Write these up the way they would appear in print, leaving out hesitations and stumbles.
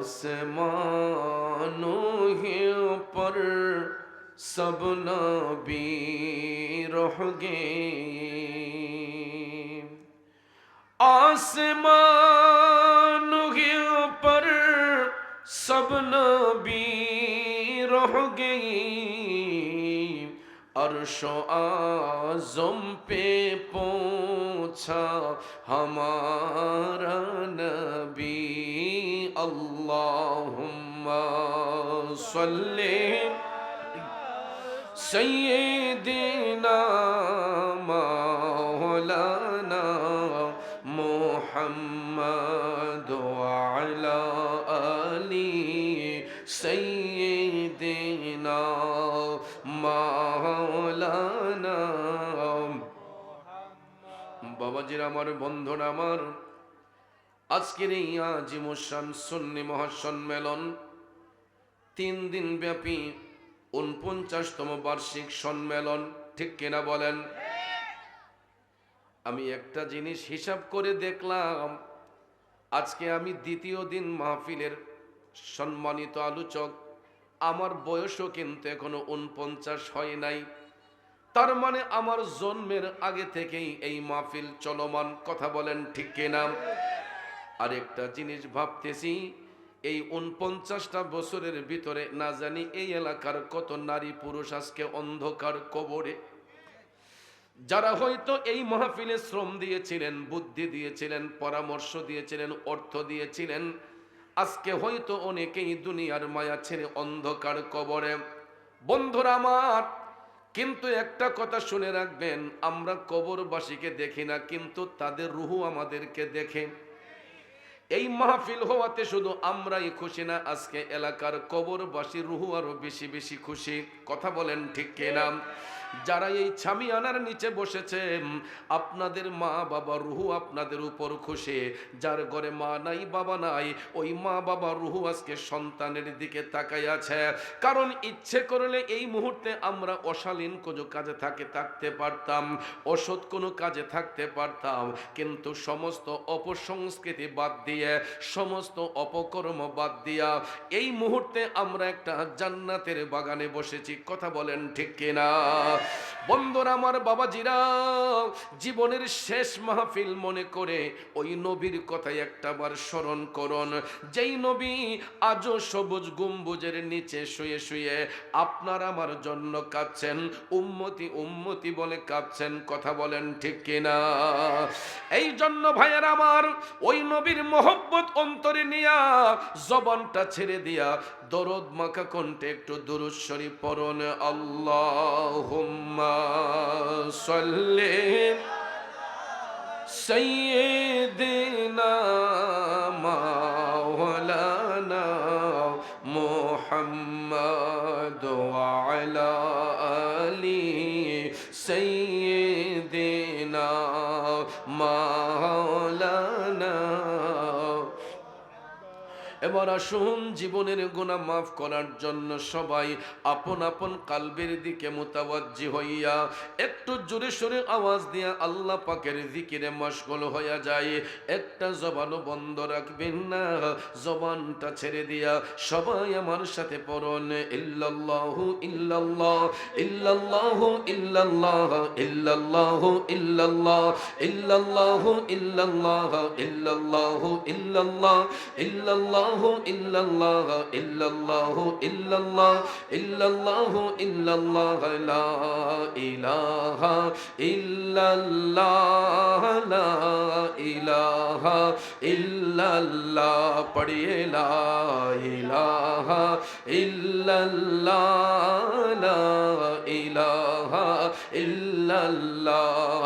आसमानों के ऊपर सब नबी रह गए, आसमानों के ऊपर सब नबी रह गए, अर्शो आज़म पे पहुँचा हमारा नबी। अल्लाहुम्मा सल्ले सय्यिदिना मौलाना मुहम्मद वअला आली सय्यिदिना मौलाना। বাবাজিরা আমার, বন্ধুরা আমার, আজকের এই আজিমুসান সুন্নি মহাসম্মেলন 3 দিন ব্যাপী 49তম বার্ষিক সম্মেলন, ঠিক কিনা বলেন? আমি একটা জিনিস হিসাব করে দেখলাম, আজকে আমি দ্বিতীয় দিন মাহফিলের সম্মানিত আলোচক, আমার বয়সও কিন্তু এখনো 49 হয় নাই। তার মানে আমার জন্মের আগে থেকেই এই মাহফিল চলমান, কথা বলেন ঠিক কিনা? আরেকটা জিনিস ভাবতেছি, এই 49টা বছরের ভিতরে না জানি এই এলাকার কত নারী পুরুষ আজকে অন্ধকার কবরে, যারা হয়তো এই মাহফিলে শ্রম দিয়েছিলেন, বুদ্ধি দিয়েছিলেন, পরামর্শ দিয়েছিলেন, অর্থ দিয়েছিলেন, আজকে হয়তো অনেকেই দুনিয়ার মায়া ছেড়ে অন্ধকার কবরে। বন্ধুরা আমার, কিন্তু একটা কথা শুনে রাখবেন, আমরা কবরবাসীকে দেখি না, কিন্তু তাদের রুহু আমাদেরকে দেখে। এই মাহফিল হওয়াতে শুধু আমরাই খুশি না, আজকে এলাকার কবরবাসী রুহু আরো বেশি বেশি খুশি, কথা বলেন ঠিক কিনা? যারা এই ছামিয়ানার নিচে বসেছে, আপনাদের মা বাবা রুহু আপনাদের উপর খুশি। যার ঘরে মা নাই বাবা নাই, ওই মা বাবা রুহু আজকে সন্তানের দিকে তাকাই আছে। কারণ ইচ্ছে করলে এই মুহূর্তে আমরা অশালীন কোনো কাজে থাকতে পারতাম, অসৎ কোনো কাজে থাকতে পারতাম, কিন্তু সমস্ত অপসংস্কৃতি বাদ দিয়ে, সমস্ত অপকর্ম বাদ দিয়া এই মুহূর্তে আমরা একটা জান্নাতের বাগানে বসেছি, কথা বলেন ঠিক কিনা? বন্ধুরা আমার, বাবাজিরা, জীবনের শেষ মাহফিল মনে করে ওই নবীর কথাই একটাবার স্মরণ করুন, যেই নবী আজও সবুজ গম্বুজের নিচে শুয়ে শুয়ে আপনার আমার জন্য কাঁদছেন, উম্মতি উম্মতি বলে কাঁদছেন, কথা বলেন ঠিক কিনা? এই জন্য ভাইয়ের আমার, ওই নবীর মহব্বত অন্তরে নিয়া, জবানটা ছেড়ে দিয়া দরদ মাখা কণ্ঠে একটু দুরূদ শরীফ পড়ুন। আল্লাহুম্মা সাল্লি সাইয়্যিদিনা মাওলানা মুহাম্মদ ওয়া আলা আলি সাইয়্যিদিনা মাওলানা। এবার আসুন, জীবনের গুনাহ মাফ করার জন্য সবাই আপন আপন কালবের দিকে মুতাওয়াজ্জি হইয়া একটু জোরে সোরে আওয়াজ দিয়া আল্লাহ পাকের জিকিরে মশগুল হইয়া যায়। একটা জবানও বন্ধ রাখবেন না, জবানটা ছেড়ে দিয়া সবাই আমার সাথে পড়ুন, ইল্লাল্লাহু ইল্লাল্লাহ ইল্লাল্লাহু ইল্লাল্লাহ ইল্লাল্লাহু ইল্লাল্লাহ ইল্লাল্লাহু ইল্লাল্লাহ ইল্লাল্লাহু ইল্লাল্লাহ ইল্লাল্লাহ ইল্লাল্লাহ ইল্লাল্লাহু ইল্লাল্লাহ ইল্লাল্লাহু ইল্লাল্লাহ লা ইলাহা ইল্লাল্লাহ লা ইলাহা ইল্লাল্লাহ, পড়িয়ে লা ইলাহা ইল্লাল্লাহ লা ইলাহা ইল্লাল্লাহ,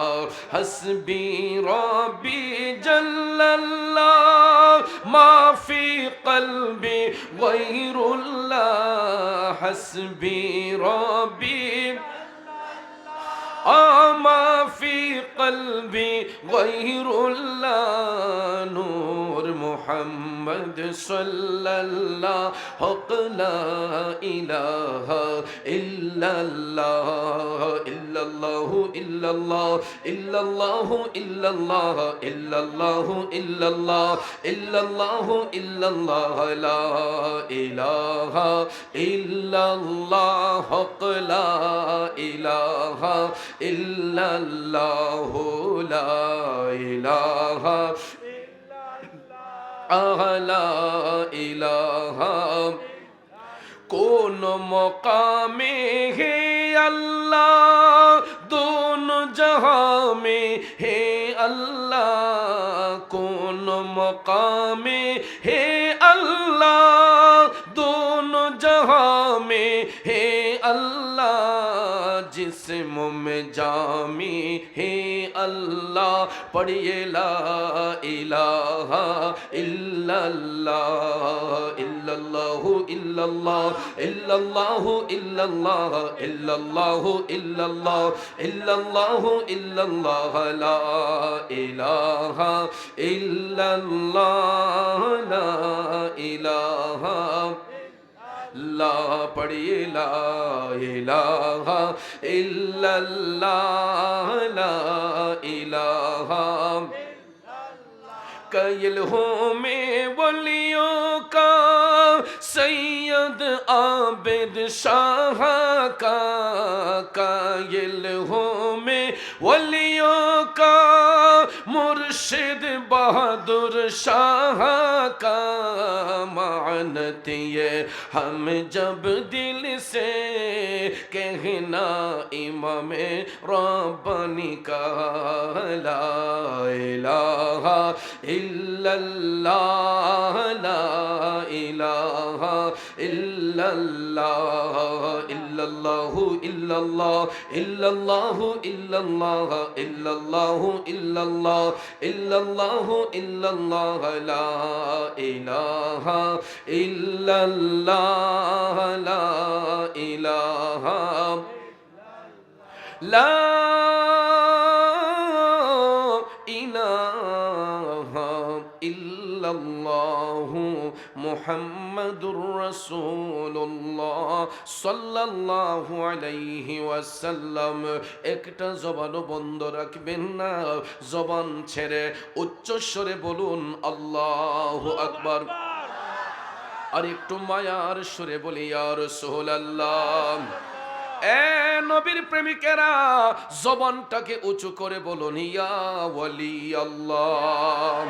হাসবি রব্বি জাল্লাল্লাহ মা ফি قلبي غير الله حسبي ربي ما في قلبي غير الله نور محمد صلى الله لا إله إلا الله إلا الله إلا الله إلا الله إلا الله إلا الله إلا الله إلا الله إلا الله لا إله إلا الله لا إله إلا الله لا إله لا إله কোন মকামে হে আল্লাহ দোনো জাহাঁ মে হে আল্লাহ কোন মকামে হে আল্লাহ দোনো জাহাঁ মে হে আল্লাহ जिस्म में जामी है अल्लाह पढ़िए ला इलाहा इल्लल्लाह इल्लल्लाह इल्लल्लाह इल्लल्लाह इल्लल्लाह इल्लल्लाह इल्लल्लाह इल्लल्लाह इल्लल्लाह ला इलाहा इल्लल्लाह ला इलाहा ला पढ़िए ला इलाहा इल्लल्लाह ला इलाहा कैल हो में वलियों का सैयद आबिद शाह का कैल हो में वलियों का मुर्शिद बहादुर शाह का मानत ये हम जब दिल से कहना इमाम रब्बानी का ला इलाहा इल्लल्लाह ला इलाहा इल्लल्लाह इल्लल्लाह इल्लल्लाह इल्लल्लाह इल्लल्लाह इल्लल्लाह इल्लल्लाह इल्लल्लाह इल्लल्लाह ला इलाहा इल्लल्लाह ला इलाहा ला इलाहा इल्लल्लाह मुहम्मदुर रसूलुल्लाह सल्लल्लाहु अलैहि वसल्लम একটা জবানও বন্ধ রাখবেন না জবান ছেড়ে উচ্চস্বরে বলুন আল্লাহু আকবার আর একটু মায়ার সুরে বলি ইয়া রাসূলুল্লাহ এ নবীর প্রেমিকেরা জবানটাকে উঁচু করে বলুন ইয়া ওয়ালি আল্লাহ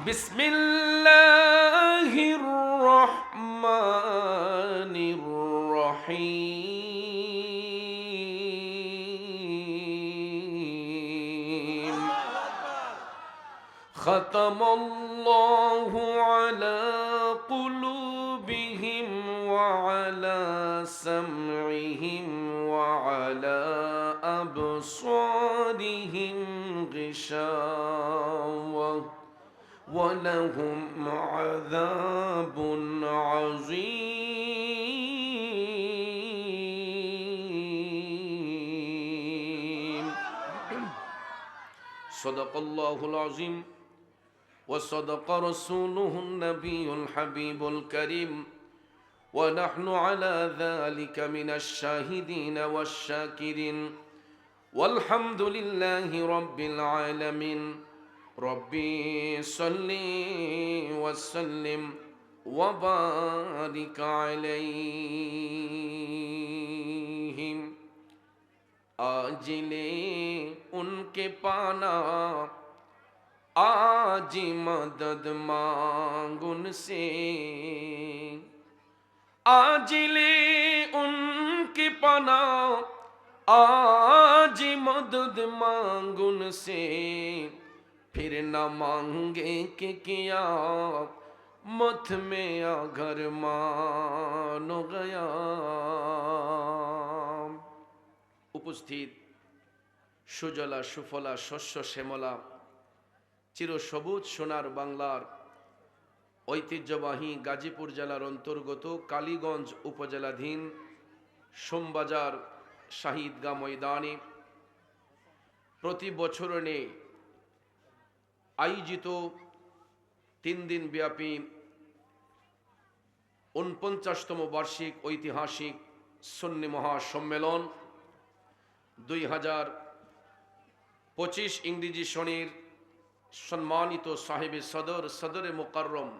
বিসমিল্লাহির রহমানির রহিম খাতামাল্লাহু আলা কুলুবিহিম ওয়া আলা সামইহিম ওয়া আলা আবসারিহিম গিশাওয়া ولهم عذاب عظيم صدق الله العظيم وصدق رسوله النبي الحبيب الكريم ونحن على ذلك من الشاهدين والشاكرين والحمد لله رب العالمين ربي صل وسلم وبارك عليهم आजिले उनके पाना आज मदद मांग उनसे आजिले उनके पाना आज मदद मांग उनसे फिर न मांगे कि किया मत में अगर मानो गया উপস্থিত সুজলা সুফলা শস্য শ্যামলা চির সবুজ সোনার বাংলার ঐতিহ্যবাহী গাজীপুর জেলার অন্তর্গত কালীগঞ্জ উপজেলাধীন সোমবাজার শাহিদগাঁ ময়দানে প্রতি বছর নেই আয়োজিত 3 দিন ব্যাপী 49তম বার্ষিক ঐতিহাসিক সুন্নি মহাসম্মেলন 2025 ইংরেজি সনের সম্মানিত সাহেবে সদরে মুকাররম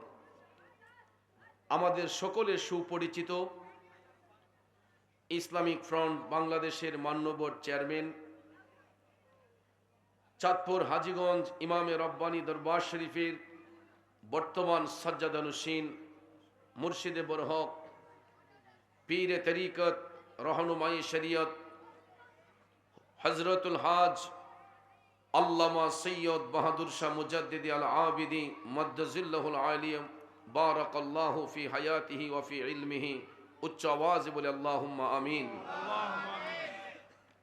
আমাদের সকলের সুপরিচিত ইসলামিক ফ্রন্ট বাংলাদেশের মান্যবর চেয়ারম্যান, চাঁদপুর হাজীগঞ্জ ইমামে রব্বানী দরবার শরীফের বর্তমান সাজ্জাদানুসীন মুর্শিদে বরহক পীরে তরিকত রহনুমাই শরিয়ত হজরতুল হাজ আল্লামা সৈয়দ বাহাদুর শাহ মুজাদ্দিদি আল আবিদি মদ্দাজিল্লাহুল আলিম বারাকাল্লাহু ফি হায়াতিহি ওয়া ফি ইলমিহি, উচ্চ আওয়াজে বলে আল্লাহুম্মা আমিন।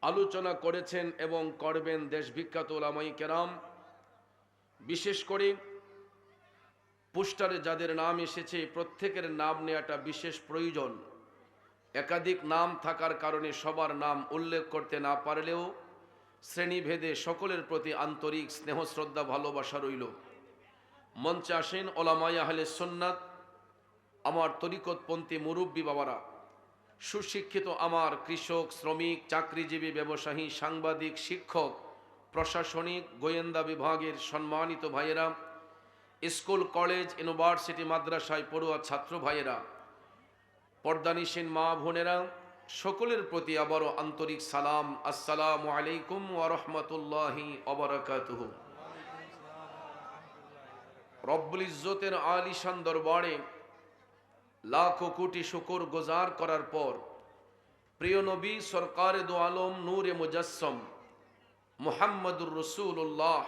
আলোচনা করেছেন এবং করবেন দেশ বিখ্যাত উলামায়ে কেরাম। বিশেষ করে পোস্টারে যাদের নাম এসেছে প্রত্যেকের নাম নেওয়াটা বিশেষ প্রয়োজন। একাধিক নাম থাকার কারণে সবার নাম উল্লেখ করতে না পারলেও শ্রেণীভেদে সকলের প্রতি আন্তরিক স্নেহ শ্রদ্ধা ভালোবাসা রইল। মঞ্চে আসেন ওলামায়ে আহলে সুন্নাত, আমার তরিকতপন্থী মুরব্বী বাবারা, সুশিক্ষিত আমার কৃষক, শ্রমিক, চাকরিজীবী, ব্যবসায়ী, সাংবাদিক, শিক্ষক, প্রশাসনিক, গোয়েন্দা বিভাগের সম্মানিত ভাইয়েরা, স্কুল, কলেজ, ইউনিভার্সিটি, মাদ্রাসায় পড়ুয়া ছাত্র ভাইয়েরা, পর্দানিসীন মা বোনেরা, সকলের প্রতি আবারও আন্তরিক সালাম। আসসালামু আলাইকুম ওয়া রাহমাতুল্লাহি ওয়া বারাকাতুহু। রব্বুল ইজ্জতের আলিশান দরবারে লাখো কোটি শুকর গুজার করার পর প্রিয় নবী সরকারে দো আলম নূরে মুজাসসম মুহাম্মদুর রাসূলুল্লাহ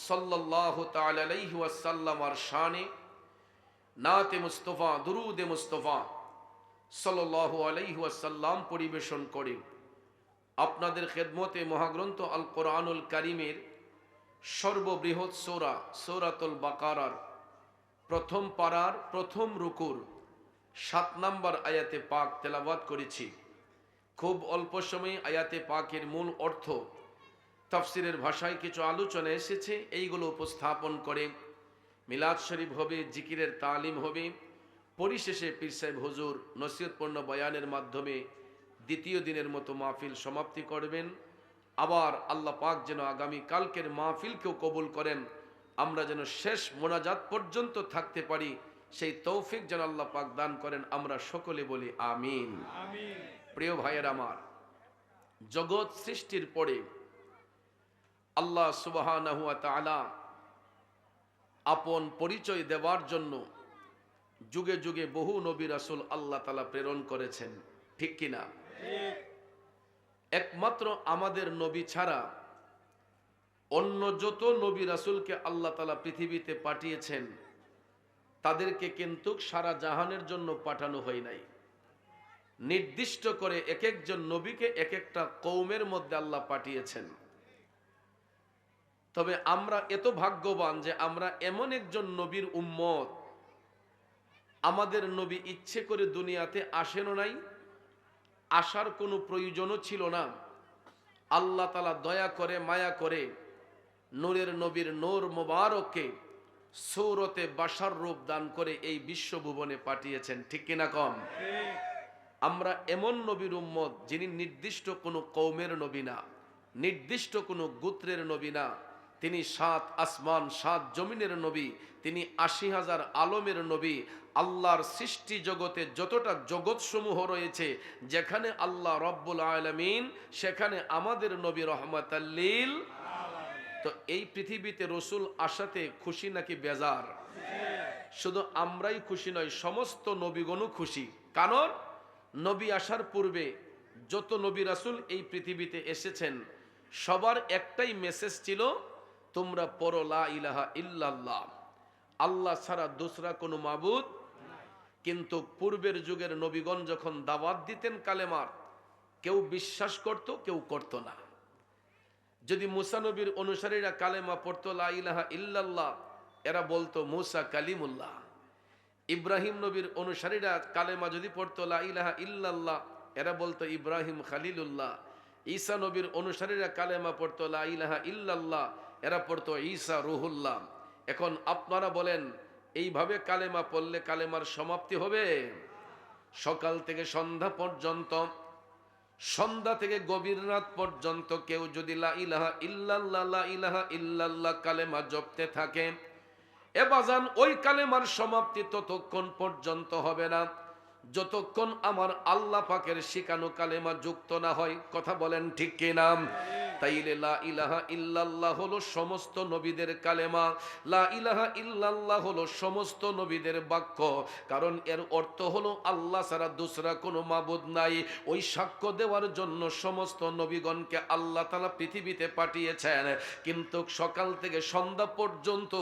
সাল্লাল্লাহু তাআলা আলাইহি ওয়াসাল্লামার শানে নাতে মুস্তাফা দুরুদে মুস্তাফা সাল্লাল্লাহু আলাইহি ওয়াসাল্লাম পরিবেশন করে আপনাদের খেদমতে মহাগ্রন্থ আল কোরআনুল কারীমের সর্ববৃহৎ সূরা সূরাতুল বাকারার প্রথম পারার প্রথম রুকুর 7 নম্বর আয়াতে পাক তেলাওয়াত করেছি। খুব অল্প সময়ে আয়াতে পাকের মূল অর্থ, তাফসিরের ভাষায় কিছু আলোচনা এসেছে, এইগুলো উপস্থাপন করে মিলাদ শরীফ হবে, জিকিরের তালিম হবে, পরিশেষে পীর সাহেব হুজুর নসিহতপূর্ণ বয়ানের মাধ্যমে দ্বিতীয় দিনের মতো মাহফিল সমাপ্তি করবেন। আবার আল্লাহ পাক যেন আগামী কালকের মাহফিলকেও কবুল করেন, আমরা যেন শেষ মোনাজাত পর্যন্ত থাকতে পারি, সেই তৌফিক যেন আল্লাহ পাক দান করেন, আমরা সকলে বলি আমিন। প্রিয় ভাইয়ের আমার, জগৎ সৃষ্টির পরে আল্লাহ সুবহানাহু ওয়া তাআলা আপন পরিচয় দেওয়ার জন্য যুগে যুগে বহু নবী রাসূল আল্লাহ তাআলা প্রেরণ করেছেন, ঠিক কিনা? একমাত্র আমাদের নবী ছাড়া অন্য যত নবী রাসূলকে আল্লাহ তাআলা পৃথিবীতে পাঠিয়েছেন তাদেরকে কিন্তু সারা জাহানের জন্য পাঠানো হয় নাই। নির্দিষ্ট করে এক একজন নবীকে এক একটা কওমের মধ্যে আল্লাহ পাঠিয়েছেন। তবে আমরা এত ভাগ্যবান যে আমরা এমন একজন নবীর উম্মত, আমাদের নবী ইচ্ছে করে দুনিয়াতে আসেনও নাই, আসার কোনো প্রয়োজনও ছিল না। আল্লাহ তাআলা দয়া করে মায়া করে নূরের নবীর নূর মোবারককে সূরতে বাশার রূপ দান করে এই বিশ্বভুবনে পাঠিয়েছেন, ঠিক কিনা কম? আমরা এমন নবীর উম্মত যিনি নির্দিষ্ট কোনো কওমের নবী না, নির্দিষ্ট কোনো গোত্রের নবী না, তিনি 7 আসমান 7 জমিনের নবী, তিনি 80,000 আলমের নবী। আল্লাহর সৃষ্টি জগতে যতটা জগৎসমূহ রয়েছে, যেখানে আল্লাহ রব্বুল আলামিন সেখানে আমাদের নবী রহমাতাল লিল আলামিন। তো এই পৃথিবীতে রসুল আসাতে খুশি নাকি বেজার? শুধু আমরাই খুশি নয়, সমস্ত নবীগণও খুশি। কারণ নবী আসার পূর্বে যত নবী রাসূল এই পৃথিবীতে এসেছেন সবার একটাই মেসেজ ছিল, তোমরা পড়ো লা ইলাহা ইল্লাল্লাহ, আল্লাহ ছাড়া দোসরা কোনো মাবুদ। কিন্তু পূর্বের যুগের নবীগণ যখন দাওয়াত দিতেন কালেমার, কেউ বিশ্বাস করত, কেউ করত না। যদি মুসা নবীর অনুসারীরা কালেমা পড়তো লা ইলাহা ইল্লাল্লাহ, এরা বলতো মুসা কালিমুল্লাহ। ইব্রাহিম নবীর অনুসারীরা কালেমা যদি পড়তো লা ইলাহা ইল্লাল্লাহ, এরা বলতো ইব্রাহিম খালিলুল্লাহ। ঈসা নবীর অনুসারীরা কালেমা পড়তো লা ইলাহা ইল্লাল্লাহ, এরা পড়তো ঈসা রুহুল্লাহ। এখন আপনারা বলেন, এইভাবে কালেমা পড়লে কালেমার সমাপ্তি হবে? সকাল থেকে সন্ধ্যা পর্যন্ত, সন্ধ্যা থেকে গভীর রাত পর্যন্ত কেউ যদি লা ইলাহা ইল্লাল্লাহ লা ইলাহা ইল্লাল্লাহ কালেমা জপতে থাকে, এ বাজান ওই কালেমার সমাপ্তি ততক্ষণ পর্যন্ত হবে না যতক্ষণ আমার আল্লাহ পাকের শিখানো কালেমা যুক্ত না হয়। কথা বলেন ঠিক কিনা? তাইলে লা ইলাহা ইল্লাল্লাহ হলো সমস্ত নবীদের কালেমা, লা ইলাহা ইল্লাল্লাহ হলো সমস্ত নবীদের বাক্য। কারণ এর অর্থ হলো আল্লাহ ছাড়া দুসরা কোনো মাবুদ নাই। ওই সাক্ষ্য দেওয়ার জন্য সমস্ত নবীগণকে আল্লাহ তাআলা পৃথিবীতে পাঠিয়েছেন। কিন্তু সকাল থেকে সন্ধ্যা পর্যন্ত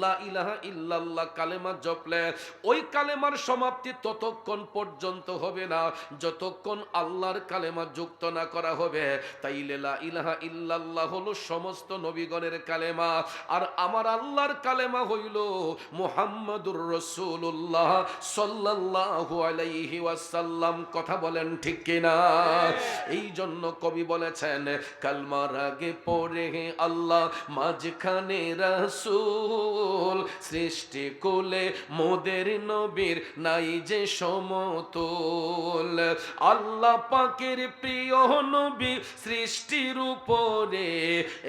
লা ইলাহা ইল্লাল্লাহ কালেমা জপলে ওই কালেমার সমাপ্তি ততক্ষণ পর্যন্ত হবে না যতক্ষণ আল্লাহর কালেমা যুক্ত না করা হবে। তাইলে লা ইলাহা ইল্লাল্লাহ হলো সমস্ত নবীগণের কালেমা, আর আমার আল্লাহর কালেমা হইল মুহাম্মাদুর রাসূলুল্লাহ সাল্লাল্লাহু আলাইহি ওয়াসাল্লাম। কথা বলেন ঠিক কিনা? এই জন্য কবি বলেছেন, কালমার আগে পড়ে আল্লাহ, মাঝখানে রাসূল, সৃষ্টি কোলে মোদের নবীর নাই যে সমতুল। আল্লাহ পাকের প্রিয় নবী সৃষ্টির উপরে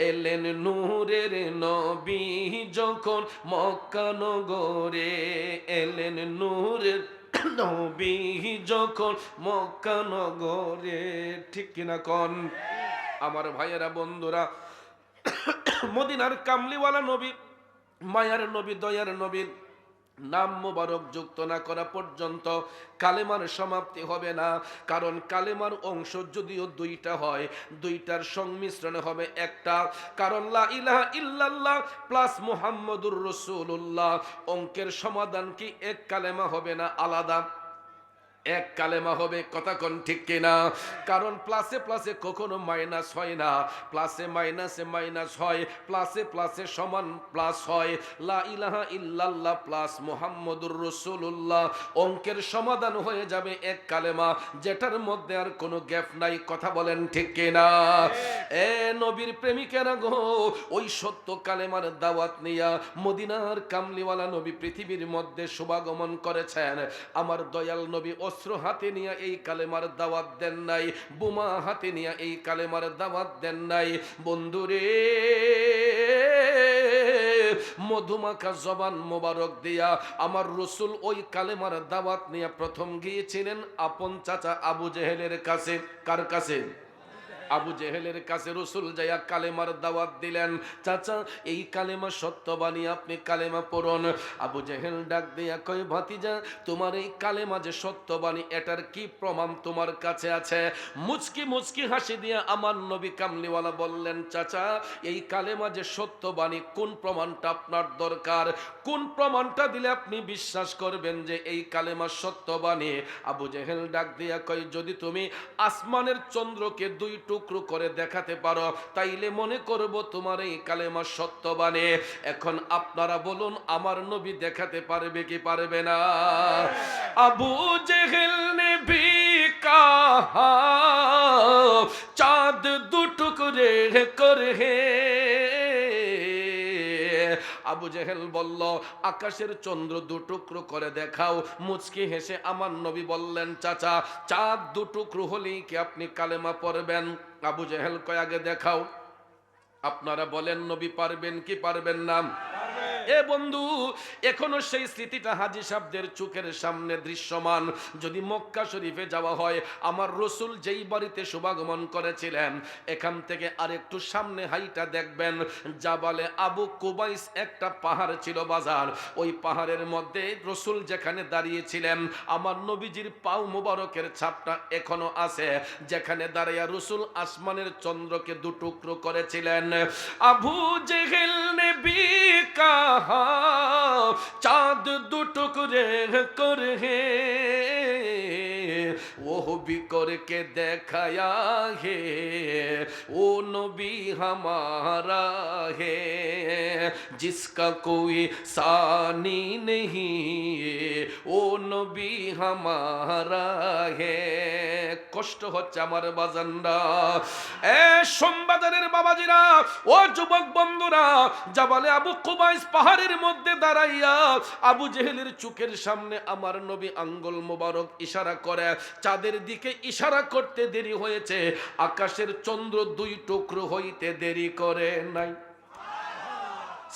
এলেন নূরের নবী যখন মক্কা নগরে, এলেন নূরের নবী যখন মক্কা নগরে। ঠিক কিনা কোন আমার ভাইয়েরা বন্ধুরা? মদিনার কামলিওয়ালা নবী, মায়ার নবী, দয়ার নবীর নাম মোবারক যুক্ত না করা পর্যন্ত কালেমার সমাপ্তি হবে না। কারণ কালেমার অংশ যদিও দুইটা হয়, দুইটার সংমিশ্রণ হবে একটা। কারণ লা ইলাহা ইল্লাল্লাহ প্লাস মুহাম্মাদুর রাসূলুল্লাহ, অঙ্কের সমাধান কি এক কালেমা হবে না আলাদা? এক কালেমা হবে। কথা কোন ঠিক কিনা? কারণ প্লাসে প্লাসে কখনো মাইনাস হয় না, প্লাসে মাইনাসে মাইনাস হয়, প্লাসে প্লাসে সমান প্লাস হয়। লা ইলাহা ইল্লাল্লাহ প্লাস মুহাম্মাদুর রাসূলুল্লাহ, অঙ্কের সমাধান হয়ে যাবে এক কালেমা, যেটার মধ্যে আর কোনো গ্যাপ নাই। কথা বলেন ঠিক কিনা? এ নবীর প্রেমিকেরা গো, ওই সত্য কালেমার দাওয়াত নিয়া মদিনার কামলিওয়ালা নবী পৃথিবীর মধ্যে শুভাগমন করেছেন। আমার দয়াল নবী অস্ত্র হাতে নিয়ে এই কালেমার দাওয়াত দেন নাই, বোমা হাতে নিয়ে এই কালেমার দাওয়াত দেন নাই। বন্ধুরে, মধুমাখা জবান মোবারক দিয়া আমার রসুল ওই কালেমার দাওয়াত নিয়ে প্রথম গিয়েছিলেন আপন চাচা আবু জেহেলের কাছে। কার কাছে? আবু জেহেলের কাছে রসুল যাইয়া কালেমার দাওয়াত দিলেন। চাচা, এই কালেমা সত্যবাণী, আপনি কালেমা পড়ুন। আবু জেহেল ডাক দিয়া কয়, ভাতিজা, তোমার এই কালেমা যে সত্যবাণী, এটার কি প্রমাণ তোমার কাছে আছে? মুচকি মুচকি হাসি দিয়া আমার নবী কামলিওয়ালা বললেন, চাচা, এই কালেমা যে সত্যবাণী, কোন প্রমাণটা আপনার দরকার? কোন প্রমাণটা দিলে আপনি বিশ্বাস করবেন যে এই কালেমা সত্যবাণী? আবু জেহেল ডাক দিয়া কয়, যদি তুমি আসমানের চন্দ্রকে দুই টুকরো করে দেখাতে পারো, তাইলে মনে করব তোমার এই কালেমা সত্যবাণী। এখন আপনারা বলুন, আমার নবী দেখাতে পারবে কি পারবে না? আবু জেহেল ने भी कहा चाँद दो टुकड़े करे। আবু জেহেল বলল, আকাশের চন্দ্র দু টুকরো করে দেখাও। মুচকি হেসে আমার নবী বললেন, চাচা, চাঁদ দু টুকরো হলেই কি আপনি কালেমা পড়বেন? আবু জেহেল কয়, আগে দেখাও। আপনারা বলেন, নবী পারবেন কি পারবেন না? এ বন্ধু, এখনো সেই স্মৃতিটা হাজী সাহেবদের চোখের সামনে দৃশ্যমান। যদি মক্কা শরীফে যাওয়া হয়, আমার রসুল যেই বাড়িতে শুভাগমন করেছিলেন, এখান থেকে আরেকটু সামনে হাইটা দেখবেন, জাবালে আবু কুবাইস একটা পাহাড় ছিল বাজার। ওই পাহাড়ের মধ্যে রসুল যেখানে দাঁড়িয়েছিলেন, আমার নবীজির পাও মুবারকের ছাপটা এখনো আছে, যেখানে দাঁড়িয়ে রসুল আসমানের চন্দ্রকে দুটুকরো করেছিলেন। আবু জেহেল ने भी कहा चाँद दो टुकड़े करे। ও भी करके दिखाया है, वो नबी हमारा है जिसका कोई सानी नहीं, वो नबी हमारा है। কষ্ট হচ্ছে আমার বাজানরা, এ সোমবাজারের বাবাজিরা, ও যুবক বন্ধুরা, জাবালে আবু কুবাইস পাহাড়ের মধ্যে দাঁড়াইয়া আবু জেহেলের চোখের সামনে আমার নবী আঙ্গুল মোবারক ইশারা করে, চাঁদের দিকে ইশারা করতে দেরি হয়েছে, আকাশের চন্দ্র দুই টুকরো হইতে দেরি করে নাই।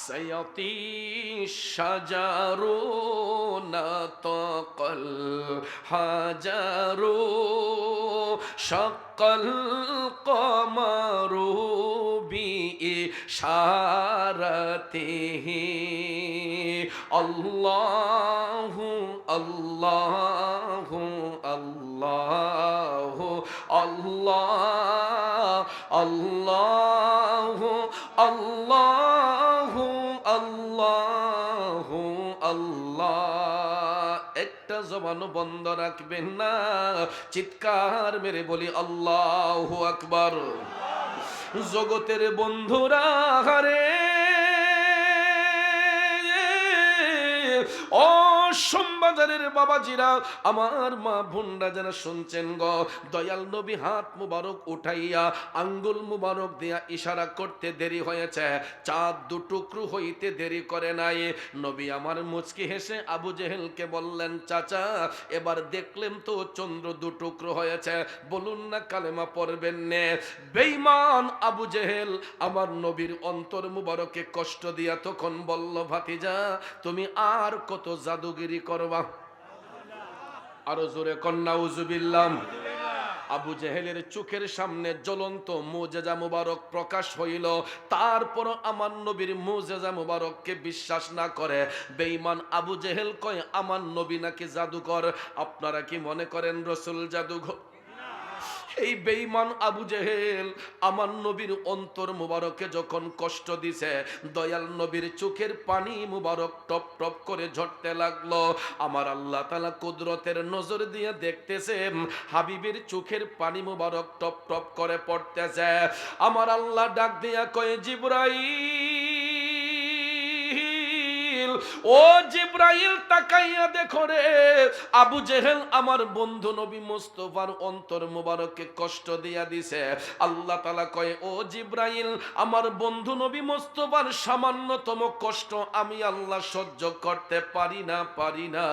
সয়াতি সাজারো না তকল হাজারো সকল কমারো বি ইশারাতে আল্লাহু আল্লাহু আল্লাহু আল্লাহ আল্লাহু আল্লাহু আল্লাহু আল্লাহ। একটা জবানও বন্ধ রাখবেন না, চিৎকার মেরে বলি আল্লাহু আকবার। জগতের বন্ধুরা হারে, ও সোমবাজারের বাবাজিরা, আমার মা বোনরা যারা শুনছেন গো, দয়াল নবী হাত মুবারক উঠাইয়া আঙ্গুল মুবারক দিয়া ইশারা করতে দেরি হয়েছে, চাঁদ দু টুকরো হইতে দেরি করে নাই। নবী আমার মুচকি হেসে আবু জেহেলকে বললেন, চাচা এবার দেখলেন তো চন্দ্র দু টুকরো হয়েছে, বলুন না কালেমা পড়বেন নে। বেঈমান আবু জেহেল আমার নবীর অন্তর মুবারকে কষ্ট দিয়া তখন বলল, ভাতিজা তুমি আর কত জাদুগিরি করবা? আরো জোরে কন্যা উজুবিল্লাহ। আবু জেহেলের চোখের সামনে জ্বলন্ত মুজেজা মুবারক প্রকাশ হইল, তারপর আমার নবীর মুজেজা মুবারককে বিশ্বাস না করে বেঈমান আবু জেহেল কয় আমার নবী নাকি জাদুকর। আপনারা কি মনে করেন রসুল জাদুঘর? এই বেঈমান আবু জেহেল আমার নবীর অন্তর মুবারকে যখন কষ্ট দিছে, দয়াল নবীর চোখের পানি মুবারক টপ টপ করে ঝরতে লাগলো। আমার আল্লাহ তাআলা কুদরতের নজর দিয়ে দেখতেছে হাবিবের চোখের পানি মুবারক টপ টপ করে পড়তেছে। আমার আল্লাহ ডাক দিয়া কয়, জিবরাইল, ও জিবরাইল তাকাইয়া দেখো রে, আবু জেহেল আমার বন্ধু নবী মুস্তাফার অন্তর মুবারককে কষ্ট দিয়া দিছে। আল্লাহ তাআলা কয়, ও জিবরাইল আমার বন্ধু নবী মুস্তাফার সামান্যতম কষ্ট আমি আল্লাহ সহ্য করতে পারি না।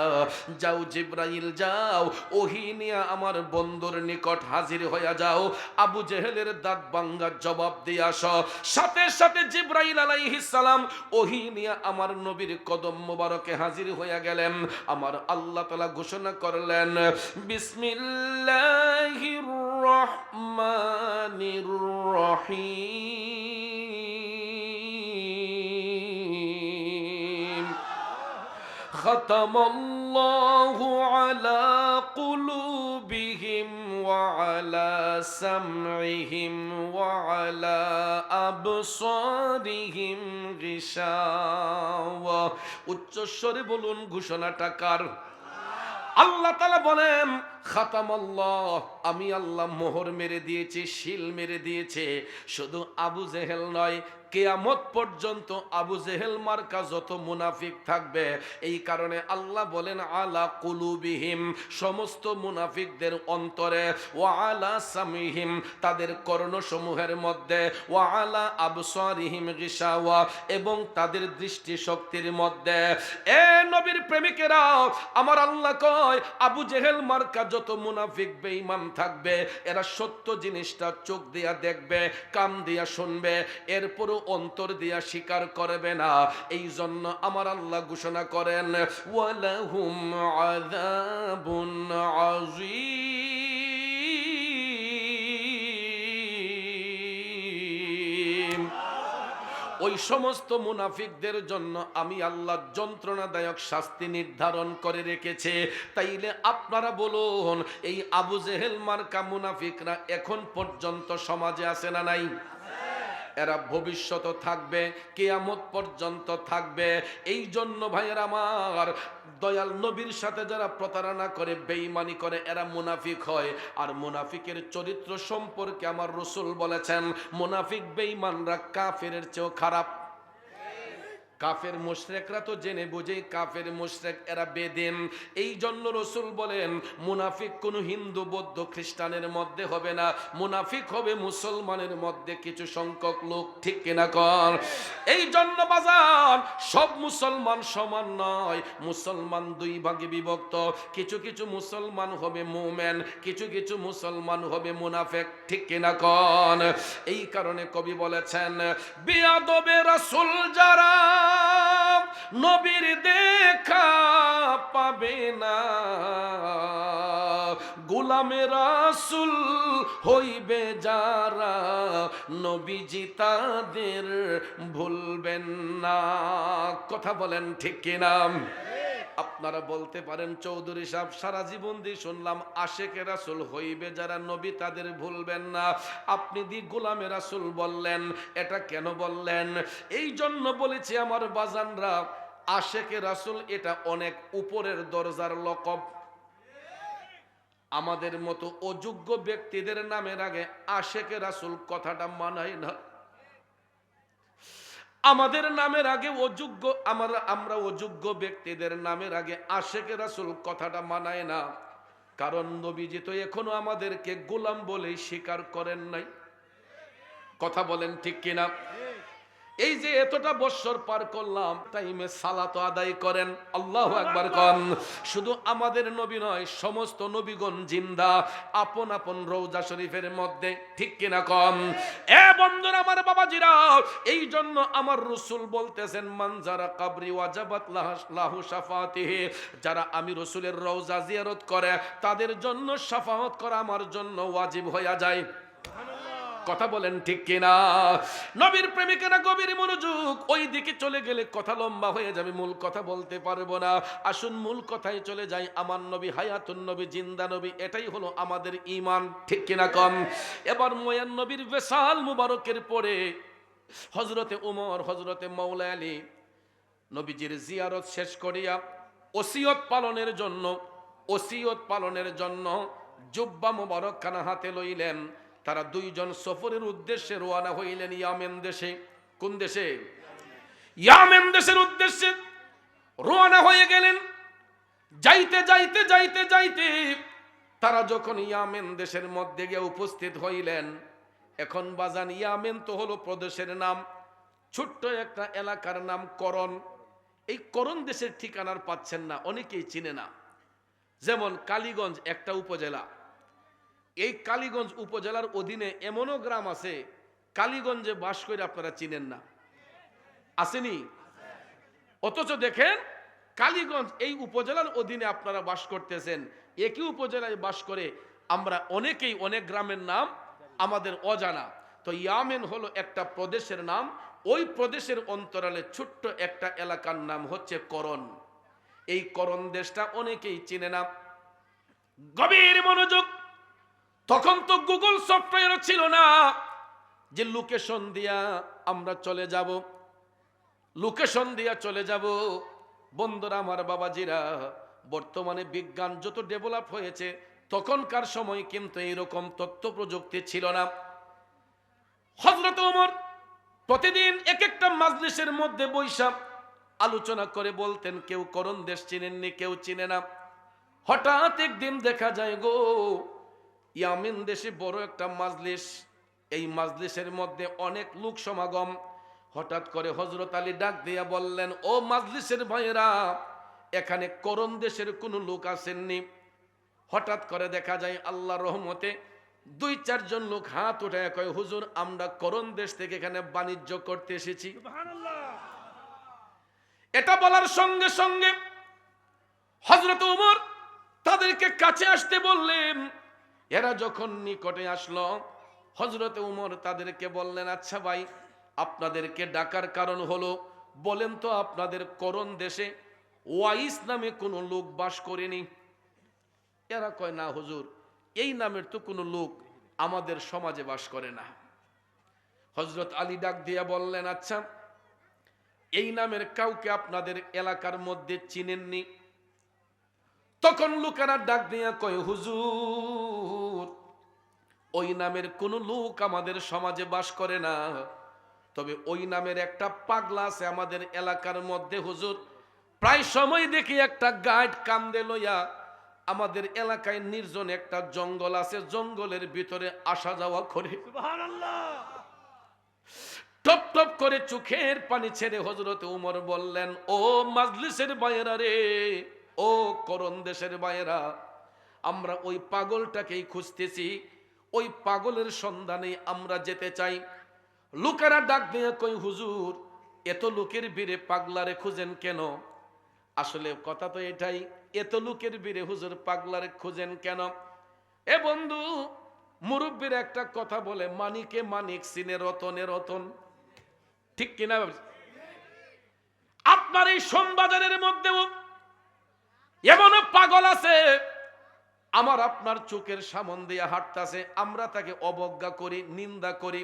যাও জিবরাইল যাও, ওহী নিয়ে আমার বন্ধুর নিকট হাজির হইয়া যাও, আবু জেহেলের দাঁত ভাঙার জবাব দিয়ে আসো। সাথে সাথে জিবরাইল আলাইহিস সালাম ওহী নিয়ে আমার নবীর কদম মুবারকে হাজির হইয়া গেলেন। আমার আল্লাহ তাআলা ঘোষণা করলেন, বিসমিল্লাহির রহমানির রহিম, খাতামাল্লাহু আলা কুলুবিহিম ওয়া আলা সামইহিম ওয়া আলা আবসারিহিম গিশাওয়া। উচ্চস্বরে বলুন ঘোষণাটা কার? আল্লাহ তাআলা বলেন, খাতামাল্লাহ, আমি আল্লাহ মোহর মেরে দিয়েছি, শিল মেরে দিয়েছে। শুধু আবু জেহেল নয়, কিয়ামত পর্যন্ত আবু জেহেল মার্কা যত মুনাফিক থাকবে, এই কারণে আল্লাহ বলেন আলা কুলুবিহিম, সমস্ত মুনাফিকদের অন্তরে, ওয়া আলা সামিহিম, তাদের কর্ণসমূহের মধ্যে, ওয়া আলা আবসারিহিম গিশাওয়া, এবং তাদের দৃষ্টি শক্তির মধ্যে। এ নবীর প্রেমিকেরা, আমার আল্লাহ কয় আবু জেহেল মার্কা যত মুনাফিক বেঈমান থাকবে, এরা সত্য জিনিসটা চোখ দিয়া দেখবে, কান দিয়া শুনবে, এরপরও অন্তর দিয়া স্বীকার করবে না। এই জন্য আমার আল্লাহ ঘোষণা করেন, ওয়ালাহুম আযাবুন আযীম। ওই সমস্ত মুনাফিকদের জন্য আমি আল্লাহ যন্ত্রণাদায়ক শাস্তি নির্ধারণ করে রেখেছে। তাইলে আপনারা বলুন, এই আবু জেহেল মার্কা মুনাফিকরা এখন পর্যন্ত সমাজে আছে না নাই? এরা ভবিষ্যৎ থাকবে, কিয়ামত পর্যন্ত থাকবে। এই জন্য ভাইয়ের আমার, দয়াল নবীর সাথে যারা প্রতারণা করে, বেঈমানি করে, এরা মুনাফিক হয়। আর মুনাফিকের চরিত্র সম্পর্কে আমার রাসূল বলেছেন, মুনাফিক বেঈমানরা কাফেরের চেয়েও খারাপ। কাফের মুশরিকরা তো জেনে বুঝেই কাফের মুশরিক, এরা বেদিন। এই জন্য রাসূল বলেন, মুনাফিক কোন হিন্দু বৌদ্ধ খ্রিস্টানের মধ্যে হবে না, মুনাফিক হবে মুসলমানের মধ্যে কিছু সংখ্যক লোক। ঠিক কিনা কর? এই জন্য বাজান, সব মুসলমান সমান নয়, মুসলমান দুই ভাগে বিভক্ত। কিছু কিছু মুসলমান হবে মুমিন, কিছু কিছু মুসলমান হবে মুনাফিক। ঠিক কিনা কর? এই কারণে কবি বলেছেন, বিয়াদবে রাসূল যারা নবীর দেখা পাবে না, গোলামে রাসূল হইবে যারা, নবীজি তাদের ভুলবেন না। কথা বলেন ঠিক কিনা? আপনারা বলতে পারেন, চৌধুরী সাহেব সারা জীবন দিয়ে শুনলাম আশেকে রাসূল হইবে যারা, নবী তাদের ভুলবেন না। আপনি দি গোলামে রাসূল বললেন, এটা কেন বললেন? এই জন্য বলেছি আমার বাজানরা, আশেকে রাসূল এটা অনেক উপরের দরজার লকব। আমাদের মতো অযোগ্য ব্যক্তিদের নামের আগে আশেকে রাসূল কথাটা মানায় না। আমাদের নামের আগে অযোগ্য, আমরা অযোগ্য ব্যক্তিদের নামের আগে আশেকে রাসূল কথাটা মানায় না। কারণ নবীজি তো এখনো আমাদেরকে গোলাম বলেই স্বীকার করেন নাই। কথা বলেন ঠিক কিনা? এই যে এতটা বছর পার করলাম, টাইমে সালাত আদায় করেন, আল্লাহু আকবার কন। শুধু আমাদের নবী নয়, সমস্ত নবীগণ জিন্দা আপন আপন রওজা শরীফের মধ্যে। ঠিক কিনা কন? এ বন্ধুরা আমার, বাবাজিরা, এই জন্য আমার রাসূল বলতেছেন, মান যারা কবরি ওয়াজাবাত লাহু শাফাতিহি, যারা আমি রাসূলের রওজা জিয়ারত করে, তাদের জন্য শাফাআত করা আমার জন্য ওয়াজিব হয়ে যায়। কথা বলেন ঠিক কিনা? নবীর প্রেমিকেরা গভীর মনোযোগ, ওই দিকে চলে গেলে কথা লম্বা হয়ে যাবে, মূল কথা বলতে পারবো না। আসুন মূল কথায় চলে যাই। আমার নবী হায়াতুন নবী, জিন্দা নবী, এটাই হলো আমাদের ঈমান। ঠিক কিনা কম? এবার ময়ান নবীর বিশাল মুবারকের পরে হযরতে ওমর, হযরতে মাওলা আলী নবীজির জিয়ারত শেষ করিয়া ওসিয়ত পালনের জন্য জুব্বা মুবারক খানা হাতে লইলেন। তারা দুইজন সফরের উদ্দেশ্যে রওনা হইলেন ইয়ামেন দেশে। কোন দেশে? ইয়ামেন দেশের উদ্দেশ্যে রওনা হয়ে গেলেন। যাইতে যাইতে যাইতে যাইতে তারা যখন ইয়ামেন দেশের মধ্যে গিয়ে উপস্থিত হইলেন, এখন বাজান ইয়ামেন তো হলো প্রদেশের নাম, ছোট্ট একটা এলাকার নাম করন। এই করন দেশের ঠিকানার পাচ্ছেন না, অনেকেই চিনে না। যেমন কালীগঞ্জ একটা উপজেলা, এই কালীগঞ্জ উপজেলার অধীনে এমনও গ্রাম আছে কালীগঞ্জে বাস করে আপনারা চিনেন না, আসেনি? অথচ দেখেন কালীগঞ্জ এই উপজেলার অধীনে আপনারা বাস করতেছেন, একই উপজেলায় বাস করে আমরা অনেকেই অনেক গ্রামের নাম আমাদের অজানা। তো ইয়ামেন হলো একটা প্রদেশের নাম, ওই প্রদেশের অন্তরালে ছোট্ট একটা এলাকার নাম হচ্ছে করন। এই করন দেশটা অনেকেই চিনে না। গভীর মনোযোগ। তখন তো গুগল সফটওয়্যার ছিল না যে লোকেশন দিয়া আমরা চলে যাব, লোকেশন দিয়া চলে যাব। বন্ধুরা আমার, বাবাজিরা, বর্তমানে বিজ্ঞান যত ডেভেলপ হয়েছে, তখনকার সময় কিন্তু এইরকম তথ্য প্রযুক্তি ছিল না। হযরত ওমর প্রতিদিন এক একটা মাজলিসের মধ্যে বৈশা আলোচনা করে বলতেন, কেউ করন দেশ চিনেননি, কেউ চিনে না। হঠাৎ একদিন দেখা যায় গো, ইয়ামেন দেশে বড় একটা মাজলিস, এই মাজলিসের মধ্যে অনেক লোক সমাগম। হঠাৎ করে হযরত আলী ডাক দিয়া বললেন, ও মাজলিসের ভাইয়েরা, এখানে করন দেশের কোনো লোক আসেননি? হঠাৎ করে দেখা যায় আল্লাহর রহমতে 2-4 জন লোক হাত উঠায় কয়, হুজুর, আমরা করন দেশ থেকে এখানে বাণিজ্য করতে এসেছি। এটা বলার সঙ্গে সঙ্গে হযরত ওমর তাদেরকে কাছে আসতে বললেন। এরা যখন নিকটে আসলো, হযরত ওমর তাদেরকে বললেন, আচ্ছা ভাই, আপনাদেরকে ডাকার কারণ হলো, বলেন তো আপনাদের করন দেশে ওয়াইস নামে কোনো লোক বাস করেনি? এরা কয়, না হুজুর, এই নামের তো কোনো লোক আমাদের সমাজে বাস করে না। হযরত আলী ডাক দিয়া বললেন, আচ্ছা এই নামের কাউকে আপনাদের এলাকার মধ্যে চিনেননি? তখন লোকেরা ডাক দিয়া কয়, হুজুর ওই নামের কোন লোক আমাদের সমাজে বাস করে না, তবে ওই নামের একটা পাগলা আছে আমাদের এলাকার মধ্যে হুজুর। প্রায় সময় দেখি একটা গাইড কান্দে লইয়া আমাদের এলাকায় নির্জন একটা জঙ্গল আছে, জঙ্গলের ভিতরে আসা যাওয়া করে। সুবহানাল্লাহ। টপ টপ করে চোখের পানি ছেড়ে হযরত উমর বললেন, ও মাজলিসের বাইরা রে, ও করণ দেশের বাইরা, আমরা ওই পাগলটাকেই খুঁজতেছি, ওই পাগলের সন্ধানে আমরা যেতে চাই। লোকেরা ডাক দিয়ে কই, হুজুর এত লোকের ভিড়ে পাগলারে খুঁজেন কেন? আসলে কথা তো এটাই, এত লোকের ভিড়ে হুজুর পাগলারে খুঁজেন কেন? এ বন্ধু, মুরব্বীর একটা কথা বলে, মানিকে মানিক চিনে রতনে রতন, ঠিক কিনা? আপনার এই সোমবাজারের মধ্যেও এমন পাগল আছে আমার আপনার চোখের সামন দিয়া হাঁটতাছে, আমরা তাকে অবজ্ঞা করি, নিন্দা করি,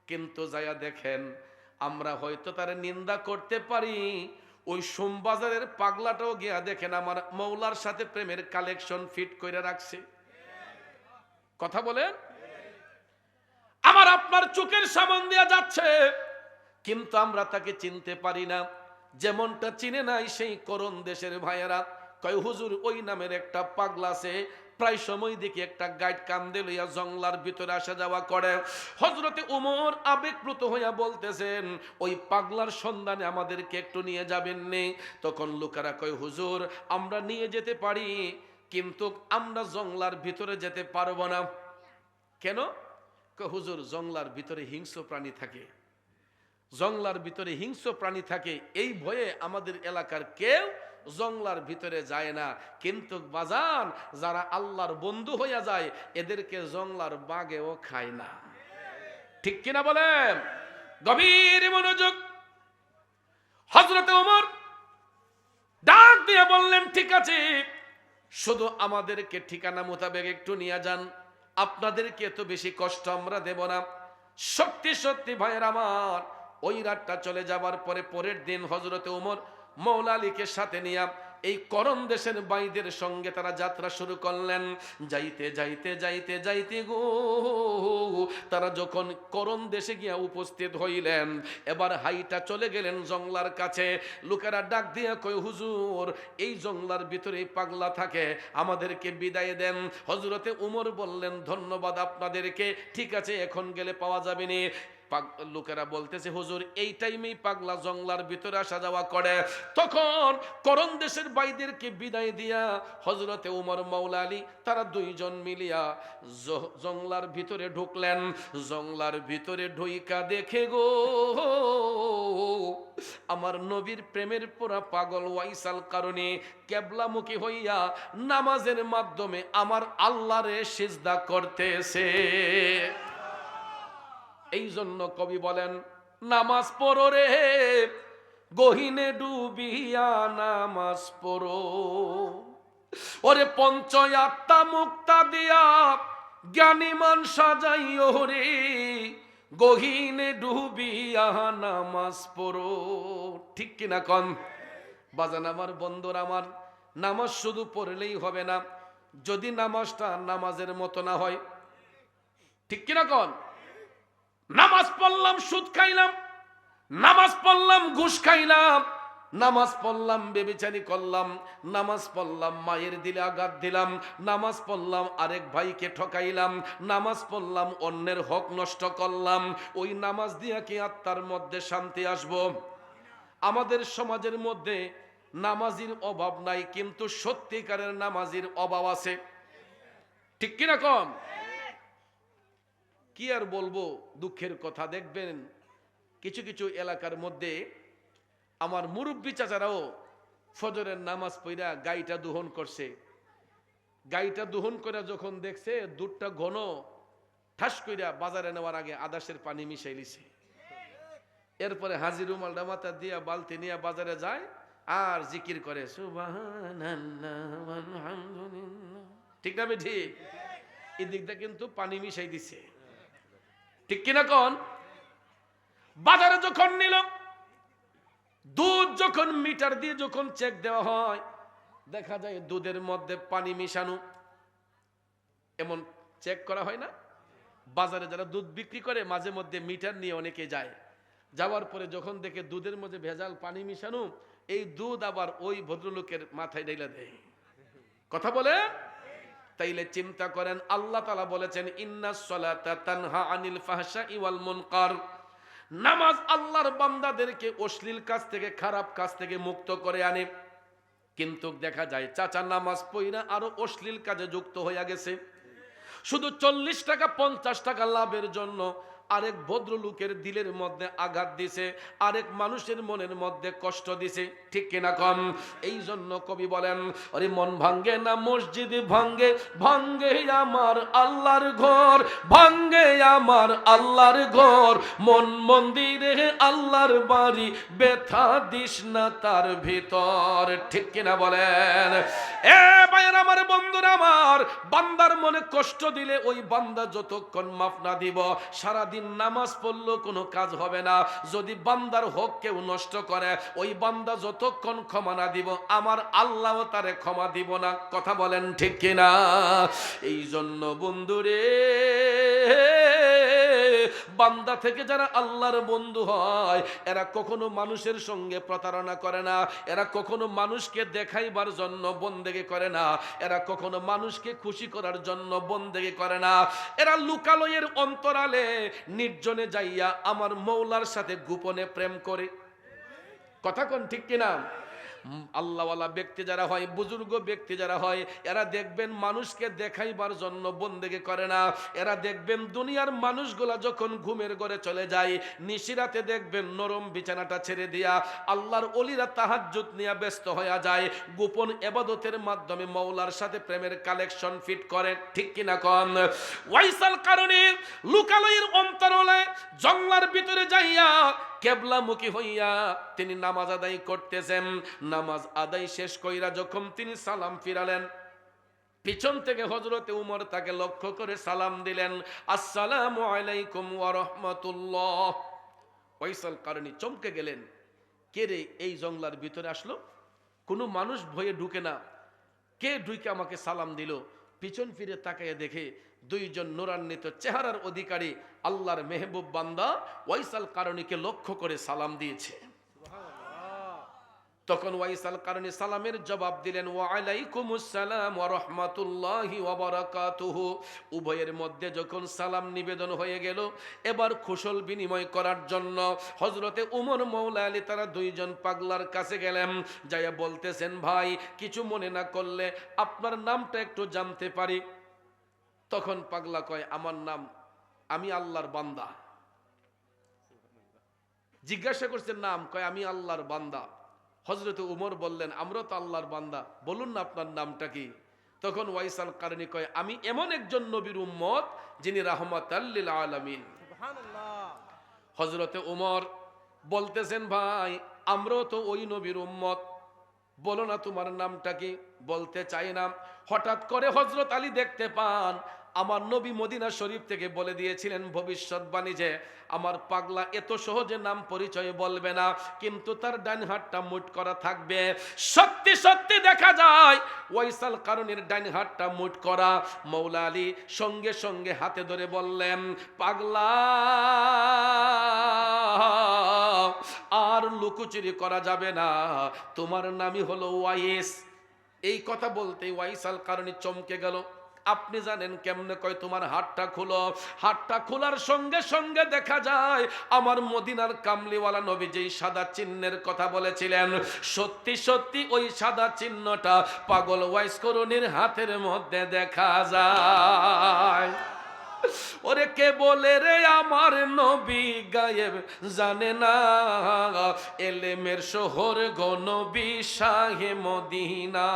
কিন্তু যায়া দেখেন আমরা হয়তো তার নিন্দা করতে পারি, ওই সোমবাজারের পাগলাটাও গিয়া দেখেন আমার মৌলার সাথে প্রেমের কালেকশন ফিট করে রাখছে। কথা বলেন, আমার আপনার চোখের সামন দিয়া যাচ্ছে, কিন্তু আমরা তাকে চিনতে পারি না, যেমনটা চিনে নাই সেই করণ দেশের ভাইয়েরা। কয় হুজুর ওই নামের একটা পাগলা আছে, প্রায় সময় দেখি একটা গাইড কান্দে লইয়া জঙ্গলার ভিতরে আসা যাওয়া করে। হযরতে ওমর আবেগপ্লুত হইয়া বলতেছেন, ওই পাগলার সন্ধানে আমাদেরকে একটু নিয়ে যাবেন নে? তখন লোকেরা কয়, হুজুর আমরা নিয়ে যেতে পারি, কিন্তু আমরা জঙ্গলার ভিতরে যেতে পারবো না। কেন? কয় হুজুর জঙ্গলার ভিতরে হিংস্র প্রাণী থাকে, জঙ্গলার ভিতরে হিংস্র প্রাণী থাকে, এই ভয়ে আমাদের এলাকার কেউ জঙ্গলার ভিতরে যায় না। কিন্তু বাজান, যারা আল্লাহর বন্ধু হইয়া যায় এদেরকে জঙ্গলার বাঘেও খায় না, ঠিক কিনা বলেন? গভীর মনোযোগ। হযরতে ওমর ডাক দিয়ে বললেন, ঠিক আছে, শুধু আমাদেরকে ঠিকানা মোতাবেক একটু নিয়ে যান, আপনাদেরকে এত বেশি কষ্ট আমরা দেব না। সত্যি সত্যি ভাইয়ের আমার, ওই রাতটা চলে যাবার পরে পরের দিন হযরতে ওমর মৌলা আলীকে সাথে নিয়ে এই করণ দেশের বাইদের সঙ্গে তারা যাত্রা শুরু করলেন। যাইতে যাইতে যাইতে যাইতে গো, তারা যখন করণ দেশে গিয়া উপস্থিত হইলেন, এবার হাইটা চলে গেলেন জঙ্গলার কাছে। লোকেরা ডাক দিয়ে কই, হুজুর এই জঙ্গলার ভিতরে পাগলা থাকে, আমাদেরকে বিদায় দেন। হযরতে উমর বললেন, ধন্যবাদ আপনাদেরকে, ঠিক আছে এখন গেলে পাওয়া যাবে না। লোকেরা বলতেছে, হুজুর এই টাইমেই পাগলা জঙ্গলার ভিতরে আসা যাওয়া করে। তখন করণ দেশের বাইদেরকে বিদায় দিয়া হযরতে উমর মৌলা আলী তারা দুইজন মিলিয়া জঙ্গলার ভিতরে ঢুকলেন। জঙ্গলার ভিতরে ঢুইকা দেখে গো, আমার নবীর প্রেমের পোড়া পাগল ওয়াইসাল কারণে কেবলামুখী হইয়া নামাজের মাধ্যমে আমার আল্লাহরে সিজদা করতেছে। এই জন্য কবি বলেন, নামাজ পড়ো রে গহিনে ডুবিয়া নামাজ পড়ো, ওরে পঞ্চ আত্মা মুক্তা দিয়া জ্ঞানী মান সাজাইও রে গহিনে ডুবিয়া নামাজ পড়ো, ঠিক কিনা কন? বাজান আমার বন্ধুরা আমার, নামাজ শুধু পড়লেই হবে না, যদি নামাজটা নামাজের মতো না হয়, ঠিক কিনা কন? নামাজ পড়লাম সুদ খাইলাম, নামাজ পড়লাম ঘুষ খাইলাম, নামাজ পড়লাম বেবিচারি করলাম, নামাজ পড়লাম মায়ের দিলে আঘাত দিলাম, নামাজ পড়লাম আরেক ভাইকে ঠকাইলাম, নামাজ পড়লাম অন্যের হক নষ্ট করলাম, ওই নামাজ দিয়া কি আত্মার মধ্যে শান্তি আসবো? আমাদের সমাজের মধ্যে নামাজির অভাব নাই, কিন্তু সত্যিকারের নামাজির অভাব আছে, ঠিক কিনা কম? কি আর বলবো, দুঃখের কথা। দেখবেন কিছু কিছু এলাকার মধ্যে আমার মুরব্বী চাচারাও ফজরের নামাজ পড়া গাইটা দহন করছে। গাইটা দহন করে যখন দেখছে দুধটা ঘন, ঠাস কইরা বাজারে নেওয়ার আগে আদাসের পানি মিশাই লিছে। এরপরে হাজির রুমালটা মাথা দিয়া বালতি নিয়ে বাজারে যায় আর জিকির করে সুবহানাল্লাহ আলহামদুলিল্লাহ, ঠিক না বেঠি? এই দিকটা কিন্তু পানি মিশাই দিছে, ঠিক কিনা কন? বাজারে যখন নিল, দুধ যখন মিটার দিয়ে যখন চেক দেওয়া হয়, দেখা যায় দুধের মধ্যে পানি মিশানো। এমন চেক করা হয় না? বাজারে যারা দুধ বিক্রি করে মাঝে মধ্যে মিটার নিয়ে অনেকে যায়, যাওয়ার পরে যখন দেখে দুধের মধ্যে ভেজাল পানি মিশানো, এই দুধ আবার ওই ভদ্রলোকের মাথায় ঢেলে দেয়। কথা বলে? তাইলে চিন্তা করেন, আল্লাহ তাআলা বলেছেন ইন্নাস সালাতা তানহা আনিল ফাহশাই ওয়াল মুনকার, নামাজ আল্লাহর বান্দাদেরকে অশ্লীল কাজ থেকে, খারাপ কাজ থেকে মুক্ত করে আনে। কিন্তু দেখা যায় চাচা নামাজ পড়া আরো অশ্লীল কাজে যুক্ত হয়ে গেছে। শুধু 40 টাকা 50 টাকা লাভের জন্য আরেক ভদ্রলোকের দিলের মধ্যে আঘাত দিছে, আরেক মানুষের মনের মধ্যে কষ্ট দিছে। ঠিক কিনা কম? এই জন্য কবি বলেন, আরে মন ভাঙ্গে না মসজিদ ভাঙ্গে, ভাঙ্গে আমার আল্লাহর ঘর, ভাঙ্গে আমার আল্লাহর ঘর, মন মন্দিরে আল্লাহর বাড়ি, ব্যথা দিস না তার ভিতর। ঠিক কিনা বলেন? এ ভাইয়ের আমার, বন্ধুরা আমার, বান্দার মনে কষ্ট দিলে ওই বান্দা যতক্ষণ মাফ না দিব, সারাদিন নামাজ পড়লেও কোনো কাজ হবে না। যদি বান্দার হক কেউ নষ্ট করে, ওই বান্দা যতক্ষণ ক্ষমা না দিব, আমার আল্লাহ তারে ক্ষমা দিব না। কথা বলেন ঠিক কিনা? এই জন্য বন্ধুরে, বান্দা থেকে যারা আল্লাহর বন্ধু হয়, এরা কখনো মানুষের সঙ্গে প্রতারণা করে না, এরা কখনো মানুষকে দেখাইবার জন্য বন্দেগি করে না, এরা কখনো মানুষকে খুশি করার জন্য বন্দেগি করে না। এরা লুকালয়ের অন্তরালে নির্জনে যাইয়া আমার মৌলার সাথে গোপনে প্রেম করে। কথা কোন ঠিক কিনা? আল্লাহওয়ালা ব্যক্তি যারা হয়, বুজুর্গ ব্যক্তি যারা হয়, এরা দেখবেন মানুষকে দেখাইবার জন্য বন্দেগি করে না। এরা দেখবেন দুনিয়ার মানুষগুলা যখন ঘুমের ঘরে চলে যায়, নিশিরাতে দেখবেন নরম বিছানাটা ছেড়ে দিয়া আল্লাহর ওলিরা তাহাজ্জুদ নিয়ে ব্যস্ত হয়ে যায়, গোপন ইবাদতের মাধ্যমে মওলার সাথে প্রেমের কালেকশন ফিট করে। ঠিক কিনা কোন? ওয়াইসাল কারণে লুকালয়ের অন্তরালে জঙ্গলার ভিতরে যাইয়া কেবলামুখী হইয়া তিনি নামাজ আদায় করতেছেন। নামাজ আদায় শেষ কইরা যখন তিনি সালাম ফিরালেন, পিছন থেকে হযরতে উমর তাকে লক্ষ্য করে সালাম দিলেন, আসসালামু আলাইকুম ওয়া রাহমাতুল্লাহ। ওয়াইসাল কারণী চমকে গেলেন, কে রে এই জঙ্গলার ভিতরে আসলো? কোনো মানুষ ভয়ে ঢুকে না, কে ঢুকে আমাকে সালাম দিল? পিছন ফিরে তাকাইয়ে দেখে দুইজন নূরান্বিত চেহারার অধিকারী আল্লাহর মেহবুব বান্দা ওয়াইসাল কারণীকে লক্ষ্য করে সালাম দিয়েছে। তখন ওয়াইসাল কারণী সালামের জবাব দিলেন, ওয়া আলাইকুমুস সালাম ওয়া রাহমাতুল্লাহি ওয়া বারাকাতুহু। উভয়ের মধ্যে যখন সালাম নিবেদন হয়ে গেল, এবার কুশল বিনিময় করার জন্য হযরতে উমর মওলা আলী তারা দুইজন পাগলার কাছে গেলেন, যাইয়া বলতেছেন, ভাই কিছু মনে না করলে আপনার নামটা একটু জানতে পারি? তখন পাগলা কয়, আমার নাম, আমি আল্লাহর বান্দা। জিজ্ঞাসা করছেন নাম, কয় আমি আল্লাহর বান্দা। হযরত উমর বললেন, আমরা তো আল্লাহর বান্দা, বলুন না আপনার নামটা কি? তখন ওয়াইসাল কারণী কয়, আমি এমন একজন নবীর উম্মত যিনি রাহমাতাল লিল আলামিন। সুবহানাল্লাহ। হযরতে উমর বলতেছেন, ভাই আমরাও তো ওই নবীর উম্মত, বলো না তোমার নামটা কি? বলতে চাই না। হঠাৎ করে হযরত আলী দেখতে পান আমার নবী মদিনা শরীফ থেকে বলে দিয়েছিলেন ভবিষ্যৎবাণী যে আমার পাগলা এত সহজে নাম পরিচয় বলবে না, কিন্তু তার ডান হাতটা মুঠ করা থাকবে। সত্যি সত্যি দেখা যায় ওয়াইসাল কারণীর ডান হাতটা মুঠ করা। মওলা আলী সঙ্গে সঙ্গে হাতে ধরে বললেন, পাগলা আর লুকোচুরি করা যাবে না, তোমার নামই হলো ওয়াইস। এই কথা বলতে ওয়াইসাল কারণী চমকে গেল। আপনি জানেন কেমনে? কয় তোমার হাতটা খুলো। হাতটা খোলার সঙ্গে সঙ্গে দেখা যায় আমার মদিনার কামলিওয়ালা নবী যেই সাদা চিহ্নের কথা বলেছিলেন, সত্যি সত্যি ওই সাদা চিহ্নটা পাগল ওয়াইস করণীর হাতের মধ্যে দেখা যায়। ওরে কে বলে রে আমার নবী গায়েব জানে না, এলেমের শহর গো নবী শাহে মদিনা।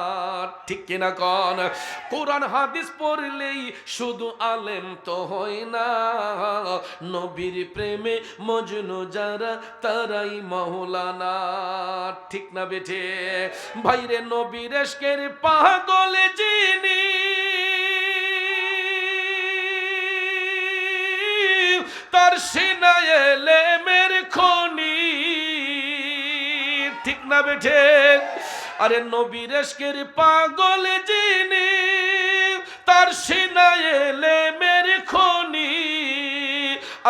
ঠিক কিনা কোন? কোরআন হাদিস পড়লেই শুধু আলেম তো হয় না, নবীর প্রেমে মজনু যারা তারাই মাওলানা। ঠিক না বেঠে? ভাইরে নবীর ইশকের পাগল যিনি, তার সিনায় এলেমের না বেঠে? আরে নবীর ইশকের পাগল যিনি, তার সিনায় এলেমের খনি,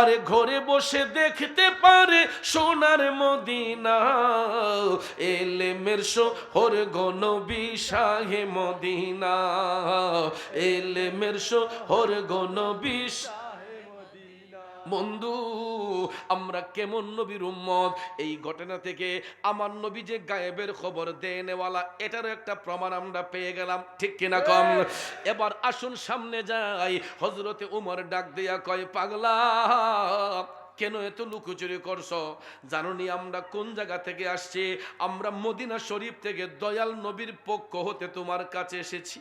আরে ঘরে বসে দেখতে পারে সোনার মদিনা, এলেমের শহর গো নবী শাহে মদিনা, এলেমের শহর গো নবী। বন্ধু, আমরা কেমন নবীর উম্মত, এই ঘটনা থেকে আমার নবী যে গায়েবের খবর দেনেওয়ালা, এটারও একটা প্রমাণ আমরা পেয়ে গেলাম, ঠিক কিনা কম? এবার আসুন সামনে যাই। হযরতে উমর ডাক দিয়া কয়, পাগলা কেন এত লুকোচুরি করছো? জানোনি আমরা কোন জায়গা থেকে আসছি? আমরা মদিনা শরীফ থেকে দয়াল নবীর পক্ষ হতে তোমার কাছে এসেছি।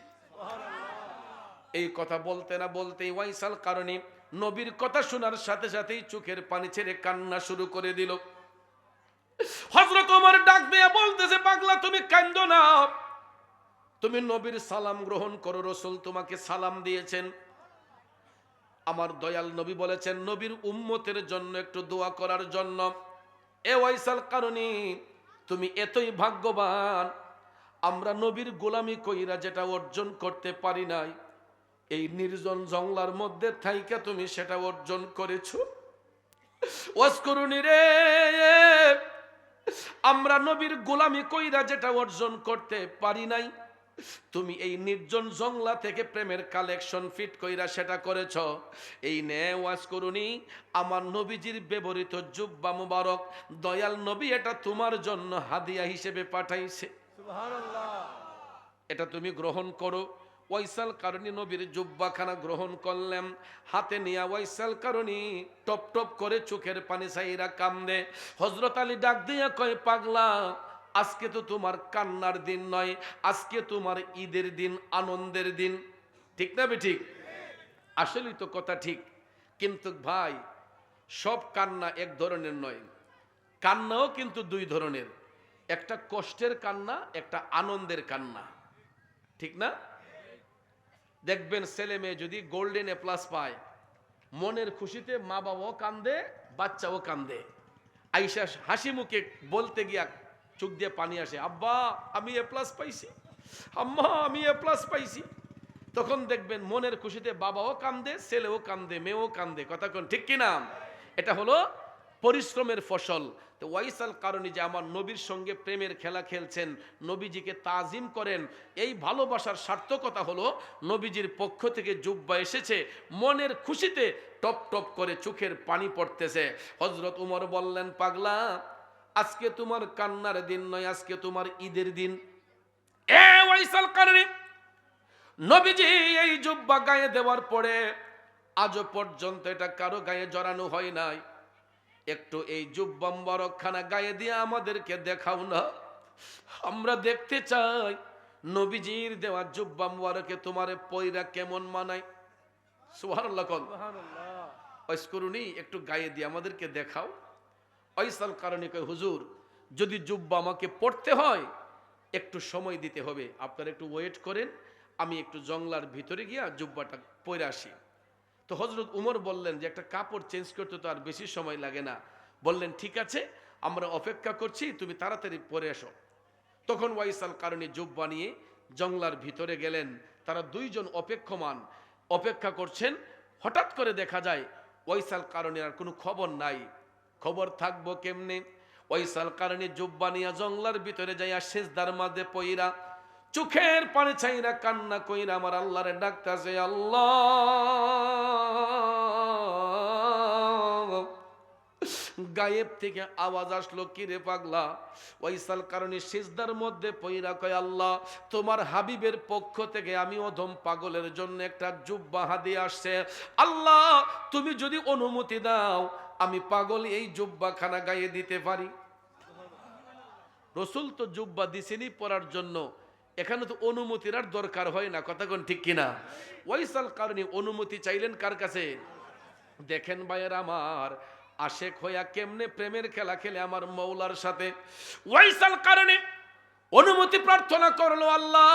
এই কথা বলতে না বলতেই ওয়াইসাল কারণে নবীর কথা শোনার সাথে সাথেই চোখের পানি ছেড়ে কান্না শুরু করে দিল। হযরত ওমর ডাক দিয়ে বলতেছে, পাগলা তুমি কাঁদো না, তুমি নবীর সালাম গ্রহণ করো, রাসূল তোমাকে সালাম দিয়েছেন। আমার দয়াল নবী বলেছেন নবীর উম্মতের জন্য একটু দোয়া করার জন্য। এ ওয়াইসাল কারণে তুমি এতই ভাগ্যবান, আমরা নবীর গোলামি কইরা যেটা অর্জন করতে পারি নাই, এই নির্জন জঙ্গলার মধ্যে থাইকা তুমি সেটা অর্জন করেছো। ওয়াজকুরুনি রে, আমরা নবীর গোলামি কইরা যেটা অর্জন করতে পারি নাই, তুমি এই নির্জন জঙ্গলা থেকে প্রেমের কালেকশন ফিট কইরা সেটা করেছো। এই নে ওয়াজকুরুনি, আমার নবীজির ব্যবহৃত জুব্বা মুবারক দয়াল নবী এটা তোমার জন্য হাদিয়া হিসেবে পাঠাইছে, সুবহানাল্লাহ, এটা তুমি গ্রহণ করো। ওয়াইসাল কারণী নবীর জুব্বাখানা গ্রহণ করলেন, হাতে নিয়া ওয়াইসাল কারণী টপ টপ করে চোখের পানি ছাইরা কান্দে। হযরত আলী ডাক দিয়া কয়, পাগলা আজকে তো তোমার কান্নার দিন নয়, আজকে তোমার ঈদের দিন, আনন্দের দিন, ঠিক না বেঠিক? আসলেই তো কথা ঠিক, কিন্তু ভাই সব কান্না এক ধরনের নয়, কান্নাও কিন্তু দুই ধরনের, একটা কষ্টের কান্না, একটা আনন্দের কান্না, ঠিক না? দেখবেন ছেলে মেয়ে যদি গোল্ডেন এ প্লাস পায়, মনের খুশিতে মা বাবাও কান্দে, বাচ্চাও কান্দে। আইসা হাসি মুখে বলতে গিয়া চোখ দিয়ে পানি আসে, আব্বা আমি এ প্লাস পাইছি, আম্মা আমি এ প্লাস পাইছি। তখন দেখবেন মনের খুশিতে বাবাও কান্দে, ছেলেও কান্দে, মেয়েও কান্দে, কথা কোন ঠিক কিনা? এটা হলো পরিশ্রমের ফসল। তো ওয়াইসাল কারণী যে আমার নবীর সঙ্গে প্রেমের খেলা খেলছেন, নবীজিকে তাজিম করেন, এই ভালোবাসার সার্থকতা হলো নবীজির পক্ষ থেকে জুব্বা এসেছে, মনের খুশিতে টপ টপ করে চোখের পানি পড়তেছে। হযরত উমর বললেন, পাগলা আজকে তোমার কান্নার দিন নয়, আজকে তোমার ঈদের দিন। এ ওয়াইসাল কারণী, নবীজি এই জুব্বা গায়ে দেওয়ার পরে আজও পর্যন্ত এটা কারো গায়ে জড়ানো হয় নাই, একটু এই জুব্বা মুবারকখানা গায়ে দিয়ে আমাদেরকে দেখাও না, আমরা দেখতে চাই নবীজির দেওয়া জুব্বা মুবারকে তোমারে পয়রা কেমন মানায়। সুবহানাল্লাহ, সুবহানাল্লাহ। ওয়াজকুরুনি, একটু গায়ে দিয়ে আমাদেরকে দেখাও। ওয়াইসাল কারণী কয়, হুজুর যদি জুব্বা আমাকে পড়তে হয় একটু সময় দিতে হবে, আপনারা একটু ওয়েট করেন, আমি একটু জঙ্গলার ভিতরে গিয়া জুব্বাটা পরে আসি। তো হযরত উমর বললেন যে একটা কাপড় চেঞ্জ করতে তো আর বেশি সময় লাগে না। বললেন ঠিক আছে, আমরা অপেক্ষা করছি, তুমি তাড়াতাড়ি পরে এসো। তখন ওয়াইসাল কারণী জুব্বা নিয়ে জঙ্গলার ভিতরে গেলেন। তারা দুইজন অপেক্ষমান, অপেক্ষা করছেন। হঠাৎ করে দেখা যায় ওয়াইসাল কারণীর আর কোনো খবর নাই। খবর থাকবো কেমনে? ওয়াইসাল কারণী জুব্বা নিয়ে জঙ্গলার ভিতরে যাইয়া সেজদার মাঝে পইরা চোখের পানি ছাইরা কান্না কইরা আমার আল্লাহরে ডাকতাছে, আল্লাহ। গায়েব থেকে আওয়াজ আসলো, কি রে পাগলা? ওয়াইসাল কারণী সিজদার মধ্যে পইরা কয়, আল্লাহ তোমার হাবিবের পক্ষ থেকে আমি অধম পাগলের জন্য একটা জুব্বা হাদিয়া আসছে, আল্লাহ তুমি যদি অনুমতি দাও আমি পাগল এই জুব্বাখানা গায়ে দিতে পারি। রাসূল তো জুব্বা দিছেনই পরার জন্য, এখানে তো অনুমতির আর দরকার হয় না, কথা কোন ঠিক কিনা? ওয়াইসাল কারণী অনুমতি চাইলেন কার কাছে? দেখেন ভাইয়ের আমার, আশেক হইয়া কেমনে প্রেমের খেলা খেলে আমার মৌলার সাথে। ওয়াইসাল কারণী অনুমতি প্রার্থনা করলো, আল্লাহ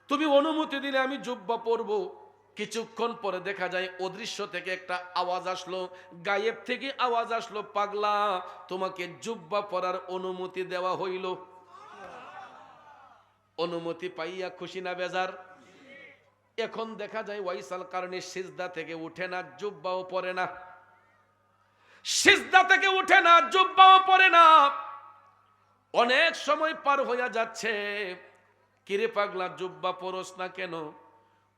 তুমি অনুমতি দিলে আমি জুব্বা পরবো, কিছুক্ষণ পরে দেখা যায় অদৃশ্য থেকে একটা আওয়াজ আসলো, গায়েব থেকে আওয়াজ আসলো, পাগলা তোমাকে জুব্বা পরার অনুমতি দেওয়া হইল। অনুমতি পাইয়া খুশি না বেজার? এখন দেখা যায় ওয়াইসাল কারণে সিজদা থেকে উঠে না, জুব্বাও পরে না, সিজদা থেকে উঠে না, জুব্বাও পরে না। অনেক সময় পার হইয়া যাচ্ছে, কিরে পাগলা জুব্বা পরস না কেন?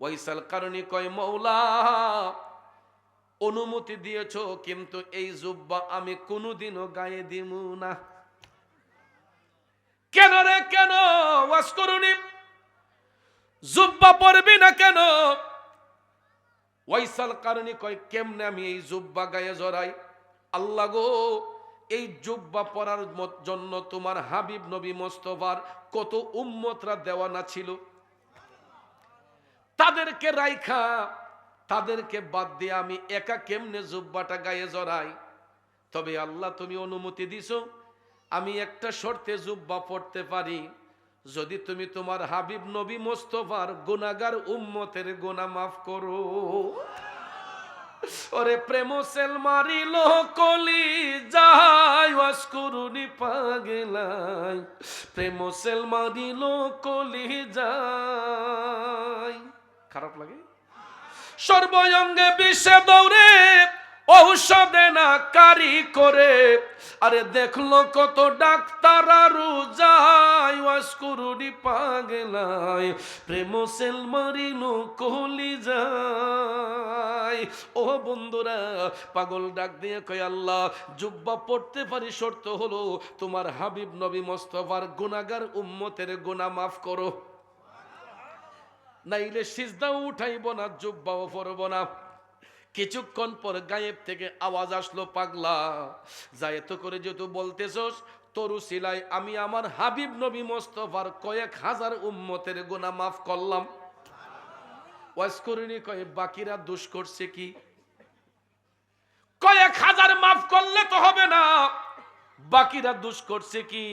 ওয়াইসাল কারণে কয়, মওলা অনুমতি দিয়েছ, কিন্তু এই জুব্বা আমি কোনোদিনও গায়ে দিমু না। কেন রে কেন? ওয়াজ করুনি, জুব্বা পরবি না কেন? ওয়াইসাল কারণে কয়, কেমনে আমি এই জুব্বা গায়ে জড়াই? আল্লাহ গো, এই জুব্বা পরার জন্য তোমার হাবিব নবী মোস্তফার কত উম্মতরা দেওয়ানা ছিল, তাদেরকে রাইখা তাদেরকে বাদ দিয়ে আমি একা কেমনে জুব্বাটা গায়ে জড়াই? তবে আল্লাহ তুমি অনুমতি দিছো, আমি একটা শর্তে জুব্বা পড়তে পারি, যদি তুমি তোমার হাবিব নবী মোস্তফার গুনাহগার উম্মতের গুনাহ মাফ করো। ওরে প্রেম সেল মারিল কলি যাই, ওয়াজ করুনি পাগলাই, প্রেম সেল মারিল কলি যাই। খারাপ লাগে? সর্বঙ্গে বিষে দৌড়ে ঔষধে না কারি করে, আরে দেখলো কত ডাক্তার আরু যায়, ওয়াজ করুনি পাগলাই, প্রেম সেল মারিলো কলি যায়। ও বন্ধুরা, পাগল ডাক দিয়ে কয়, আল্লাহ জুব্বা পড়তে পারি, শর্ত হলো তোমার হাবিব নবী মোস্তফার গুনাহগার উম্মতের গুনাহ মাফ করো, নাইলে সিজদাও উঠাইব না, জুব্বাও পরব না। কিছুক্ষণ পর গায়েব থেকে আওয়াজ আসলো, পাগলা যা এত করে যেহেতু বলতেছস, তরু সিলাই আমি আমার হাবিব নবী মোস্তফার কয়েক হাজার উম্মতের গুনাহ মাফ করলাম। ওয়াজ করিনি কয়ে বাকিরা দোষ করছে কি? কয়েক হাজার মাফ করলে তো হবে না, বাকিরা দোষ করছে কি?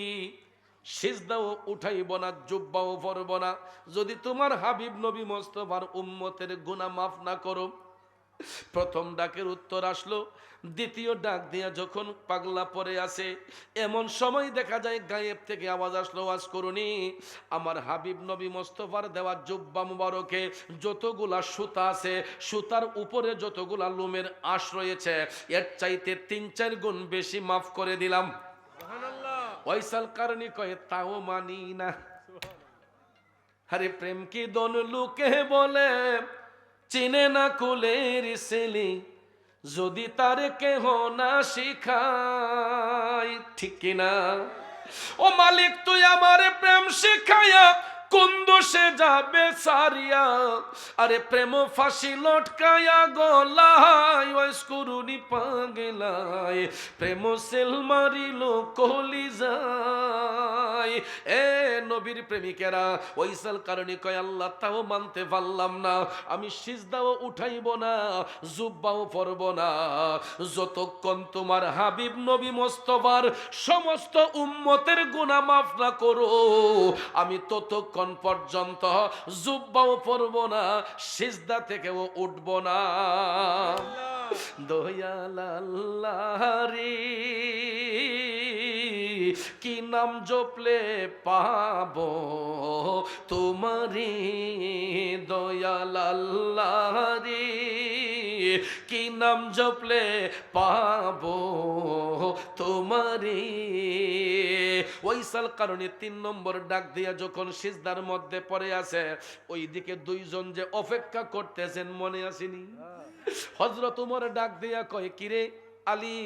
সিজদাও উঠাইব না, জুব্বাও পরব না, যদি তোমার হাবিব নবী মোস্তফার উম্মতের গুনাহ মাফ না করো। প্রথম ডাকের উত্তর আসলো, দ্বিতীয় ডাক দিয়া যখন পাগলা পরে আসে, এমন সময় দেখা যায় গায়েব থেকে আওয়াজ আসলো, ওয়াজ করুনি আমার হাবিব নবী মোস্তফার দেওয়া জুব্বা মুবারকে যতগুলা সুতা আছে, সুতার উপরে যতগুলা লোমের আঁশ রয়েছে, এর চাইতে 3-4 গুণ বেশি মাফ করে দিলাম। ওয়াইসাল কারণী কয়ে, তাও মানি না। আরে প্রেম কি দন লুকে বলে, চিনে না কুলের ছেলে, যদি তার কেহ না শিখায়, ঠিক কিনা? ও মালিক তুই আমার প্রেম শিখায়া কোন দোষে যাবে সারিয়া, আরে প্রেম ফাঁসি লটকায়া গলায়, ওয়াজ করুনি পাগলাই, প্রেম সেল মারিল কলি যায়। এ নবীর প্রেমিকেরা, ওইসাল কারণে কয়, আল্লাহ তাও মানতে পারলাম না, আমি সিজদাও উঠাইব না, জুব্বাও পরব না, যতক্ষণ তোমার হাবিব নবী মোস্তফার সমস্ত উম্মতের গুনাহ মাফ না করো, আমি ততক্ষণ পর্যন্ত জুব্বাও পরব না, সিজদা থেকেও উঠব না। দয়াল আল্লাহ রে, কি নাম জপলে পাবো তোমারি, দয়াল আল্লাহ রে, কি নাম জপলে পাবো তোমারি। ওইসাল কারণে 3 নম্বর ডাক দিয়া যখন সিজদার মধ্যে পড়ে আছে, ওইদিকে 2 জন যে অপেক্ষা করতেছেন মনে আসেনি? হযরত ওমর ডাক দিয়া কয়, কিরে আলী,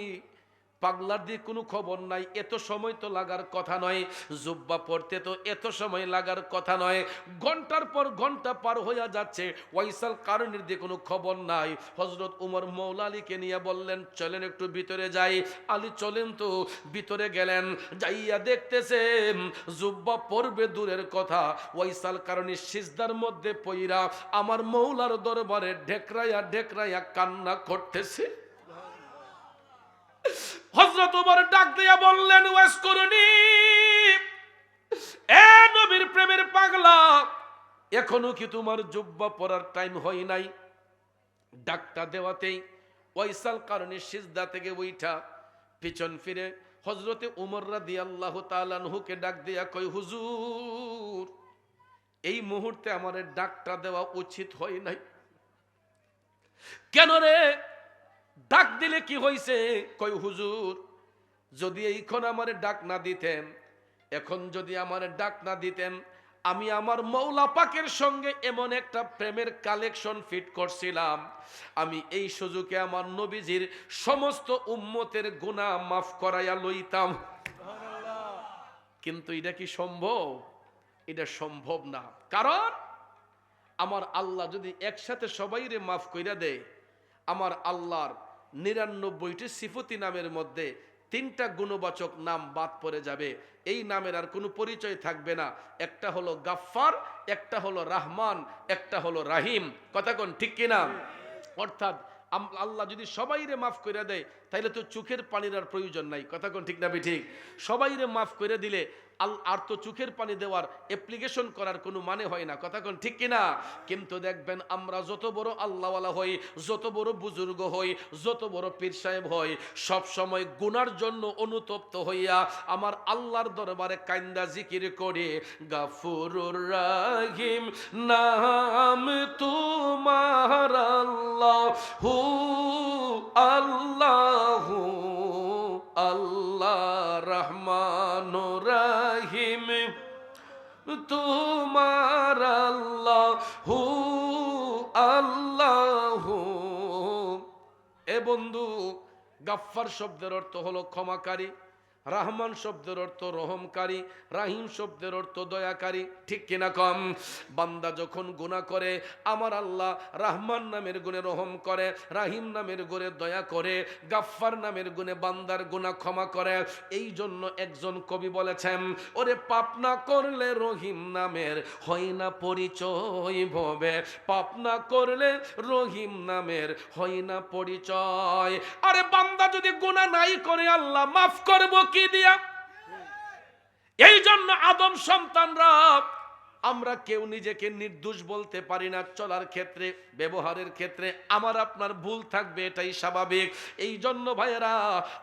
পাগলার দিয়ে কোনো খবর নাই, এত সময় তো লাগার কথা নয়, জুব্বা পড়তে তো এত সময় লাগার কথা নয়, ঘন্টার পর ঘন্টা পার হইয়া যাচ্ছে, ওয়াইসাল কারণের দিয়ে কোনো খবর নাই। হযরত ওমর মওলা আলীকে নিয়ে বললেন, চলেন একটু ভিতরে যাই। আলী চলেন তো, ভিতরে গেলেন, যাইয়া দেখতেছেন জুব্বা পড়বে দূরের কথা, ওয়াইসাল কারণে সিজদার মধ্যে পইরা আমার মওলার দরবারে ঢেকরাইয়া ঢেকরাইয়া কান্না করতেছে। হযরত ওমর ডাক দিয়া বললেন, ওয়াজ করুনি, এ নবীর প্রেমের পাগলা, এখনো কি তোমার জুব্বা পরার টাইম হয় নাই? ডাকটা দেওয়াতেই ওয়াইসাল কারণে সিজদা থেকে উঠা পিছন ফিরে হযরতে উমর রাদিয়াল্লাহু তাআলা আনহুকে ডাক দিয়া কই, হুজুর এই মুহূর্তে আমার ডাকটা দেওয়া উচিত হয় নাই। কেন রে, ডাক দিলে কি হইছে? কই হুজুর যদি এইখন আমারে ডাক না দিতেন, এখন যদি আমারে ডাক না দিতেন, আমি আমার মৌলা পাকের সঙ্গে এমন একটা প্রেমের কালেকশন ফিট করছিলাম, আমি এই সুযোগে আমার নবীজির সমস্ত উম্মতের গুনাহ মাফ করাইয়া লইতাম। কিন্তু এটা কি সম্ভব? এটা সম্ভব না। কারণ আমার আল্লাহ যদি একসাথে সবাইরে মাফ কইরা দেয়, আমার আল্লাহর 99টি সিফতি নামের মধ্যে 3টা গুণবাচক নাম বাদ পড়ে যাবে। এই নামের আর কোনো পরিচয় থাকবে না। একটা হলো গাফফার, একটা হলো রাহমান, একটা হলো রাহিম। কথা কোন ঠিক কিনা? অর্থাৎ আল্লাহ যদি সবাইরে মাফ করে দেয় তাইলে তো চোখের পানির আর প্রয়োজন নাই। কথা কোন ঠিক না ঠিক? সবাইরে মাফ করে দিলে আর তো চোখের পানি দেওয়ার অ্যাপ্লিকেশন করার কোনো মানে হয় না। কথা কোন ঠিক কিনা? কিন্তু দেখবেন আমরা যত বড় আল্লাহওয়ালা হই, যত বড় বুজুর্গ হই, যত বড় পীর সাহেব হই, সব সময় গুনার জন্য অনুতপ্ত হইয়া আমার আল্লাহর দরবারে কাইন্দা জিকির করে গাফুরুর রাহিম নাম তোমার আল্লাহু আল্লাহু আল্লাহ রহমানুর রহিম তোমার আল্লাহু আল্লাহু। এ বন্ধু, গাফফার শব্দের অর্থ হলো ক্ষমাকারী, রাহমান শব্দের অর্থ রহমকারী, রাহিম শব্দের অর্থ দয়াকারী। ঠিক কিনা কম? বান্দা যখন গুনাহ করে আমার আল্লাহ রাহমান নামের গুণে রহম করে, রাহিম নামের গুণে দয়া করে, গাফফার নামের গুণে বান্দার গুনাহ ক্ষমা করে। এই জন্য একজন কবি বলেছেন, ওরে পাপ না করলে রহিম নামের হয় না পরিচয় ভবে, পাপ না করলে রহিম নামের হয় না পরিচয়। আরে বান্দা যদি গুনাহ নাই করে আল্লাহ মাফ করব কি দিয়া? এই জন্য আদম সন্তানরা আমরা কেউ নিজেকে নির্দোষ বলতে পারি না। চলার ক্ষেত্রে, ব্যবহারের ক্ষেত্রে আমার আপনার ভুল থাকবে, এটাই স্বাভাবিক। এই জন্য ভাইয়েরা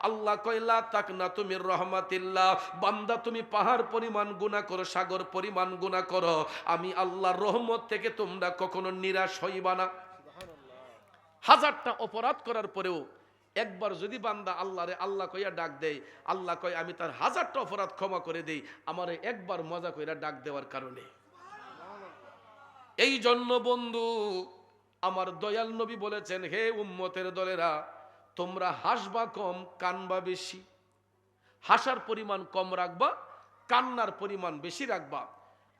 আল্লাহ কইলা তাকনা তুমি রহমাতিল্লাহ, বান্দা তুমি পাহাড় পরিমাণ গুনাহ করো, সাগর পরিমাণ গুনাহ করো, আমি আল্লাহর রহমত থেকে তোমরা কখনো নিরাশ হইবা না। হাজারটা অপরাধ করার পরেও একবার যদি বান্দা আল্লাহরে আল্লাহ কইয়া ডাক দেয়, আল্লাহ কয় আমি তার হাজারটা অপরাধ ক্ষমা করে দেই আমারে একবার মজা কইরা ডাক দেওয়ার কারণে। এই জন্য বন্ধু আমার দয়াল নবী বলেছেন, হে উম্মতের দলেরা, তোমরা হাসবা কম, কানবা বেশি। হাসার পরিমাণ কম রাখবা, কান্নার পরিমাণ বেশি রাখবা।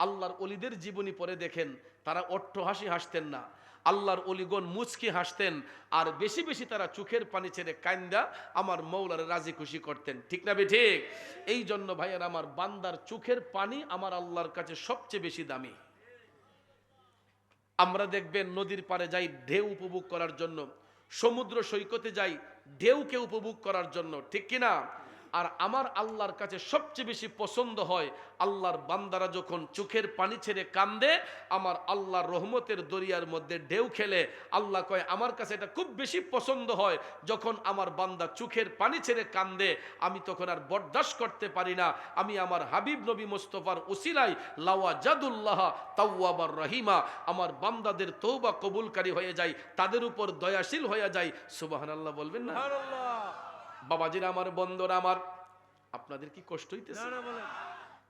আল্লাহর ওলিদের জীবনী পড়ে দেখেন, তারা অট্টহাসি হাসতেন না, আল্লাহর ওলিগণ মুচকি হাসতেন, আর বেশি বেশি তারা চোখের পানি ছেড়ে কান্দা আমার মৌলার রাজি খুশি করতেন। ঠিক না ঠিক? এই জন্য ভাইয়ের আমার বান্দার চোখের পানি আমার আল্লাহর কাছে সবচেয়ে বেশি দামি। আমরা দেখবেন নদীর পাড়ে যাই ঢেউ উপভোগ করার জন্য, সমুদ্র সৈকতে যাই ঢেউকে উপভোগ করার জন্য। ঠিক কিনা? আর আমার আল্লাহর কাছে সবচেয়ে বেশি পছন্দ হয় আল্লাহর বান্দারা যখন চোখের পানি ছেড়ে কান্দে, আমার আল্লাহর রহমতের দরিয়ার মধ্যে ঢেউ খেলে। আল্লাহ কয় আমার কাছে এটা খুব বেশি পছন্দ হয় যখন আমার বান্দা চোখের পানি ছেড়ে কান্দে, আমি তখন আর বরদাস্ত করতে পারি না। আমি আমার হাবিব নবী মুস্তাফার উসিলায় লাওয়া জাদুল্লাহ তাওয়াবার রহিমা, আমার বান্দাদের তওবা কবুলকারী হয়ে যায়, তাদের উপর দয়াশীল হয়ে যায়। সুবহানাল্লাহ বলবেন না? বাবাজিরা আমার, বন্ধুরা আমার, আপনাদের কি কষ্ট হইতেছে?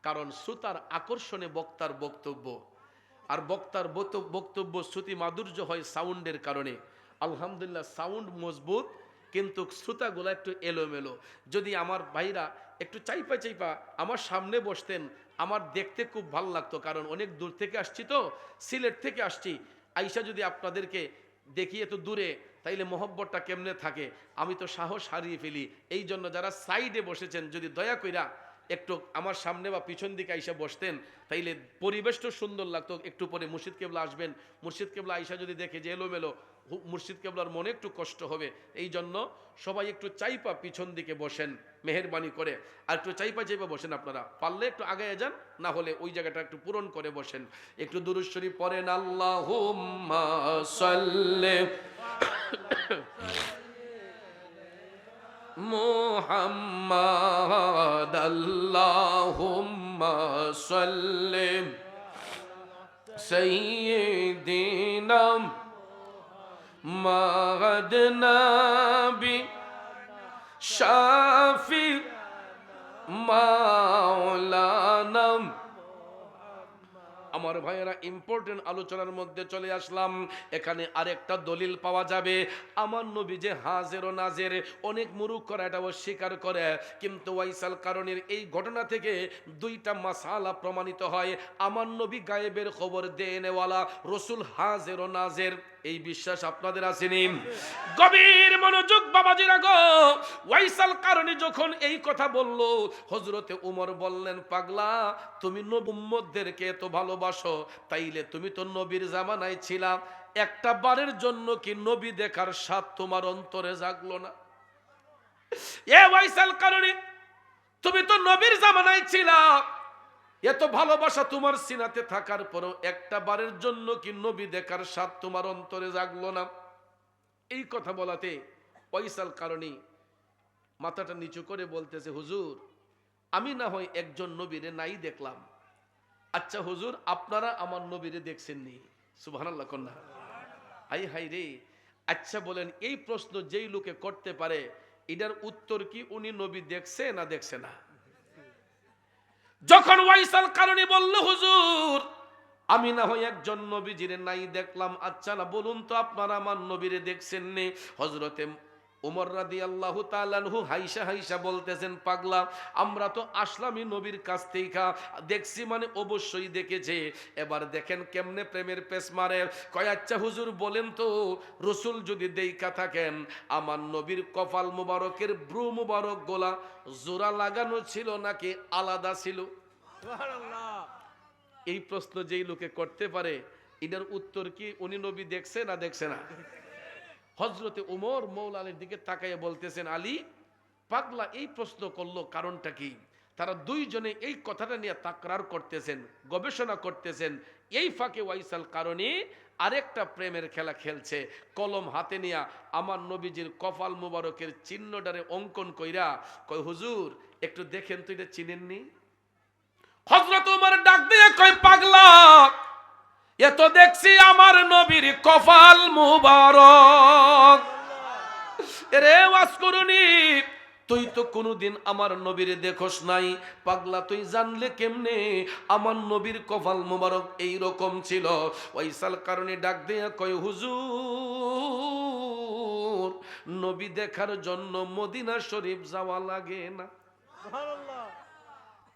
কারণ শ্রোতার আকর্ষণে বক্তার বক্তব্য, আর বক্তার বক্তব্য শ্রুতি মাধুর্য হয় সাউন্ডের কারণে। আলহামদুলিল্লাহ সাউন্ড মজবুত, কিন্তু শ্রোতাগুলো একটু এলোমেলো। যদি আমার ভাইরা একটু চাইপা চাইপা আমার সামনে বসতেন, আমার দেখতে খুব ভালো লাগতো। কারণ অনেক দূর থেকে আসছি তো, সিলেট থেকে আসছি, আইসা যদি আপনাদেরকে দেখি এত দূরে, তাইলে মহব্বতটা কেমনে থাকে? আমি তো সাহস হারিয়ে ফেলি। এই জন্য যারা সাইডে বসেছেন যদি দয়া কইরা একটু আমার সামনে বা পিছন দিকে আইসা বসতেন, তাইলে পরিবেশটা সুন্দর লাগতো। একটু পরে মুর্শিদ কেবলা আসবেন, মুর্শিদ কেবলা আইসা যদি দেখে যে এলোমেলো, মুর্শিদ কেবলার মনে একটু কষ্ট হবে। এই জন্য সবাই একটু চাইপা পিছন দিকে বসেন মেহেরবানি করে, আর একটু চাইপা চাইপা বসেন। আপনারা পারলে একটু আগায় যান, না হলে ওই জায়গাটা একটু পূরণ করে বসেন। একটু দুরূদ শরীফ পড়েন, আল্লাহুম্মা সাল্লি মুহাম্মাদ আল্লাহুম্মা সাল্লি সাইয়্যিদিনা মাহাদ নবী শাফি মাওলানা। আমার ভাইয়েরা, ইম্পর্টেন্ট আলোচনার মধ্যে চলে আসলাম। এখানে আরেকটা দলিল পাওয়া যাবে, আমার নবী যে হাজের ও নাজের। অনেক মুরুক্করা এটা অস্বীকার করে, কিন্তু ওয়াইসাল কারণের এই ঘটনা থেকে দুইটা মাসালা প্রমাণিত হয়। আমার নবী গায়েবের খবর দেনেওয়ালা, রসুল হাজের ও নাজের। এই বিশ্বাস আপনাদের আসেনি? গভীর মনোযোগ বাবাজিরা গো। ওয়াইসাল কারণে যখন এই কথা বলল, হযরতে উমর বললেন, পাগলা, তুমি নবী উম্মতদেরকে এত ভালোবাসো, তাইলে তুমি তো নবীর জামানায় ছিলা, একটা বারের জন্য কি নবী দেখার স্বাদ তোমার অন্তরে জাগলো না? এ ওয়াইসাল কারণে, তুমি তো নবীর জামানায় ছিলা, এত ভালোবাসা তোমার সিনাতে থাকার পরও একটা বারের জন্য কি নবী দেখার স্বাদ তোমার অন্তরে জাগলো না? এই কথা বলাতে ওয়াইসাল কারণে মাথাটা নিচু করে বলতেছে, হুজুর, আমি না হয় একজন নবীরে নাই দেখলাম, আচ্ছা হুজুর, আপনারা আমার নবীরে দেখছেননি? সুবহানাল্লাহ কন্যা। হাই হাই রে। আচ্ছা বলেন, এই প্রশ্ন যেই লোকে করতে পারে, এটার উত্তর কি উনি নবী দেখছে না দেখছে না? যখন ওয়াইসাল কারণে বলল, হুজুর, আমি না হয় একজন নবীজিরে নাই দেখলাম, আচ্ছা না বলুন তো আপনারা আমার নবীরে দেখছেন নে? হযরতে উমর রাদিয়াল্লাহু তাআলা আনহু হাইসা হাইসা বলতেছেন, পাগলা, আমরা তো আসলামই নবীর কাছ থেকে, দেখছি মানে অবশ্যই দেখেছে। এবার দেখেন কেমনে প্রেমের পেস মারে। কয়, আচ্ছা হুজুর বলেন তো, রসুল যদি দেইখা থাকেন, আমার নবীর কপাল মুবারকের ব্রু মুবারক গোলা জোড়া লাগানো ছিল নাকি আলাদা ছিল? এই প্রশ্ন যেই লোকে করতে পারে, এটার উত্তর কি উনি নবী দেখছে না দেখছে না? হযরতে উমর মওলা আলীর দিকে তাকাইয়া বলতেছেন, আলী, পাগলা এই প্রশ্ন করলো কারণটা কি? তারা দুইজনে এই কথাটা নিয়ে তাকরার করতেছেন, গবেষণা করতেছেন। এই ফাঁকে ওয়াইসাল কারণে আরেকটা প্রেমের খেলা খেলছে। কলম হাতে নিয়ে আমার নবীজির কপাল মুবারকের চিহ্নটারে অঙ্কন কইরা কয়, হুজুর একটু দেখেন তো, এটা চিনেননি? হযরত উমর ডাক দিয়ে কয়, পাগলা, এ তো দেখছি আমার নবীর কপাল মুবারক। রে ওয়াজ করুনি, তুই তো কোনোদিন আমার নবীরে দেখোস নাই, পাগলা তুই জানলে কেমনে আমার নবীর কপাল মুবারক এই রকম ছিল? ওয়াইসাল কারণে ডাক দিয়ে কয়, হুজুর, নবী দেখার জন্য মদিনা শরীফ যাওয়া লাগে না।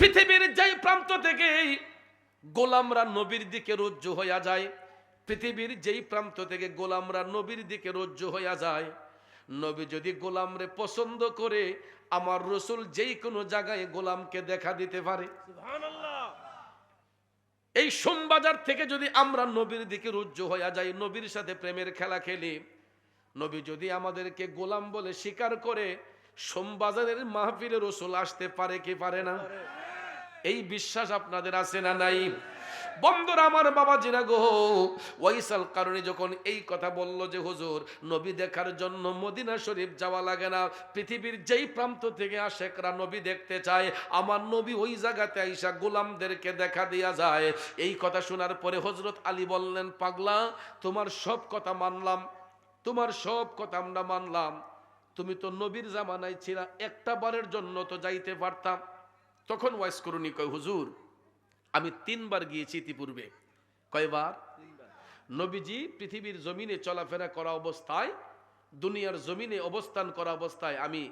পৃথিবীর যেই প্রান্ত থেকে গোলামরা নবীর দিকে রজ্জু হইয়া যায়, পৃথিবীর যেই প্রান্ত থেকে গোলামরা নবীর দিকে রজ্জু হইয়া যায়, নবী যদি গোলামরে পছন্দ করে, আমার রসুল যেই কোনো জায়গায় গোলামকে দেখা দিতে পারে। এই সোমবাজার থেকে যদি আমরা নবীর দিকে রজ্জু হইয়া যাই, নবীর সাথে প্রেমের খেলা খেলি, নবী যদি আমাদেরকে গোলাম বলে স্বীকার করে, সোমবাজারের মাহফিলে রসুল আসতে পারে কি পারে না? এই বিশ্বাস আপনাদের আছে না নাই? বন্ধুরা আমার, বাবাজিরা গো, ওয়াইসাল কারণে যখন এই কথা বলল যে হুজুর, নবী দেখার জন্য মদিনা শরীফ যাওয়া লাগে না, পৃথিবীর যেই প্রান্ত থেকে আশেকরা নবী দেখতে চায়, আমার নবী ওই জায়গাতে আইসা গোলামদেরকে দেখা দিয়া যায়। এই কথা শোনার পরে হযরত আলী বললেন, পাগলা, তোমার সব কথা মানলাম, তোমার সব কথা আমরা মানলাম, তুমি তো নবীর জামানায় ছিলা, একটা বারের জন্য তো যাইতে পারতাম। তখন ওয়াইস করুনি কয়, হুজুর, আমি 3 বার গিয়েছি ইতিপূর্বে। কয়বার? নবীজি পৃথিবীর জমিনে চলাফেরা করা অবস্থায়, দুনিয়ার জমিনে অবস্থান করা অবস্থায় আমি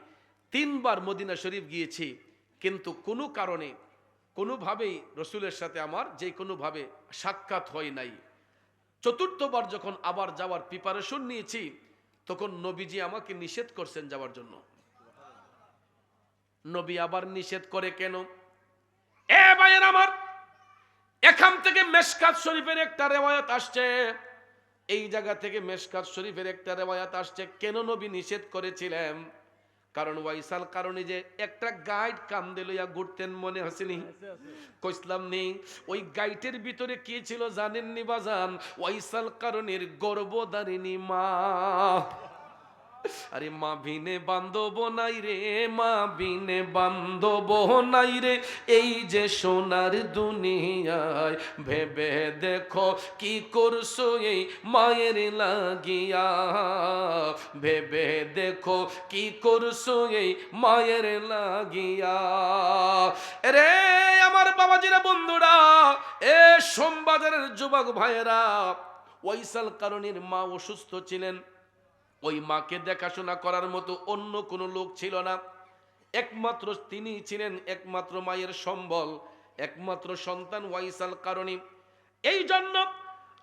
3 বার মদিনা শরীফ গিয়েছি, কিন্তু কোনো কারণে কোনোভাবেই রসুলের সাথে আমার যে কোনোভাবে সাক্ষাৎ হয় নাই। 4র্থবার যখন আবার যাওয়ার প্রিপারেশন নিয়েছি, তখন নবীজি আমাকে নিষেধ করছেন যাওয়ার জন্য। নবী আবার নিষেধ করে কেন? এ ভাইয়ের আমার, এখান থেকে মেশকাত শরীফের একটা রিওয়ায়াত আসছে, এই জায়গা থেকে মেশকাত শরীফের একটা রিওয়ায়াত আসছে, কেন নবী নিষেধ করেছিলেন? কারণ ওয়াইসাল কারণে যে একটা গাইড কান্দে লইয়া ঘুরতেন, মনে হসেনি? কইসলাম নেই? ওই গাইটের ভিতরে কি ছিল জানেননি বাজান? ওয়াইসাল কারণের গর্ভধারিণী মা। আরে মা বিনে বান্ধব নাই রে, মা বিনে বান্ধব নাই রে, এই যে সোনার দুনিয়ায়। ভেবে দেখো কি করছো এই মায়ের লাগিয়া, ভেবে দেখো কি করছো এই মায়ের লাগিয়া। রে আমার বাবাজিরা, বন্ধুরা, এ সোমবাজারের যুবক ভাইয়েরা, ওয়াইসাল কারণের মা অসুস্থ ছিলেন। ওই মাকে দেখাশোনা করার মতো অন্য কোনো লোক ছিল না, একমাত্র তিনি ছিলেন একমাত্র মায়ের সম্বল, একমাত্র সন্তান ওয়াইসাল কারণী। এই জন্য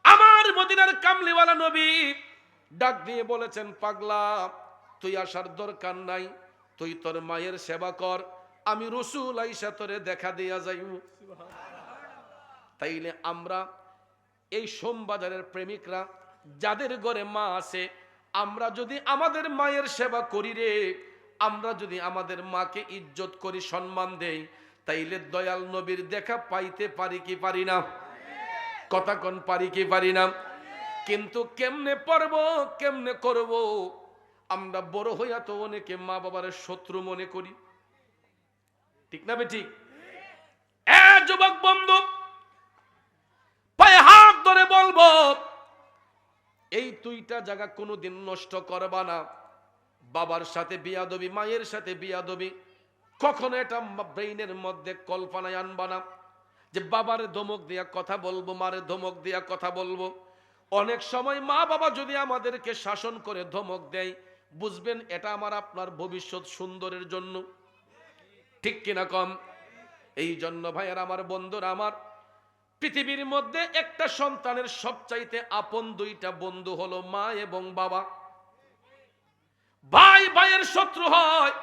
আমার মদিনার কামলিওয়ালা নবী ডাক দিয়ে বলেছেন, পাগলা তুই আসার দরকার নাই, তুই তোর মায়ের সেবা কর, আমি রসুল আইসা তোরে দেখা দিয়া যাইব। তাইলে আমরা এই সোমবাজারের প্রেমিকরা যাদের ঘরে মা আছে, আমরা যদি আমাদের মায়ের সেবা করি রে, আমরা যদি আমাদের মাকে ইজ্জত করি, সম্মান দেই, তাইলে দয়াল নবীর দেখা পাইতে পারি কি পারি না? কথা কোন পারি কি পারি না? কিন্তু কেমনে পারব, কেমনে করব? আমরা বড় হইয়া তো অনেকে মা বাবার শত্রু মনে করি, ঠিক না বেঠিক? যুবক বন্ধু, পায়ে হাত ধরে বলবো, এই দুইটা জায়গা কোনোদিন নষ্ট করবা না। বাবার সাথে বিয়াদবি, মায়ের সাথে বিয়াদবি, কখনো এটা ব্রেইনের মধ্যে কল্পনায় আনবা না যে বাবার ধমক দিয়া কথা বলবো, মারে ধমক দিয়া কথা বলবো। অনেক সময় মা বাবা যদি আমাদেরকে শাসন করে ধমক দেয়, বুঝবেন এটা আমার আপনার ভবিষ্যৎ সুন্দরের জন্য, ঠিক কিনা কম? এই জন্য ভাইয়ার আমার, বন্ধুরা আমার, পৃথিবীর মধ্যে একটা সন্তানের সবচাইতে আপন দুইটা বন্ধু হলো মা এবং বাবা। ভাই ভাইয়ের শত্রু হয়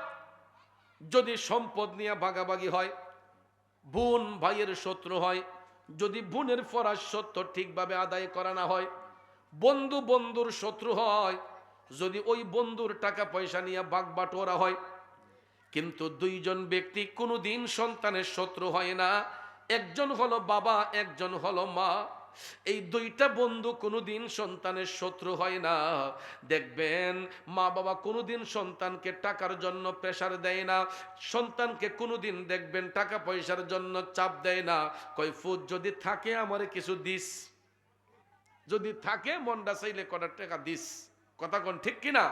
যদি সম্পদ নিয়ে ভাগাভাগি হয়, বোন ভাইয়ের শত্রু হয় যদি বোনের ফরজ সত্য ঠিকভাবে আদায় করা না হয়, বন্ধু বন্ধুর শত্রু হয় যদি ওই বন্ধুর টাকা পয়সা নিয়ে ভাগবাটোয়ারা হয়। কিন্তু দুইজন ব্যক্তি কোনোদিন সন্তানের শত্রু হয় না, একজন হলো বাবা, একজন হলো মা। এই দুইটা বন্ধু কোনোদিন সন্তানের শত্রু হয় না। দেখবেন মা বাবা কোনোদিন সন্তানকে টাকার জন্য প্রেসার দেয় না, সন্তানকে কোনোদিন দেখবেন টাকা পয়সার জন্য চাপ দেয় না। কই ফুট যদি থাকে আমারে কিছু দিস, যদি থাকে মনটা চাইলে কটা টাকা দিস, কথা কোন ঠিক কিনা?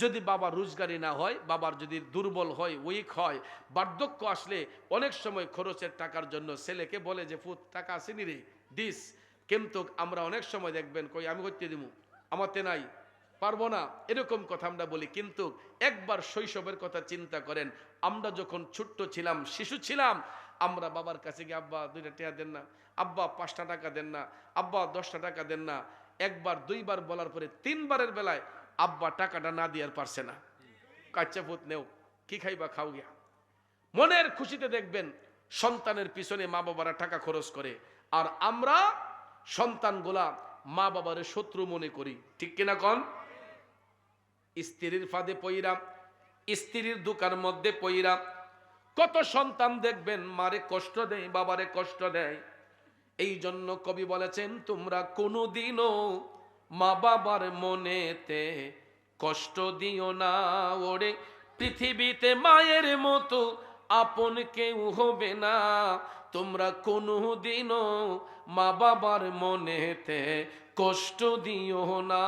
যদি বাবা রোজগারি না হয়, বাবার যদি দুর্বল হয়, উইক হয়, বার্ধক্য আসলে অনেক সময় খরচের টাকার জন্য ছেলেকে বলে যে ফুট টাকা আসেনি রে, দিস। কিন্তু আমরা অনেক সময় দেখবেন কই আমি করতে দিব, আমাতে নাই, পারবো না, এরকম কথা আমরা বলি। কিন্তু একবার শৈশবের কথা চিন্তা করেন, আমরা যখন ছোট্ট ছিলাম, শিশু ছিলাম, আমরা বাবার কাছে গিয়ে আব্বা 2টা টাকা দেন না, আব্বা 5টা টাকা দেন না, আব্বা 10টা টাকা দেন না। একবার দুইবার বলার পরে 3বারের বেলায় আব্বা টাকাটা না দিয়ার পারছে না, কাচ্চা ফুট নেও, কি খাইবা খাও গিয়া। মনের খুশিতে দেখবেন সন্তানের পিছনে মা বাবারা টাকা খরচ করে, আর আমরা সন্তানগুলা মা বাবার শত্রু মনে করি, ঠিক কিনা কন? স্ত্রীর ফাঁদে পইরা, স্ত্রীর দোকার মধ্যে পইরা কত সন্তান দেখবেন মারে কষ্ট দেয়, বাবারে কষ্ট দেয়। এই জন্য কবি বলেছেন, তোমরা কোনোদিনও মা বাবার মনেতে কষ্ট দিও না, ওরে পৃথিবীতে মায়ের মতো আপন কেউ হবে না। তোমরা কোনোদিনও মা বাবার মনেতে কষ্ট দিও না।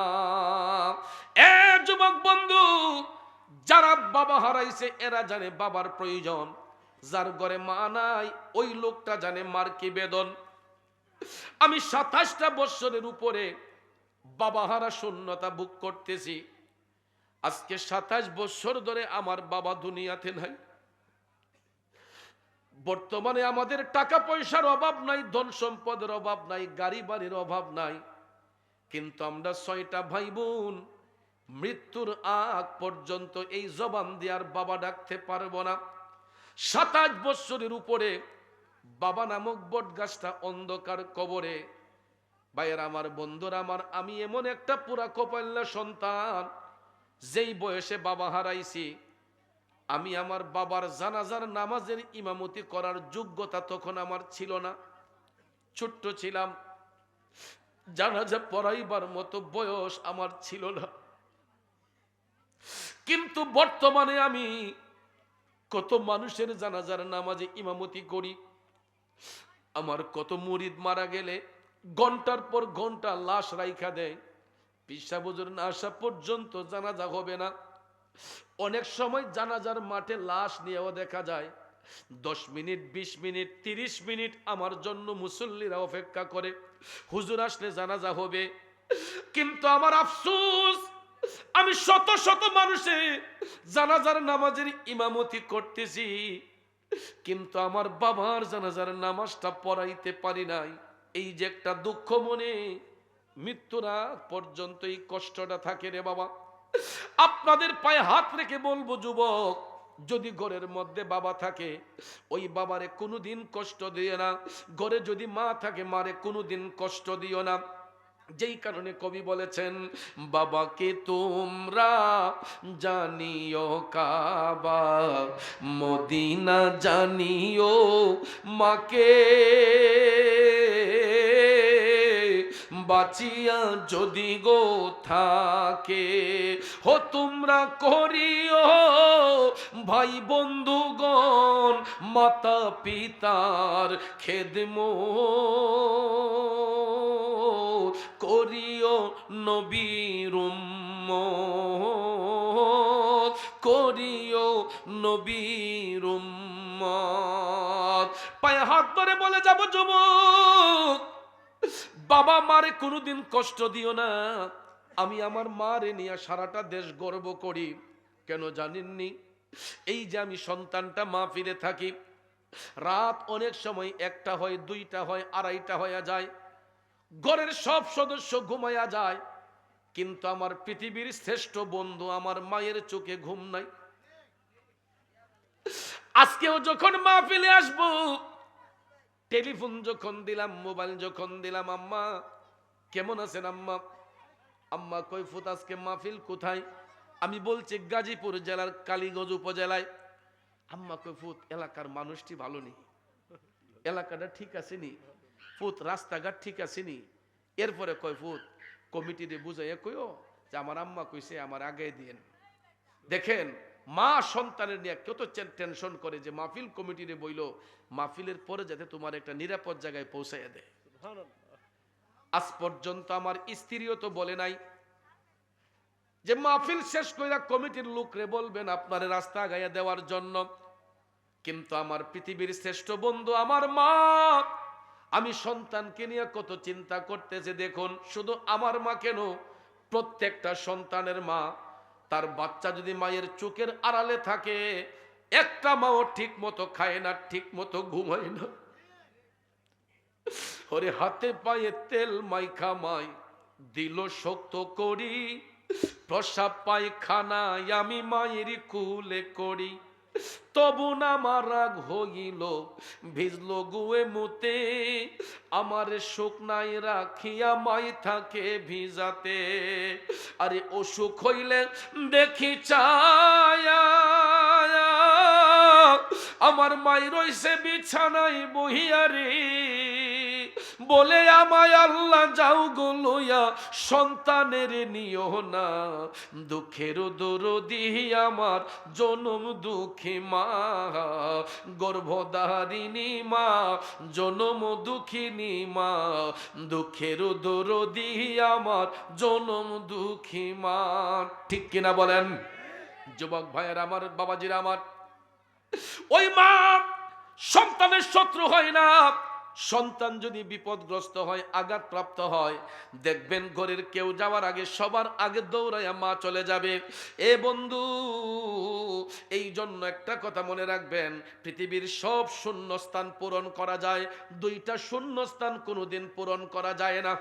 এ যুবক বন্ধু, যারা বাবা হারাইছে এরা জানে বাবার প্রয়োজন, যার ঘরে মা নাই ওই লোকটা জানে মার কি বেদন। আমি 27টা বছরের উপরে বাবা হারা শূন্যতা ভোগ করতেছি। আজকে 27 বছর ধরে আমার বাবা দুনিয়াতে নাই। বর্তমানে আমাদের টাকা পয়সার অভাব নাই, ধন সম্পদের অভাব নাই, গাড়ি বাড়ির অভাব নাই, কিন্তু আমরা 6টা ভাই বোন মৃত্যুর আগ পর্যন্ত এই জবান দিয়ে আর বাবা ডাকতে পারবো না। 27 বছরের উপরে বাবা নামক বট গাছটা অন্ধকার কবরে। ভাইয়ের আমার, বন্ধুরা আমার, আমি এমন একটা পুরা কপাল্লা সন্তান, যেই বয়সে বাবা হারাইছি আমি আমার বাবার জানাজার নামাজের ইমামতি করার যোগ্যতা তখন আমার ছিল না, ছোট্ট ছিলাম, জানাজা পড়াইবার মতো বয়স আমার ছিল না। কিন্তু বর্তমানে আমি কত মানুষের জানাজার নামাজে ইমামতি করি। আমার কত মুরিদ মারা গেলে ঘন্টার পর ঘন্টা লাশ রাইখা দেয়, পিসা হুজুর না আসা পর্যন্ত জানাজা হবে না। অনেক সময় জানাজার মাঠে লাশ নিয়েও দেখা যায় 10 মিনিট, 20 মিনিট, 30 মিনিট আমার জন্য মুসল্লিরা অপেক্ষা করে, হুজুর আসলে জানাজা হবে। কিন্তু আমার আফসোস, আমি শত শত মানুষে জানাজার নামাজের ইমামতি করতেছি, কিন্তু আমার বাবার জানাজার নামাজটা পড়াইতে পারি নাই। এই যে একটা দুঃখ মনে, মৃত্যুর আগ পর্যন্ত এই কষ্টটা থাকে রে বাবা। আপনাদের পায়ে হাত রেখে বলবো যুবক, যদি ঘরের মধ্যে বাবা থাকে ওই বাবারে কোনোদিন কষ্ট দিও না, ঘরে যদি মা থাকে মারে কোনোদিন কষ্ট দিও না। যেই কারণে কবি বলেছেন, বাবাকে তোমরা জানিও কাবা, মদিনা জানিও মাকে, বাঁচিয়া যদি গো থাকে, হো তোমরা করিও ভাই বন্ধুগণ মাতা পিতার খেদমত, করিও নবীর উম্মত, করিও নবীর উম্মত। পায়ে হাত ধরে বলে যাব যুবক, বাবা মারে কোনোদিন কষ্ট দিও না। আমি আমার মারে নিয়ে সারাটা দেশ গর্ব করি। কেন জানেননি? এই যে আমি সন্তানটা মাহফিলে থাকি, রাত অনেক সময় 1টা হয়, 2টা হয়, 2:30টা হয়ে যায়, ঘরের সব সদস্য ঘুমায়া যায়, কিন্তু আমার পৃথিবীর শ্রেষ্ঠ বন্ধু আমার মায়ের চোখে ঘুম নাই। আজকেও যখন মাহফিলে আসবো, টেলিফোন যখন দিলাম, মোবাইল যখন দিলাম, আম্মা কেমন আছেন আম্মা? আম্মা কই ফুত আজকে মাহফিল কোথায়? আমি বলছি গাজীপুর জেলার কালীগঞ্জ উপজেলায়। আম্মা কই ফুত এলাকার মানুষটি ভালো নেই, এলাকাটা ঠিক আছে নি ফুত, রাস্তাঘাট ঠিক আছে নি? এরপরে কয় ফুত কমিটিতে বুঝাইয়া কইও যে আমার আম্মা কইছে আমার আগে দিয়েন। দেখেন মা সন্তানের নিয়ে কত টেনশন করে যে মাহফিল কমিটিরে বইলো মাহফিলের পরে যাতে তোমার একটা নিরাপদ জায়গায় পৌঁছাইয়া দেয়। আজ পর্যন্ত আমার স্ত্রীও তো বলে নাই যে মাহফিল শেষ কইরা কমিটির লোকরে বলবেন আপনার রাস্তা আগাইয়া দেওয়ার জন্য। কিন্তু আমার পৃথিবীর শ্রেষ্ঠ বন্ধু আমার মা, আমি সন্তানকে নিয়ে কত চিন্তা করতেছে দেখুন। শুধু আমার মা কেন, প্রত্যেকটা সন্তানের মা, তার বাচ্চা যদি মায়ের চোখের আড়ালে থাকে, একটা মাও ঠিক মতো খায় না, ঠিক মতো ঘুমায় না। ওরে হাতে পায়ে তেল মাইখা মাই দিল শক্ত করি, প্রসাব পায়খানায় আমি মায়ের কুলে করি, তবু না আমার রাগ হইল ভিজলো গুয়ে মুতে, আমার সুখ নাই রাখিয়া মাই থাকে ভিজাতে। আরে অসুখ হইলে দেখি চায়া আমার মাই রইছে বিছানায় বহিয়ারে, বলে আমায় আল্লাহ যাও গো লইয়া সন্তানের নিও না, দুঃখের দরদি আমার জনম দুঃখী মা, গর্ভধারিণী মা, জনম দুঃখিনী মা, দুঃখের দরদি আমার জনম দুঃখী মা। ঠিক কিনা বলেন যুবক ভাইয়ের আমার, বাবাজিরা আমার? ওই মা সন্তানের শত্রু হয় না। সন্তান যদি বিপদগ্রস্ত হয়, আঘাতপ্রাপ্ত হয়, দেখবেন ঘরের কেউ যাওয়ার আগে সবার আগে দৌড়াইয়া মা চলে যাবে। এ বন্ধু, এই জন্য একটা কথা মনে রাখবেন, পৃথিবীর সব শূন্যস্থান পূরণ করা যায়, 2টা শূন্যস্থান কোনোদিন পূরণ করা যায় না।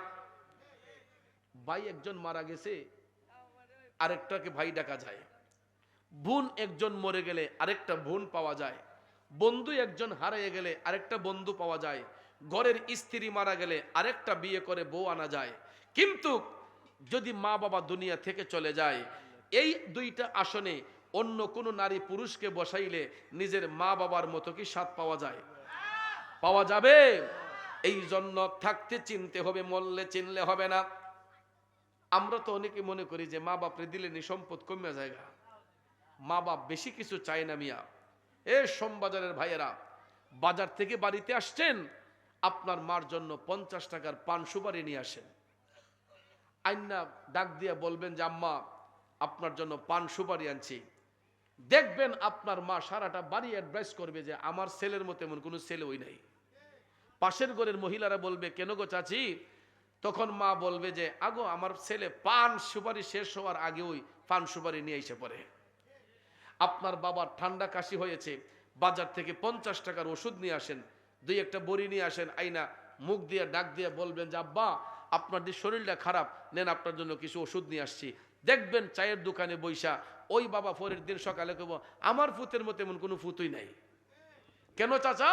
ভাই একজন মারা গেছে, আরেকটাকে ভাই ডাকা যায়। বোন একজন মরে গেলে আরেকটা বোন পাওয়া যায়। বন্ধু একজন হারিয়ে গেলে আরেকটা বন্ধু পাওয়া যায়। ঘরের স্ত্রী মারা গেলে আরেকটা বিয়ে করে বউ আনা যায়। কিন্তু যদি মা বাবা দুনিয়া থেকে চলে যায়, এই 2টা আসনে অন্য কোনো নারী পুরুষকে বসাইলে নিজের মা বাবার মতো কি স্বাদ পাওয়া যায়? পাওয়া যাবে? এই জন্য থাকতে চিনতে হবে, মরলে চিনলে হবে না। আমরা তো অনেকে মনে করি যে মা বাপরে দিলে নি সম্পদ কমে জায়গা। মা বাপ বেশি কিছু চায় না মিয়া। এ সোমবাজারের ভাইয়েরা, বাজার থেকে বাড়িতে আসছেন, আপনার মার জন্য 50 টাকার পান সুপারি নিয়ে আসেন। আইনা ডাক দিয়ে বলবেন যে আম্মা আপনার জন্য পান সুপারি আনছি। দেখবেন আপনার মা সারাটা বাড়ি অ্যাডভাইস করবে যে আমার ছেলের মতো এমন কোনো ছেলে ওই নাই। পাশের ঘরের মহিলারা বলবে কেন গো চাচি? তখন মা বলবে যে আগো আমার ছেলে পান সুপারি শেষ হওয়ার আগে ওই পান সুপারি নিয়ে এসে পড়ে। আপনার বাবার ঠান্ডা কাশি হয়েছে, বাজার থেকে 50 টাকার ওষুধ নিয়ে আসেন, 2-1টা বড়ি নিয়ে আসেন, আইনা মুখ দিয়ে ডাক দিয়ে বলবেন যে আব্বা আপনার যে শরীরটা খারাপ, নেন আপনার জন্য কিছু ওষুধ নিয়ে আসছি। দেখবেন চায়ের দোকানে বৈশা ওই বাবা পরের দিন সকালে কব আমার ফুতের মতো এমন কোনো ফুতুই নাই। কেন চাচা?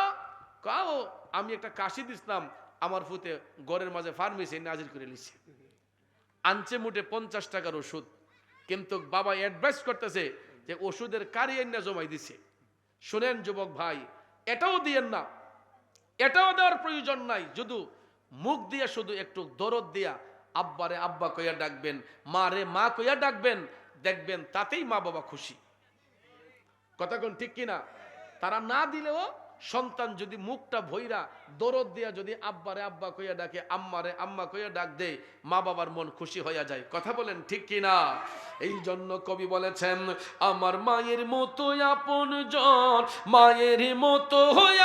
কাও আমি একটা কাশি দিছিলাম, আমার ফুতে ঘরের মাঝে ফার্মেসি নাজির করে নিচ্ছে, আনছে মুঠে 50 টাকার ওষুধ। কিন্তু বাবা অ্যাডভাইস করতেছে যে ওষুধের কারি এনে জমাই দিছে। শুনেন যুবক ভাই, এটাও দিয়েন না, এটাও দেওয়ার প্রয়োজন নাই। শুধু মুখ দিয়ে শুধু একটু দরদ দিয়া আব্বারে আব্বা কইয়া ডাকবেন, মা রে মা কইয়া ডাকবেন, দেখবেন তাতেই মা বাবা খুশি। কথা কোন ঠিক কিনা? তারা না দিলেও সন্তান যদি মুখটা ভইরা দরদ দিয়া যদি আব্বারে আব্বা কইয়া ডাকে, আম্মারে আম্মা কইয়া ডাক দেয়, মা বাবার মন খুশি হইয়া যায়। কথা বলেন ঠিক কিনা? এই জন্য কবি বলেছেন আমার মায়ের মতো আপন জন, মায়ের মতো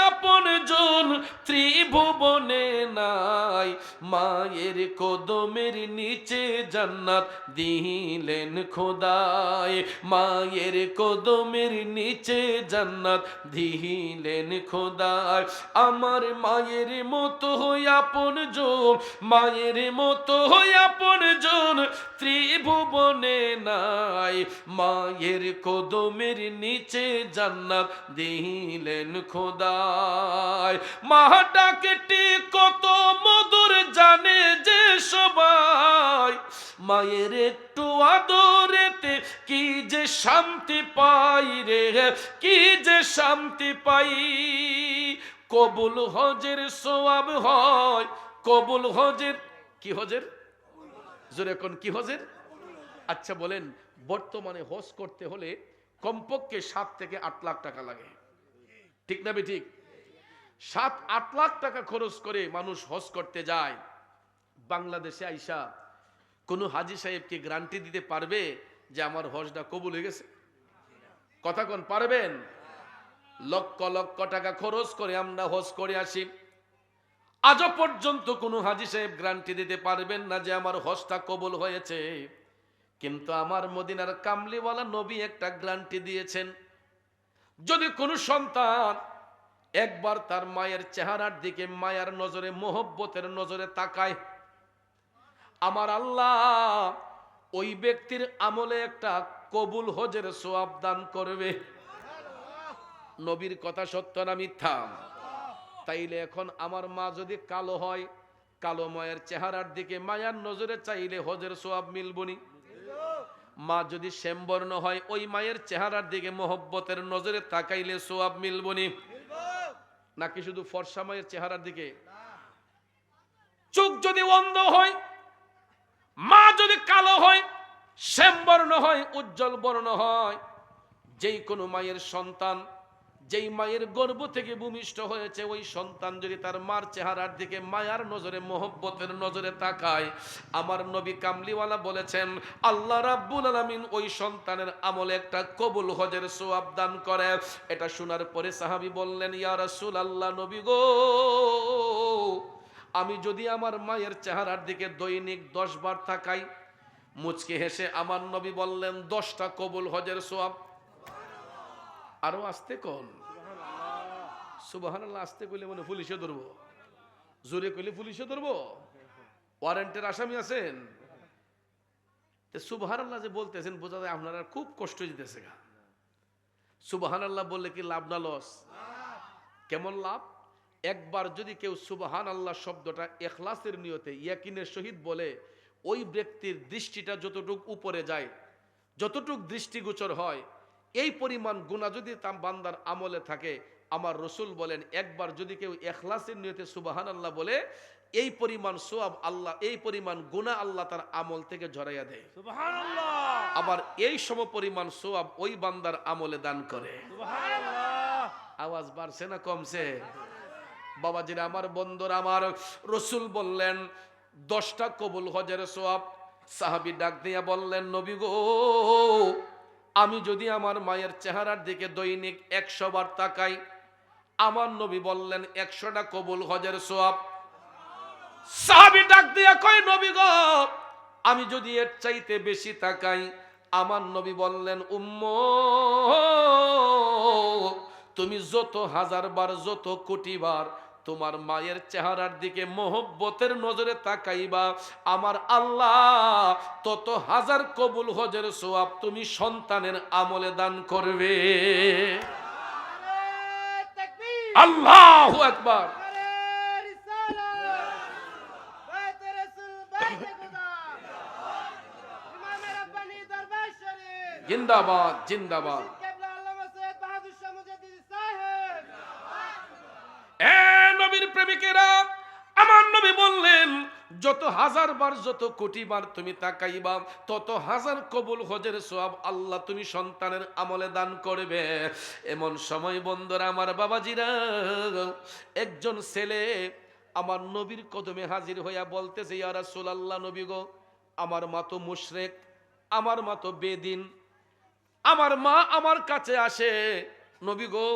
আপন জন ত্রিভুবনে নাই, মায়ের কদমের নিচে জান্নাত দিলেন খোদায়, মায়ের কদমের নিচে জান্নাত দিলেন খোদায়। আমার মায়ের মতো আপন জন, মায়ের মতো আপন জন ত্রিভুবনে নাই, মায়ের কদমের নিচে জান্নাত দিলেন খোদায়। মা ডাকটি কত মধুর জানে যে সবাই, মায়ের একটু আদরেতে কি যে শান্তি পাই রে, কি যে শান্তি পাই। কবুল হজের সওয়াব হয়, কবুল হজের কি হজের? জোরে কোন কি হজের? আচ্ছা বলেন, বর্তমানে হজ করতে হলে কমপক্ষে 7 থেকে 8 লাখ টাকা লাগে, ঠিক না ঠিক? 7-8 লাখ টাকা খরচ করে মানুষ হজ করতে যায়। বাংলাদেশে আইসা কোন হাজি সাহেব কি গ্যারান্টি দিতে পারবে যে আমার হজটা কবুল হয়ে গেছে? কথা কোন পারবেন? লক্ষ লক্ষ টাকা খরচ করে আমরা হজ করে আসি, আজও পর্যন্ত কোনো হাজি সাহেব গ্যারান্টি দিতে পারবেন না যে আমার হজটা কবুল হয়েছে। কিন্তু আমার মদিনার কামলিওয়ালা নবী একটা গ্যারান্টি দিয়েছেন, যদি কোনো সন্তান একবার তার মায়ের চেহারার দিকে মায়ার নজরে মোহব্বতের নজরে তাকায়, আমার আল্লাহ ওই ব্যক্তির আমলে একটা কবুল হজের সওয়াব দান করবে। নবীর কথা সত্য না মিথ্যা? তাইলে এখন আমার মা যদি কালো হয়, কালো মায়ের চেহারার দিকে মায়ার নজরে চাইলে হজের সওয়াব মিলবনি? মা যদি শ্যামবর্ণ হয়, ওই মায়ের চেহারার দিকে মোহব্বতের নজরে তাকাইলে সওয়াব মিলবনি? নাকি শুধু ফর্সা মায়ের চেহারার দিকে? চোখ যদি অন্ধ হয়, মা যদি কালো হয়, শ্যামবর্ণ হয়, উজ্জ্বল বর্ণ হয়, যেই কোনো মায়ের সন্তান, যেই মায়ের গর্ভ থেকে ভূমিষ্ঠ হয়েছে, ওই সন্তান যদি তার মার চেহারার দিকে মায়ার নজরে মোহব্বতের নজরে তাকায়, আমার নবী কামলিওয়ালা বলেছেন আল্লাহ রাব্বুল আলামিন ওই সন্তানের আমলে একটা কবুল হজের সওয়াব দান করে। এটা শোনার পরে সাহাবী বললেন ইয়া রাসূলুল্লাহ, নবী গো, আমি যদি আমার মায়ের চেহারার দিকে দৈনিক 10 বার তাকাই। মুচকি হেসে আমার নবী বললেন 10টা কবুল হজের সওয়াব। আরো আস্তে কোন সুবহানাল্লাহ, আস্তে কইলে মনে পুলিশে ধরবো, জোরে কইলে পুলিশে ধরবো, ওয়ারেন্টের আসামি আছেন। সুবহানাল্লাহ যে বলতেছেন বোঝা যায় আপনারা খুব কষ্ট দিতেছে। সুবহানাল্লাহ বললে কি লাভ না লস? কেমন লাভ? একবার যদি কেউ সুবহানাল্লাহ শব্দটা ইখলাসের নিয়তে ইয়াকিনের সহিত বলে, ওই ব্যক্তির দৃষ্টিটা যতটুক উপরে যায়, যতটুক দৃষ্টিগোচর হয়, এই পরিমাণ গুনাহ যদি তার বান্দার আমলে থাকে, আমার রসুল বলেন একবার যদি কেউ ইখলাসের নিয়তে সুবহানাল্লাহ বলে, এই পরিমাণ সওয়াব আল্লাহ, এই পরিমাণ গুনাহ আল্লাহ তার আমল থেকে ঝরাইয়া দেয় সুবহানাল্লাহ। আবার এই সম পরিমাণ সওয়াব ওই বান্দার আমলে দান করে সুবহানাল্লাহ। আওয়াজ বাড়ছে না কমছে? বাবাজিরা আমার, বন্ধুরা আমার, রসুল বললেন 10টা কবুল হজের সওয়াব। সাহাবী ডাক দিয়া বললেন, নবী গো, আমি যদি আমার মায়ের চেহারার দিকে দৈনিক 100 বার তাকাই, আমার নবী বললেন 100টা কবুল হজের সওয়াব। সাহাবী ডাক দিয়া কয়, নবী গো, আমি যদি এর চাইতে বেশি তাকাই, আমার নবী বললেন, উম্মত, তুমি যত হাজার বার, যত কোটি বার তোমার মায়ের চেহারার দিকে মোহব্বতের নজরে তাকাইবা, আমার আল্লাহ তত হাজার কবুল হজের সওয়াব তুমি সন্তানের আমলে দান করবে। আল্লাহু আকবার। জিন্দাবাদ, জিন্দাবাদ। নবীর প্রেমিকেরা, আমার নবী বললেন, যত হাজার বার, যত কোটি বার তুমি তাকাইবা, তত হাজার কবুল হজের সওয়াব আল্লাহ তুমি সন্তানের আমলে দান করবে। এমন সময় বন্ধুরা আমার, বাবাজিরা, একজন ছেলে আমার নবীর কদমে হাজির হইয়া বলতেছে, ইয়া রাসূলুল্লাহ, নবী গো, আমার মা তো মুশরিক, আমার মা তো বেদিন, আমার মা আমার কাছে আসে, নবী গো,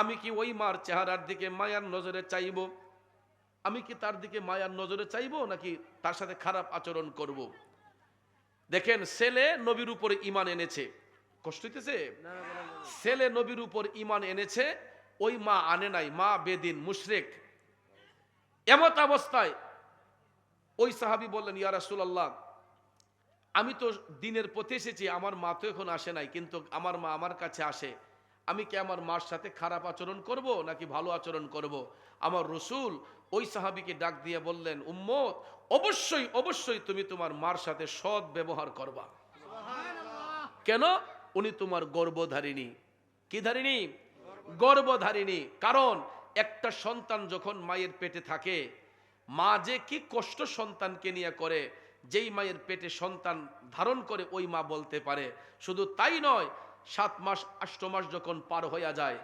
আমি কি ওই মার চেহারার দিকে মায়ার নজরে চাইব? আমি কি তার দিকে মায়ার নজরে চাইব, নাকি তার সাথে খারাপ আচরণ করব? দেখেন, ছেলে নবীর উপর ঈমান এনেছে, কষ্ট হইতেছে? ছেলে নবীর উপর ঈমান এনেছে, ওই মা আনে নাই, মা বেদিন মুশরিক। এমত অবস্থায় ওই সাহাবী বললেন, ইয়া রাসূলুল্লাহ, আমি তো দ্বীনের পথে এসেছি, আমার মা তো এখন আসে নাই, কিন্তু আমার মা আমার কাছে আসে, আমি কি আমার মার সাথে খারাপ আচরণ করব নাকি ভালো আচরণ করব? আমার রসুল ওই সাহাবীকে ডাক দিয়ে বললেন, উম্মত, অবশ্যই অবশ্যই তুমি তোমার মার সাথে সৎ ব্যবহার করবা। কেন? উনি তোমার গর্ভধারিণী। কি ধারিণী? গর্ভধারিণী। কারণ একটা সন্তান যখন মায়ের পেটে থাকে, মা যে কি কষ্ট সন্তানকে নিয়ে করে, যেই মায়ের পেটে সন্তান ধারণ করে ওই মা বলতে পারে। শুধু তাই নয়, 7 মাস 8 মাস যখন পার হইয়া যায়,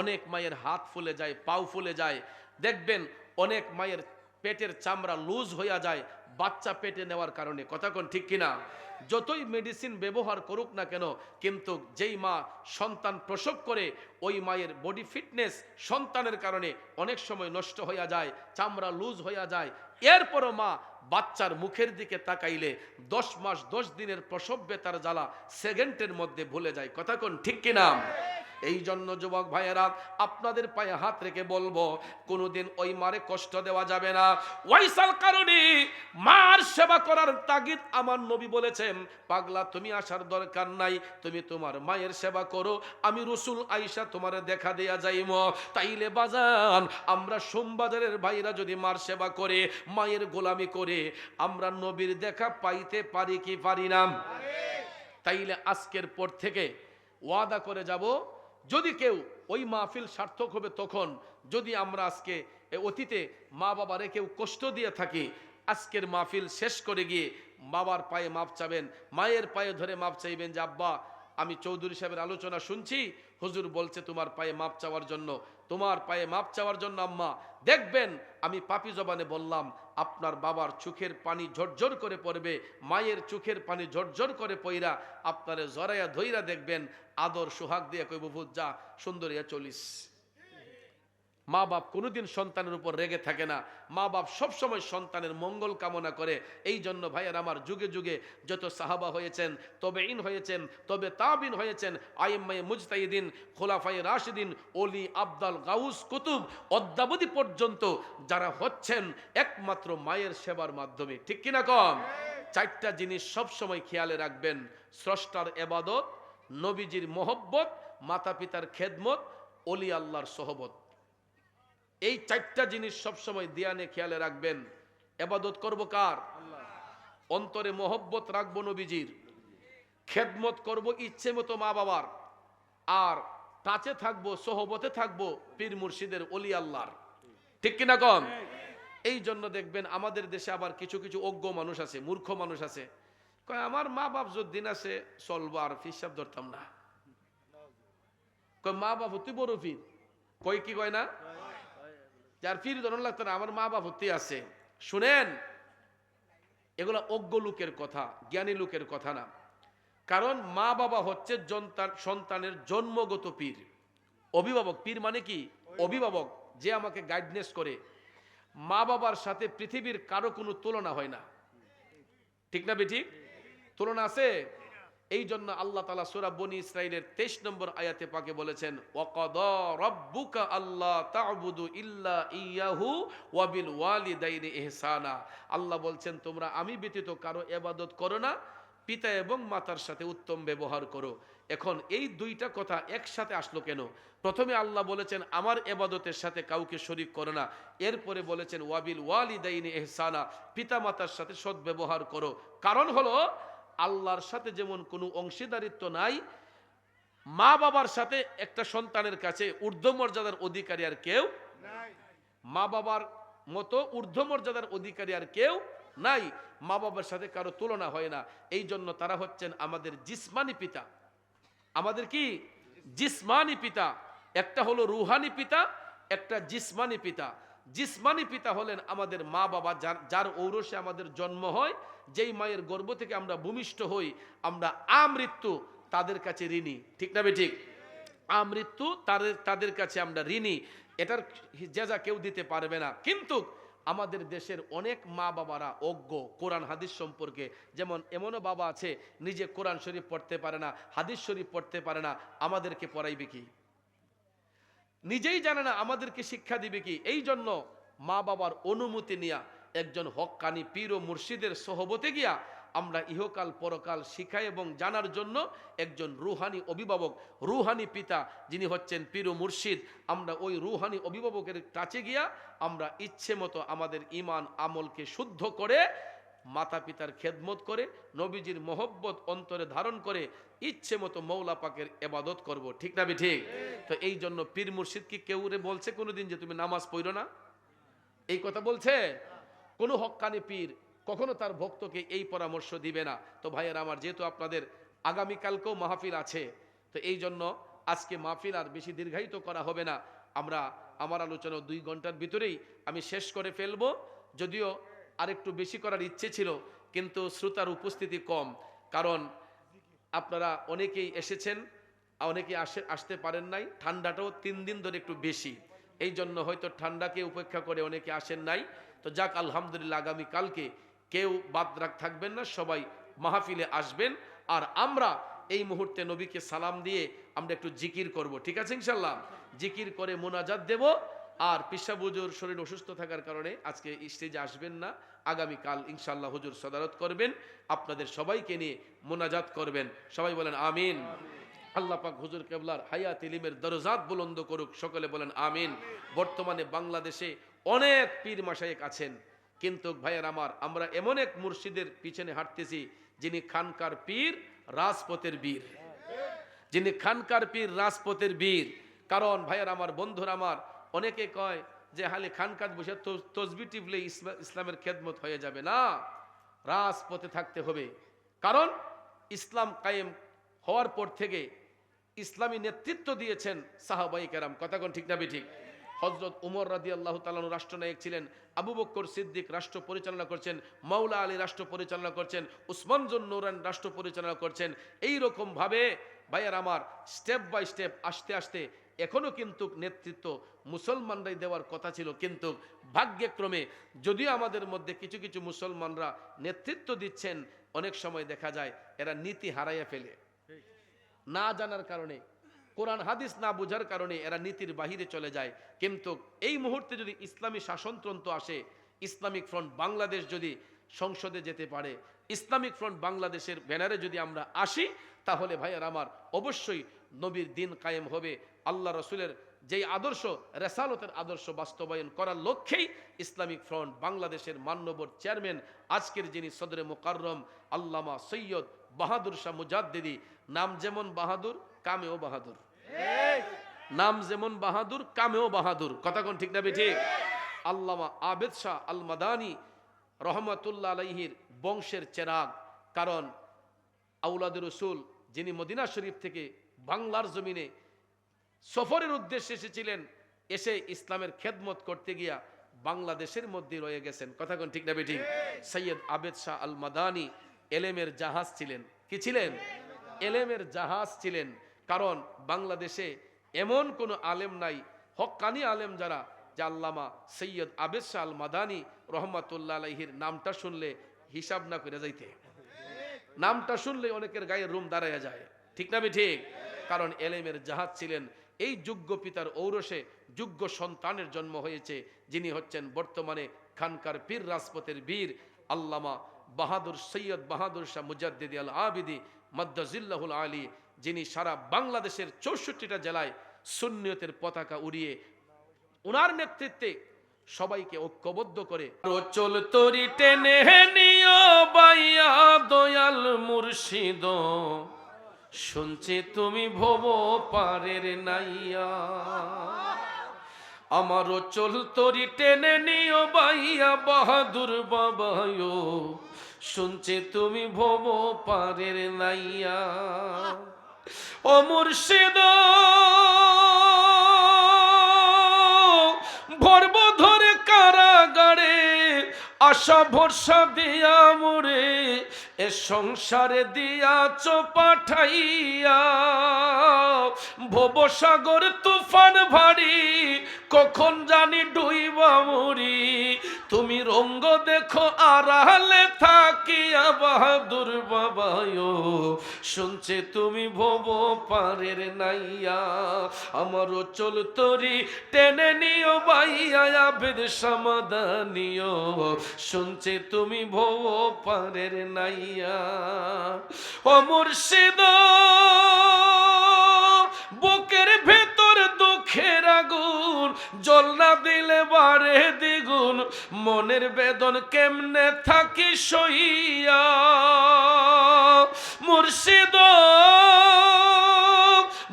অনেক মায়ের হাত ফুলে যায়, পাও ফুলে যায়। দেখবেন অনেক মায়ের পেটের চামড়া লুজ হইয়া যায় বাচ্চা পেটে নেওয়ার কারণে। কথা কোন ঠিক কিনা? যতই মেডিসিন ব্যবহার করুক না কেন, কিন্তু যেই মা সন্তান প্রসব করে, ওই মায়ের বডি ফিটনেস সন্তানের কারণে অনেক সময় নষ্ট হইয়া যায়, চামড়া লুজ হইয়া যায়। এরপরও মা বাচ্চার মুখের দিকে তাকাইলে 10 মাস 10 দিনের প্রসব বেতার জ্বালা সেকেন্ডের মধ্যে ভুলে যায়। কথা কোন ঠিক কিনা? এই জন্য যুবক ভাইয়েরা, আপনাদের পায়ে হাত রেখে বলবো, কোনোদিন ওই মারে কষ্ট দেওয়া যাবে না। ওয়াইসাল কারণে মার সেবা করার তাগিদ আমার নবী বলেছেন, পাগলা তুমি আসার দরকার নাই, তুমি তোমার মায়ের সেবা করো, আমি রসুল আয়েশা তোমার দেখা দেয়া যাইম। তাইলে বাজান, আমরা সোমবাজারের ভাইরা যদি মার সেবা করে, মায়ের গোলামি করে, আমরা নবীর দেখা পাইতে পারি কি পারি না? তাইলে আজকের পর থেকে ওয়াদা করে যাব, যদি কেউ ওই মাহফিল সার্থক হবে তখন, যদি আমরা আজকে অতীতে মা বাবারে কেউ কষ্ট দিয়ে থাকি, আজকের মাহফিল শেষ করে গিয়ে বাবার পায়ে মাপ চাবেন, মায়ের পায়ে ধরে মাপ চাইবেন যে, আব্বা, আমি চৌধুরী সাহেবের আলোচনা শুনছি, হুজুর বলছে তোমার পায়ে মাপ চাওয়ার জন্য, তোমার পায়ে মাপ চাওয়ার জন্য আম্মা। দেখবেন আমি পাপি জবানে বললাম, আপনার বাবার চোখের পানি ঝরঝর করে পড়বে, মায়ের চোখের পানি ঝরঝর করে পইরা আপনারে জরাইয়া ধইরা দেখবেন, আদর সোহাগ দিয়ে কইব, ভূত যা সুন্দরিয়া চলিস। মা বাপ কোনোদিন সন্তানের উপর রেগে থাকে না, মা বাপ সবসময় সন্তানের মঙ্গল কামনা করে। এই জন্য ভাইয়ের আমার, যুগে যুগে যত সাহাবা হয়েছেন, তবে ইন হয়েছেন, তবে তাবিন হয়েছেন, আইম্মায়ে মুজতাহিদিন, খোলাফায়ে রাশিদিন, ওলি, আবদাল, গাউস, কুতুব, অদ্যাবধি পর্যন্ত যারা হচ্ছেন, একমাত্র মায়ের সেবার মাধ্যমে। ঠিক কিনা কম? 4টা জিনিস সবসময় খেয়ালে রাখবেন: স্রষ্টার ইবাদত, নবীজির মহব্বত, মাতা পিতার খেদমত, ওলি আল্লাহর সোহবত। এই 4টা জিনিস সবসময় ধ্যানে খেয়ালে রাখবেন। ইবাদত করব কার? অন্তরে মহব্বত রাখবো নবীজির, খেদমত করব ইচ্ছে মতো মা বাবার, আর টাচে থাকবো, সোহবতে থাকবো পীর মুর্শিদের, ওলি আল্লাহর। ঠিক কিনা কম? এই জন্য দেখবেন আমাদের দেশে আবার কিছু কিছু অজ্ঞ মানুষ আছে, মূর্খ মানুষ আছে, কয় আমার মা বাপ যদ্দিন আছে চলবো, আর হিসাব ধরতাম না। কয় মা বাপ হতে বড় পীর, কয় কি কয় না, যার পীর ধরন লাগতো না, আমার মা বাপ হতে আছে। শুনেন, এগুলা অজ্ঞ লোকের কথা, জ্ঞানী লোকের কথা না। কারণ মা বাবা হচ্ছে সন্তানের জন্মগত পীর, অভিভাবক। পীর মানে কি? অভিভাবক, যে আমাকে গাইডনেস করে। মা বাবার সাথে পৃথিবীর কারো কোনো তুলনা হয় না। ঠিক না বেঠিক? তুলনা আছে? এই জন্য আল্লাহ তাআলা সূরা বনী ইসরাঈলের 23 নম্বর আয়াতে পাকে বলেছেন, ওয়াকাদা রাব্বুকা আল্লা তা'বুদু ইল্লা ইয়াহু ওয়া বিল ওয়ালিদাইনি ইহসানা। আল্লাহ বলছেন তোমরা আমি ব্যতীত কারো ইবাদত করো না, পিতা এবং মাতার সাথে উত্তম ব্যবহার করো। এখন এই দুইটা কথা একসাথে আসলো কেন? প্রথমে আল্লাহ বলেছেন আমার ইবাদতের সাথে কাউকে শরীক করো না, এরপরে বলেছেন ওয়াবিল ওয়ালিদাইনি ইহসানা, পিতা মাতার সাথে সদ্ব্যবহার করো। কারণ হলো আল্লাহর সাথে যেমন কোনো অংশীদারিত্ব নাই, মা বাবার সাথে একটা সন্তানের কাছে ঊর্ধ্ব মর্যাদার অধিকারী আর কেউ নাই। মা বাবার মতো ঊর্ধ্ব মর্যাদার অধিকারী আর কেউ নাই। মা বাবার সাথে কারো তুলনা হয় না। এই জন্য তারা হচ্ছেন আমাদের জিসমানি পিতা। আমাদের কি? জিসমানি পিতা। একটা হলো রুহানি পিতা, একটা জিসমানি পিতা। জিসমানি পিতা হলেন আমাদের মা বাবা, যার ঔরসে আমাদের জন্ম হয়, যেই মায়ের গর্ভ থেকে আমরা ভূমিষ্ঠ হই, আমরা আমৃত্যু তাদের কাছে ঋণী। ঠিক না বেঠিক? আমৃত্যু তাদের কাছে আমরা ঋণী। এটার জাযা কেউ দিতে পারবে না। কিন্তু আমাদের দেশের অনেক মা বাবারা অজ্ঞ কোরআন হাদিস সম্পর্কে। যেমন এমনও বাবা আছে নিজে কোরআন শরীফ পড়তে পারে না, হাদিস শরীফ পড়তে পারে না, আমাদেরকে পড়াইবে কি? নিজেই জানে না আমাদেরকে শিক্ষা দিবে কি? এই জন্য মা বাবার অনুমতি নিয়া একজন হক্কানি পীর ও মুর্শিদের সোহবতে গিয়া আমরা ইহকাল পরকাল শিখাই এবং জানার জন্য একজন রুহানি অভিভাবক, রুহানি পিতা যিনি হচ্ছেন পীর ও মুর্শিদ, আমরা ওই রুহানি অভিভাবকের কাছে গিয়া আমরা ইচ্ছে মতো আমাদের ঈমান আমলকে শুদ্ধ করে, মাতা পিতার খেদমত করে, নবীজির মহব্বত অন্তরে ধারণ করে ইচ্ছে মতো মৌলা পাকের ইবাদত করব। ঠিক না ঠিক? তো এই জন্য পীর মুর্শিদ কি কেউ রে বলছে কোনোদিন যে তুমি নামাজ পড়ো না? এই কথা বলছে? কোনো হক্কানি পীর কখনো তার ভক্তকে এই পরামর্শ দিবে না। তো ভাইয়ের আমার, যেহেতু আপনাদের আগামীকালকেও মাহফিল আছে, তো এই জন্য আজকে মাহফিল আর বেশি দীর্ঘায়িত করা হবে না। আমার আলোচনা 2 ঘন্টার ভিতরেই আমি শেষ করে ফেলবো। যদিও আরেকটু বেশি করার ইচ্ছে ছিল, কিন্তু শ্রোতার উপস্থিতি কম। কারণ আপনারা অনেকেই এসেছেন, অনেকেই আসতে পারেন নাই। ঠান্ডাটাও 3 দিন ধরে একটু বেশি, এই জন্য হয়তো ঠান্ডাকে উপেক্ষা করে অনেকে আসেন নাই। তো যাক, আলহামদুলিল্লাহ, আগামীকালকে কেউ বাদ থাকবেন না, সবাই মাহফিলে আসবেন। আর আমরা এই মুহূর্তে নবীকে সালাম দিয়ে আমরা একটু জিকির করব। ঠিক আছে ইনশাল্লাহ? জিকির করে মোনাজাত দেব। আর পিসা হুজুর শরীর অসুস্থ থাকার কারণে আজকে স্টেজে আসবেন না, আগামীকাল ইনশাল্লাহ হুজুর সদারত করবেন, আপনাদের সবাইকে নিয়ে মোনাজাত করবেন। সবাই বলেন আমিন। আল্লাহ পাক হুজুর কেবলার হায়াত ইলমের দরজাত বুলন্দ করুক, সকলে বলেন আমিন। বর্তমানে বাংলাদেশে অনেক পীর মাশায়েখ আছেন, কিন্তু ভাইয়ের আমার, আমরা এমন এক মুর্শিদের পিছনে হাঁটতেছি যিনি খানকার পীর, রাজপথের বীর। যিনি খানকার পীর, রাজপথের বীর। কারণ ভাইয়ের আমার, বন্ধুরা আমার, অনেকে কয় যে হালে খানকাত বসে তসবি টিপলে ইসলামের খেদমত হয়ে যাবে না, রাজপথে থাকতে হবে। কারণ ইসলাম কায়েম হওয়ার পর থেকে ইসলামী নেতৃত্ব দিয়েছেন সাহাবায়ে কেরাম। কথা কোন ঠিক না বেঠিক? হযরত উমর রাদিয়াল্লাহু তাআলা রাষ্ট্রনায়ক ছিলেন, আবু বকর সিদ্দিক রাষ্ট্র পরিচালনা করছেন, মাওলা আলী রাষ্ট্র পরিচালনা করছেন, উসমান জুন নুরাইন রাষ্ট্র পরিচালনা করছেন। এই রকম ভাবে ভাইয়ার আমার, স্টেপ বাই স্টেপ আস্তে আস্তে এখনো কিন্তু নেতৃত্ব মুসলমানরাই দেওয়ার কথা ছিল, কিন্তু ভাগ্যক্রমে যদিও আমাদের মধ্যে কিছু কিছু মুসলমানরা নেতৃত্ব দিচ্ছেন, অনেক সময় দেখা যায় এরা নীতি হারাইয়া ফেলে, না জানার কারণে, কোরআন হাদিস না বোঝার কারণে এরা নীতির বাহিরে চলে যায়। কিন্তু এই মুহূর্তে যদি ইসলামী শাসনতন্ত্র আসে, ইসলামিক ফ্রন্ট বাংলাদেশ যদি সংসদে যেতে পারে, ইসলামিক ফ্রন্ট বাংলাদেশের ব্যানারে যদি আমরা আসি, তাহলে ভাইয়ার আমার, অবশ্যই নবীর দিন কায়েম হবে। আল্লাহ রসুলের যেই আদর্শ, রেসালতের আদর্শ বাস্তবায়ন করার লক্ষ্যেই ইসলামিক ফ্রন্ট বাংলাদেশের মান্যবর চেয়ারম্যান, আজকের যিনি সদরে মুকাররম আল্লামা সৈয়দ বাহাদুর শাহ মুজাদ্দিদি, নাম যেমন বাহাদুর, কামেও বাহাদুর। নাম যেমন বাহাদুর, কামেও বাহাদুর। কথা কোন ঠিক না ঠিক? আল্লামা আবেদ শাহ আল মাদানী রহমাতুল্লাহ আলাইহির বংশের চেরাগ। কারণ আউলাদুর রসুল যিনি মদিনা শরীফ থেকে বাংলার জমিনে সফরের উদ্দেশ্যে এসেছিলেন, এসে ইসলামের খেদমত করতে গিয়া বাংলাদেশের মধ্যে রয়ে গেছেন। কথা কোন ঠিক না ঠিক? সৈয়দ আবেদ শাহ আল মাদানী এলেমের জাহাজ ছিলেন। কি ছিলেন? এলেমের জাহাজ ছিলেন। কারণ বাংলাদেশে এমন কোন আলেম নাই, হক্কানি আলেম যারা, যে আল্লামা সৈয়দ আবেদ শাহ আল মাদানী রহমাতুল্লাহ আলাইহির নামটা শুনলে হিসাব না করে যাইতে। নামটা শুনলে অনেকের গায়ে রুম দাঁড়ায় যায়। ঠিক না ঠিক? কারণ এলেমের জাহাজ ছিলেন। এই যোগ্য পিতার ঔরসে যোগ্য সন্তানের জন্ম হয়েছে, যিনি হচ্ছেন বর্তমানে খানকার পীর রাজপথের বীর আল্লামা বাহাদুর সৈয়দ বাহাদুর শাহ মুজাদ্দিদি আল আবিদি মাদ্দাজিল্লাহুল আলী, যিনি সারা বাংলাদেশের 64টা জেলায় সুন্নিয়তের পতাকা উড়িয়ে ওনার নেতৃত্বে সবাইকে ঐক্যবদ্ধ করে চল তরি টেনে নিও বাইয়া দয়াল মুর্শিদ, শুনছি তুমি ভব পারের নাইয়া। আমারও চল তরি টেনে নিও বাইয়া বাহাদুর বাবায়ো, শুনছি তুমি ভব পারের নাইয়া। ও মুর্শিদ ভরব ধরে কারাগারে, আশা ভরসা দিয়া মোরে এ সংসারে দিয়াছ পাঠাইয়া। ভবসাগর তুফান ভারী, কখন জানি ডুইবা মরি, তুমি রঙ্গ দেখো আড়ালে থাকিয়া বাহাদুর বাবায়ো, শুনছে তুমি ভব পারের নাইয়া। আমারও চল তরি টেনে নিও বাইয়া আবেদ সমাদানিও, শুনছে তুমি ভব পারের নাইয়া। ও মুর্শিদ বুকের ভেতর দুঃখের আগুন, জল না দিলে বাড়ে দ্বিগুণ, মনের বেদন কেমনে থাকি সইয়া। মুর্শিদ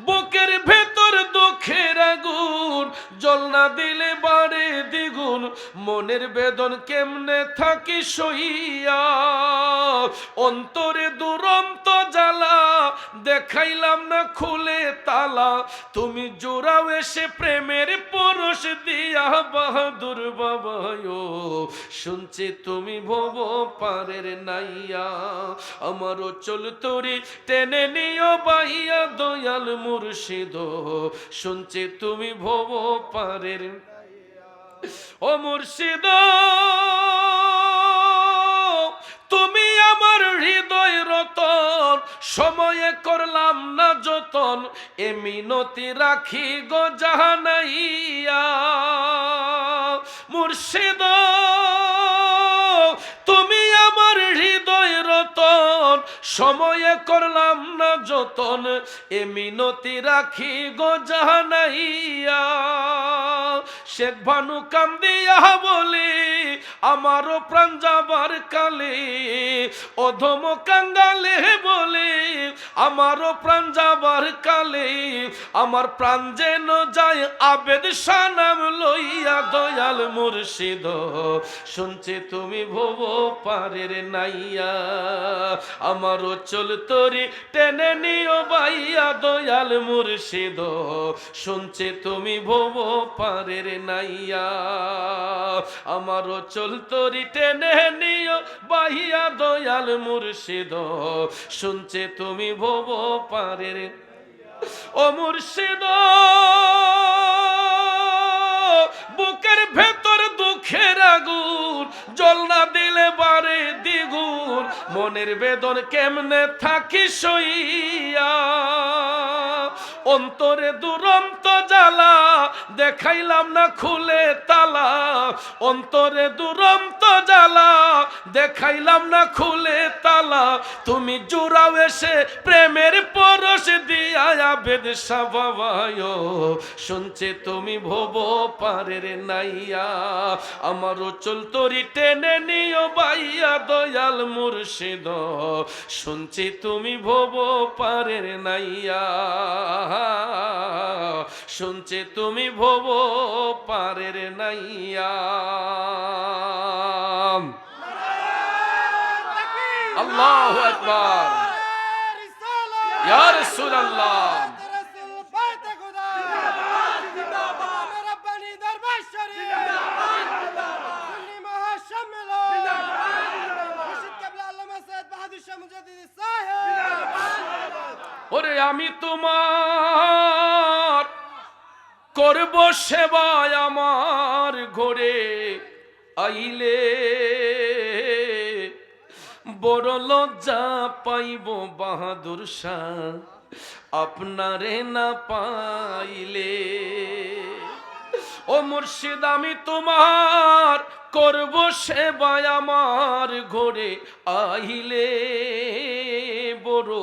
বুকের ভেতর দুঃখের আগুন, জল না দিলে বাড়ে দ্বিগুণ, মনের বেদন কেমনে থাকি সইয়া। অন্তরে দুরন্ত জ্বালা, দেখাইলাম না খুলে তালা, তুমি জোড়াও এসে প্রেমের পরশ দিয়া বাহাদুর বাবায়ো, শুনছি তুমি ভব পারের নাইয়া। আমারও চল তরি টেনে নিও বাইয়া দয়াল মুর্শিদ, শুনছি তুমি ভব পারের। ও মুর্শিদ তুমি আমার হৃদয় রতন, সময়ে করলাম না যতন, এ মিনতি রাখি গো জাহানাইয়া। মুর্শিদ তুমি আমার হৃদয় রতন, সময়ে করলাম না যতন, এ মিনতি রাখি গো জাহানাইয়া। শেখ ভানু কান্দিয়া বলি আমারও প্রাণ যাবার কালে, অধম কাঙ্গালে বলে আমারও প্রাণ যাবার কালে, আমার প্রাণ যেন যায় আবেদ শাহ নাম লইয়া দয়াল মুর্শিদ, শুনছি তুমি ভব পারের নাইয়া। আমারও চল তরি টেনে নিও বাইয়া দয়াল মুর্শিদ, শুনছি তুমি ভব পারের নাইয়া। আমারও চল তরি টেনে নিও বাইয়া দয়াল মুর্শিদ, শুনছে তুমি ভব পারের। ও মুর্শিদ বুকের ভেতর দুঃখের আগুন, জল না দিলে বাড়ে দ্বিগুণ, মনের বেদন কেমনে থাকি সইয়া। অন্তরে দুরন্ত জ্বালা, দেখাইলাম না খুলে তালা, অন্তরে দুরন্ত জ্বালা, দেখাইলাম না খুলে তালা, তুমি জোড়াও এসে প্রেমের পরশ দিয়া আবেদ শাহ বাবায়ো, শুনছে তুমি ভব পারের নাইয়া। আমারও চল তরি টেনে নিও বাইয়া দয়াল মুর্শিদ, শুনছি তুমি ভব পারের নাইয়া। শুনছে তুমি ভব পারের নাইয়া। আল্লাহু আকবার। ইয়া রাসূলুল্লাহ। ওরে আমি তোমার করব সেবায়, আমার ঘরে আইলে বড় লজ্জা পাইব বাহাদুর শাহ, আপনারে না পাইলে। ও মুর্শিদ আমি তোমার করব সেবায়, আমার ঘরে আইলে বড়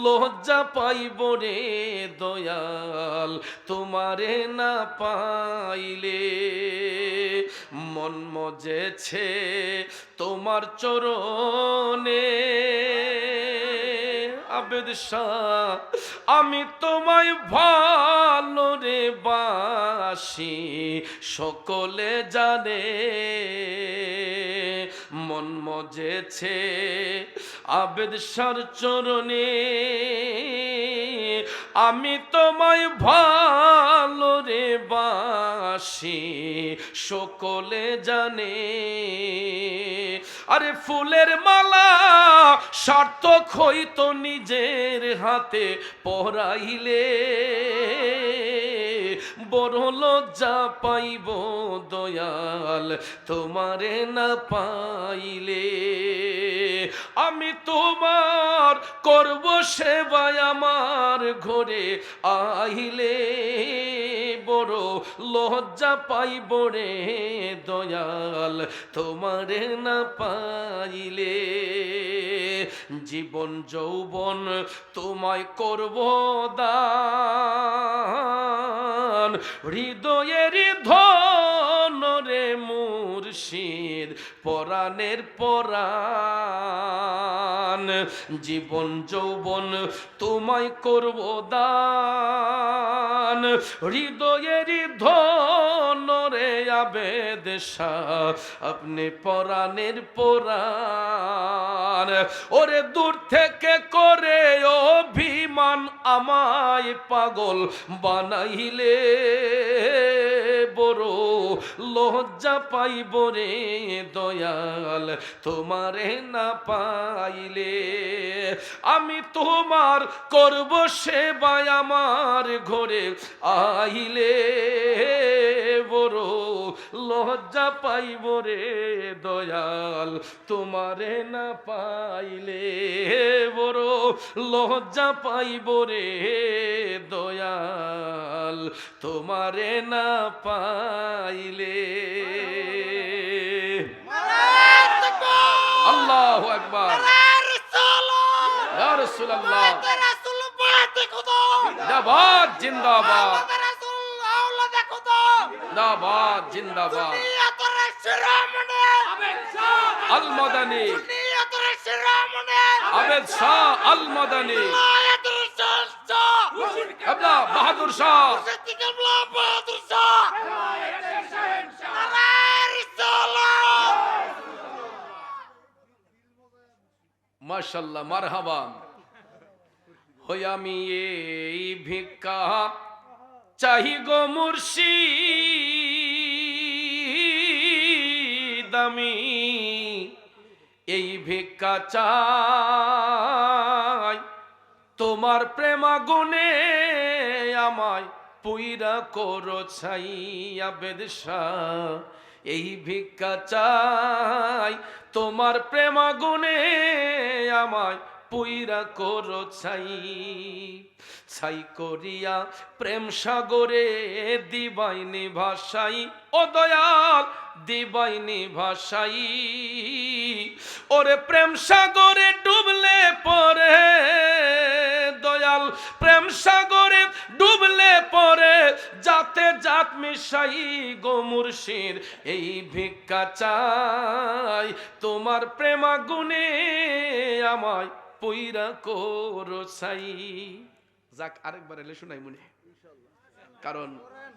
লজ্জা পাইব রে দয়াল, তোমারে না পাইলে। মন মজেছে তোমার চরণে আবেদ শাহ, আমি তোমায় ভালো রে বাসি, সকলে জানে। মন মজেছে আবেদ শাহর চরণে, আমি তোমায় ভালো রে বাসি, সকলে জানে। আরে ফুলের মালা সার্থক হইতো নিজের হাতে পরাইলে, বড় লজ্জা পাইব দয়াল, তোমারে না পাইলে। আমি তোমার করব সেবায়, আমার ঘরে আইলে বড় লজ্জা পাইব রে দয়াল, তোমারে না পাইলে। জীবন যৌবন তোমায় করব দান, হৃদয়ের ধন রে মুর্শিদ পরাণের পরাণ। জীবন যৌবন তোমায় করব দান, হৃদয়ের ধন রে আবেদ শাহ, আপনি পরাণের পরাণ। ওরে দূর থেকে করে অভিমান আমায় পাগল বানাইলে, বড় লজ্জা পাইব রে দয়াল, তোমারে না পাইলে। আমি তোমার করব সেবায়, আমার ঘরে আইলে বড় লজ্জা পাইব রে দয়াল, তোমারে না পাইলে। বড় লজ্জা পাইব রে দয়াল, তোমারে না পাইলে। আল্লাহু আকবার। ইয়া রাসূলুল্লাহ। জিন্দাবাদ জিন্দাবাদ জিন্দাবাদ জিন্দাবাদ। আল মাদানী আবেদ শাহ আল মাদানী আব্দুল্লাহ বাহাদুর শাহ। মাশাআল্লাহ মারহাবা। হই আমি এই ভিক্ষা চাহি গো মুর্শিদ, আমি এই ভিক্ষা চাই, তোমার প্রেমাগুনে আমায় পুইরা করো ছাই। আবেদ শাহ এই ভিক্ষা চাই, তোমার প্রেমাগুনে আমায় পুইরা করো ছাই। ছাই করিয়া প্রেম সাগরে দিবাইনি ভাষাই, ও দয়াল দিবাইনি ভাষাই। ওরে প্রেম সাগরে ডুবলে পরে দয়াল, প্রেম সাগরে ডুবলে পরে যাতে জাত মিশাই গো মুর্শিদ এই ভিক্ষা চাই, তোমার প্রেমাগুনে আমায় পুইরা করো ছাই। যাক আরেকবার এলে শোনাই মনে। কারণ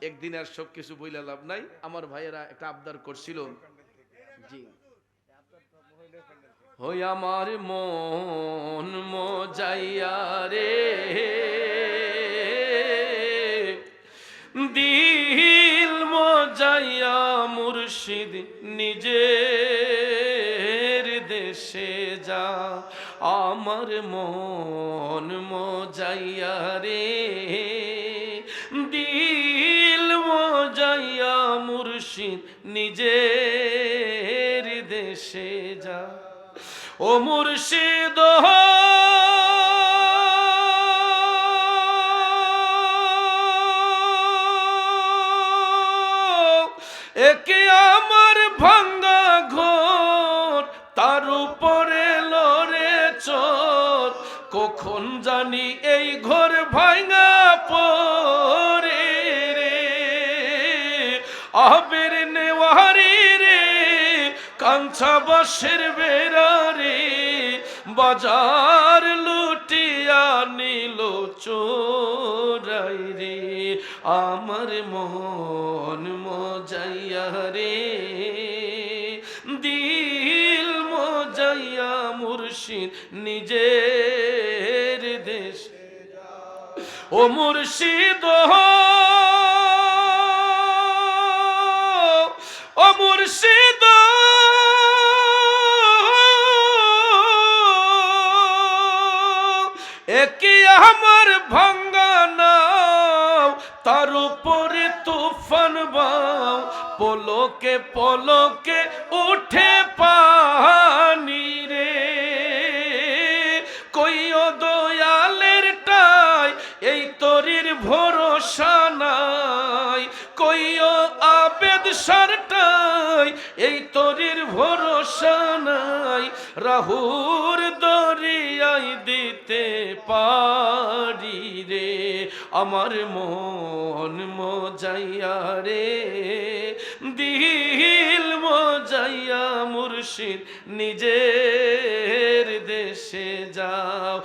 একদিন আর সব কিছু বইলে লাভ নাই। আমার ভাইয়েরা একটা আবদার করছিল। জি, হই আমার মন মজাইয়া রে, দিল মজাইয়া মুর্শিদ নিজের দেশে যা। আমার মন মজাইয়া রে, দিল মজাইয়া মুর্শিদ নিজের দেশে যা। ও মুর্শিদ একে আমার ভাঙ্গা ঘর, তার উপরে লড়ে চোর, কখন জানি এই ঘর ভাঙ্গা পড়ে রে। আবের নেওয়ারি রে, কাঞ্চা বাঁশের বেড়া রে, বাজার লুটিয়া নিল চোরাই রে। আমার মন মজাইয়া রে, দিল মজাইয়া মুর্শিদ নিজের দেশ। ও মুর্শিদ ও মুর্শিদ একে আমার ভাঙ্গা নাও, তার উপরে তুফান বাও, পলকে পলকে উঠে পানি রে। কইও দয়ালের টাই এই তরির ভরসা নাই, কইও আবেদ সারটাই এই তরির ভরসা নাই। রাহুর দরিয়াই দিতে পারি রে। আমার মন মজাইয়া রে, দিল মজাইয়া মুর্শিদ নিজের দেশে যাও।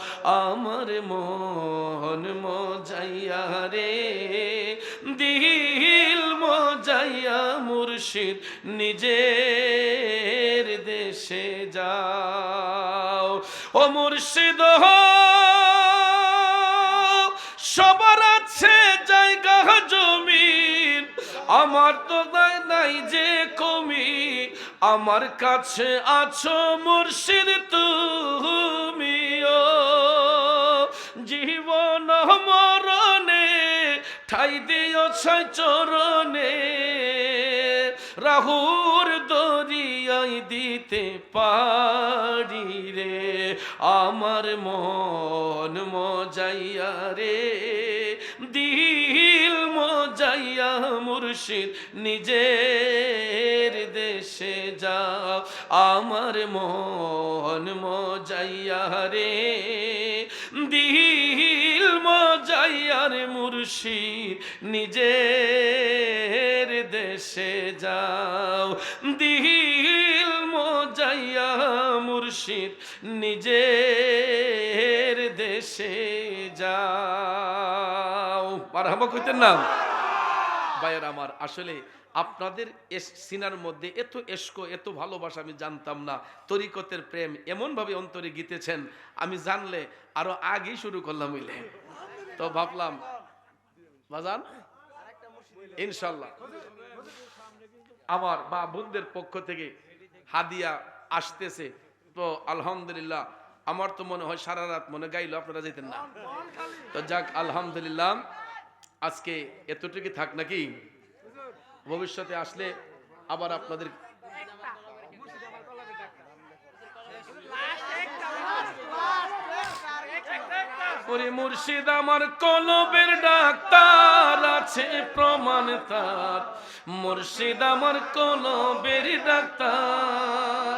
আমার মন মজাইয়া রে, দিল মজাইয়া মুর্শিদ নিজের দেশে যাও। ও মুর্শিদ সবার আছে জায়গা জমিন, আমার তো নাই যে কমি। আমার কাছে আছো মুর্শিদ তুমিও, জীবন মরণে ঠাই দিও ছাই চরণে। রাহুর দরিয়াই দিতে পারি রে। আমার মন মজাইয়া রে, দিল মজাইয়া মুর্শিদ নিজের দেশে যাও। আমার মন মজাইয়া রে, দিল মজাইয়ার মুর্শিদ নিজের দেশে যাও। দিল মজাইয়া মুর্শিদ নিজের দেশে যাও। মারহাবা কইতেন না ভাইয়ের আমার। আসলে আপনাদের সিনার মধ্যে এত এশক, এত ভালোবাসা আমি জানতাম না। তরিকতের প্রেম এমনভাবে অন্তরে গীতেছেন, আমি জানলে আরো আগেই শুরু করলাম হইলে। তো ভাবলাম বাজান ইনশাল্লাহ আমার মা বোনদের পক্ষ থেকে হাদিয়া আসতেছে। তো আলহামদুলিল্লাহ, আমার তো মনে হয় সারা রাত মনে গাইলো, আপনারা যেতেন না। তো যাক আলহামদুলিল্লাহ, আজকে এতটুকু থাক নাকি, ভবিষ্যতে আসলে আবার আপনাদের ওরে মুর্শিদ আমার কলবের ডাক্তার আছে প্রমাণ তার। মুর্শিদ আমার কলবের ডাক্তার,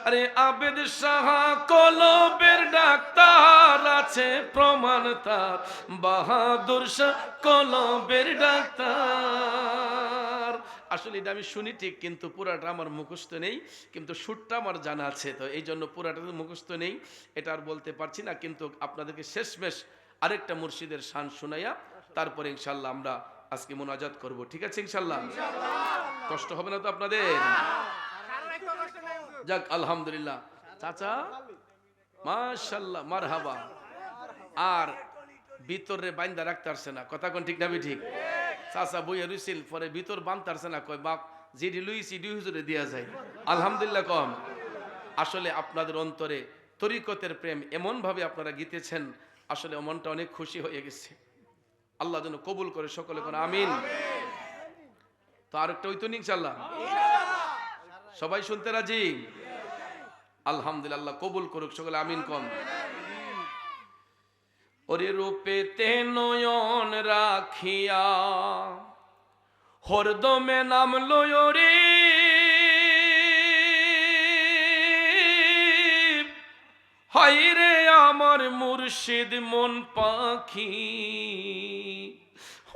আরে আবেদ সাহা কলবের ডাক্তার আছে প্রমাণ তার। বাহাদুর শাহ কলবের ডাক্তার। আসলে এটা আমি শুনি ঠিক, কিন্তু পুরাটা আমার মুখস্থ নেই, কিন্তু সুরটা আমার জানা আছে। তো এই জন্য পুরাটা মুখস্থ নেই, এটা আর বলতে পারছি না। কিন্তু আপনাদেরকে শেষমেশ আরেকটা মুর্শিদের শান শোনাইয়া তারপরে ইনশাল্লাহ আমরা আজকে মুনাজাত করব, ঠিক আছে ইনশাল্লাহ? কষ্ট হবে না তো আপনাদের? যাক আলহামদুলিল্লাহ। চাচা মাশাআল্লাহ মারহাবা। আর ভিতরে বাইন্দা রাখতে পারছে না, কথা কোন ঠিক না ঠিক? চাচা বইয়া রইছিল, পরে ভিতর বানতে পারছে না, কয় বাপ যেটি লুইছি দুই হুজুরে দেয়া যায়। আলহামদুলিল্লাহ কম। আসলে আপনাদের অন্তরে তরিকতের প্রেম এমন ভাবে আপনারা গীতেছেন, আসলে মনটা অনেক খুশি হয়ে গেছে। আল্লাহ যেন কবুল করে, সকলে কোন আমিন। তো আরেকটা হইতো ইনশাআল্লাহ, সবাই শুনতে রাজি? আলহামদুলিল্লাহ, কবুল করুক, সকলে আমিন কম। ওরে রূপেতে নয়ন রাখিয়া হরদমে নাম লয় রে, হায় রে আমার মুর্শিদ মন পাখি,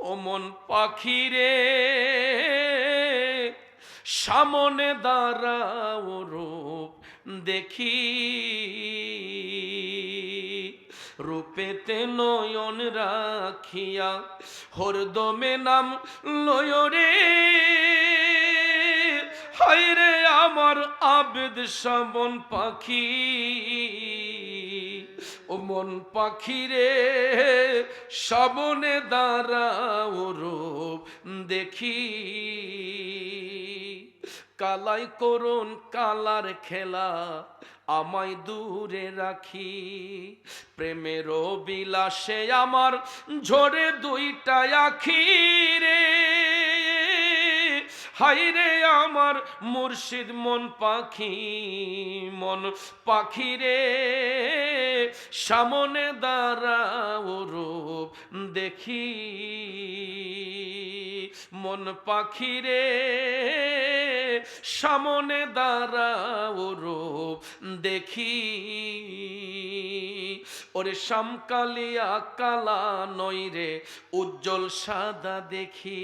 ও মন পাখি রে, সামনে দাঁড়াও রূপ দেখি, রূপেতে নয়ন রাখিয়া হরদমে নাম লয় রে, হায় রে আমার আবেদ শাবন পাখি, ও মন পাখি রে, সাবনে দাঁড়াও রূপ দেখি, কালাই করুন কালার খেলা আমায় দূরে রাখি, প্রেমের বিলাসে আমার ঝরে দুইটা আখি রে, হায় রে আমার মুর্শিদ মন পাখি, মন পাখি রে, সামনে দাঁড়াও রূপ দেখি, মন পাখি রে, সামনে দাঁড়াও রূপ দেখি, ওরে শামকালিয়া কালা নয় রে, উজ্জ্বল সাদা দেখি,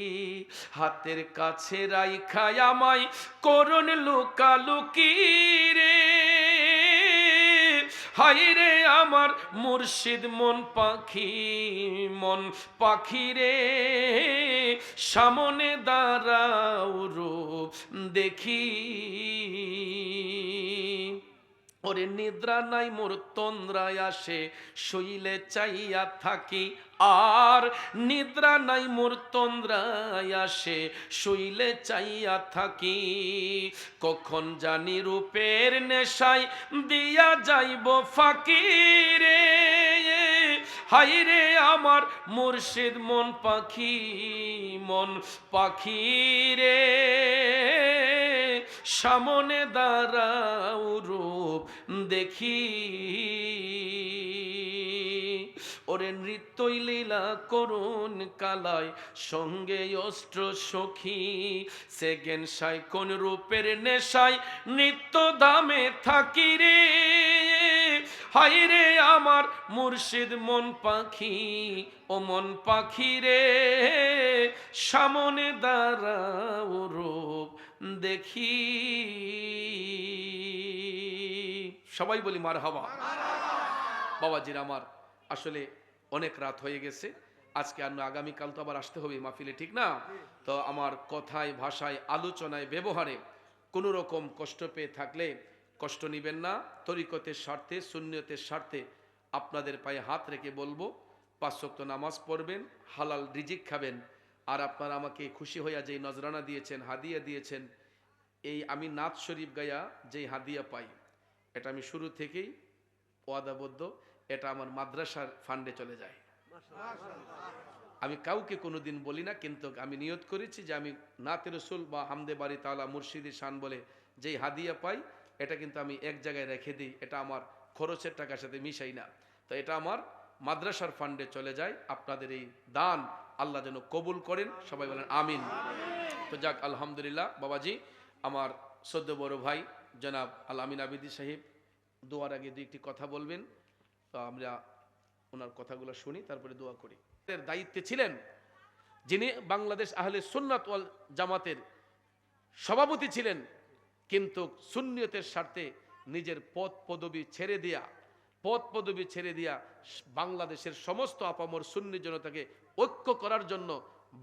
হাতের কাছে রাইখায় আমায় করুন লুকালুকি রে, হায় রে আমার মুর্শিদ মন পাখি, মন পাখি রে, সামনে দাঁড়াও রূপ দেখি, ওরে নিদ্রা নাই মোর তন্দ্রায় আসে, শৈলে চাইয়া থাকি, আর নিদ্রা নাই মোর তন্দ্রায় আসে, শৈলে চাইয়া থাকি, কখন জানি রূপের নেশায় দিয়া যাইব ফাঁকি রে, হায় রে আমার মুর্শিদ মন পাখি, মন পাখি রে, সামনে দাঁড়াও রূপ দেখি, ওরে নৃত্যই লীলা করুন কালায় সঙ্গে অস্ত্র সখী, সেকেন্ড সাই কোন রূপের নেশায় নিত্য দামে থাকি রে, হায় রে আমার মুর্শিদ মন পাখি, ও মন পাখি রে, সামনে দাঁড়াও রূপ দেখি, সবাই বলি মারহাবা। বাবাজির আমার, আসলে অনেক রাত হয়ে গেছে, আজকে আর আগামীকাল তো আবার আসতে হবে মাহফিলে, ঠিক না? তো আমার কথায় ভাষায় আলোচনায় ব্যবহারে কোনো রকম কষ্ট পেয়ে থাকলে কষ্ট নিবেন না। তরিকতের স্বার্থে সুন্নিয়তের স্বার্থে আপনাদের পায়ে হাত রেখে বলবো, 5 ওয়াক্ত নামাজ পড়বেন, হালাল রিজিক খাবেন, আর আপনারা আমাকে খুশি হইয়া যেই নজরানা দিয়েছেন, হাদিয়া দিয়েছেন, এই আমি নাত শরীফ গায়া যেই হাদিয়া পাই, এটা আমি শুরু থেকেই ওয়াদাবদ্ধ, এটা আমার মাদ্রাসার ফান্ডে চলে যায়। আমি কাউকে কোনোদিন বলি না, কিন্তু আমি নিয়ত করেছি যে আমি নাতে রসুল বা হামদে বাড়ি তাআলা মুর্শিদি শান বলে যেই হাদিয়া পাই, এটা কিন্তু আমি এক জায়গায় রেখে দিই, এটা আমার খরচের টাকার সাথে মিশাই না, তো এটা আমার মাদ্রাসার ফান্ডে চলে যায়। আপনাদের এই দান আল্লাহ যেন কবুল করেন, সবাই বলেন আমিন। তো যাক আলহামদুলিল্লাহ। বাবাজি আমার সদ্য বড় ভাই জনাব আল আমিন আবিদি সাহেব দোয়ার আগে 2টি কথা বলবেন, তো আমরা ওনার কথাগুলো শুনি, তারপরে দোয়া করি। এর দায়িত্বে ছিলেন যিনি বাংলাদেশ আহলে সুন্নাত ওয়াল জামাতের সভাপতি ছিলেন, কিন্তু সুন্নিয়তের স্বার্থে নিজের পদ পদবি ছেড়ে দিয়া বাংলাদেশের সমস্ত আপামর সুন্নি জনতাকে ঐক্য করার জন্য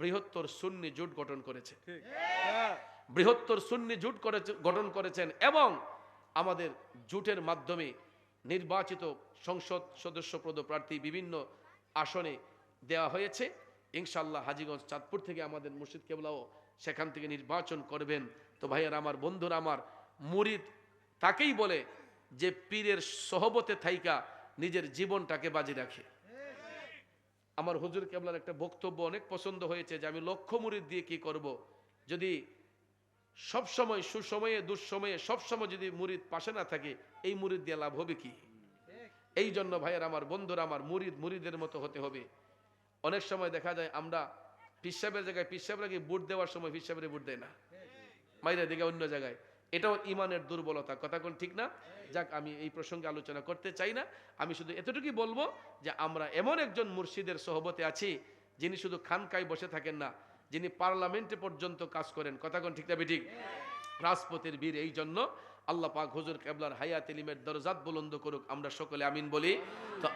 বৃহত্তর সুন্নি জোট গঠন করেছে, বৃহত্তর সুন্নি জোট গঠন করেছেন এবং আমাদের জোটের মাধ্যমে নির্বাচিত সংসদ সদস্য পদপ্রার্থী বিভিন্ন আসনে দেওয়া হয়েছে। ইনশাআল্লাহ হাজীগঞ্জ চাঁদপুর থেকে আমাদের মুর্শিদ কেবলাও সেখান থেকে নির্বাচন করবেন। তো ভাইয়ার আমার, বন্ধুরা আমার, মুরিদ তাকেই বলে যে পীরের সহবতে থাইকা নিজের জীবনটাকে বাজি রাখে। আমার হুজুর কেবলার একটা বক্তব্য অনেক পছন্দ হয়েছে যে আমি লক্ষ মুরিদ দিয়ে কি করব, যদি সব সময় সুসময়ে দুঃসময়ে সবসময় যদি মুরিদ পাশে না থাকে, এই মুরিদ দিয়ে লাভ হবে কি? এই জন্য ভাইয়ের আমার, বন্ধুরা আমার, মুরিদ মুরিদের মতো হতে হবে। অনেক সময় দেখা যায় আমরা পিসাবের জায়গায় পিসাবরাকে ভোট দেওয়ার সময় পিসাবের ভোট দেয় না, মাইরা দিকে অন্য জায়গায়। এটাও ইমানের দুর্বলতা, কথা কোন ঠিক না? যাক, আমি এই প্রসঙ্গে আলোচনা করতে চাই না। আমি শুধু এতটুকুই বলবো যে আমরা এমন একজন মুর্শিদের সহবতে আছি যিনি শুধু খানকায় বসে থাকেন না, যিনি পার্লামেন্টে পর্যন্ত কাজ করেন, কথা কোন ঠিক না বেঠিক? রাজপথের বীর। এই জন্য আল্লাহ পাক হুজুর কেবলার হায়াত ইলমের দরজাত বুলন্দ করুক, আমরা সকলে আমিন বলি। তো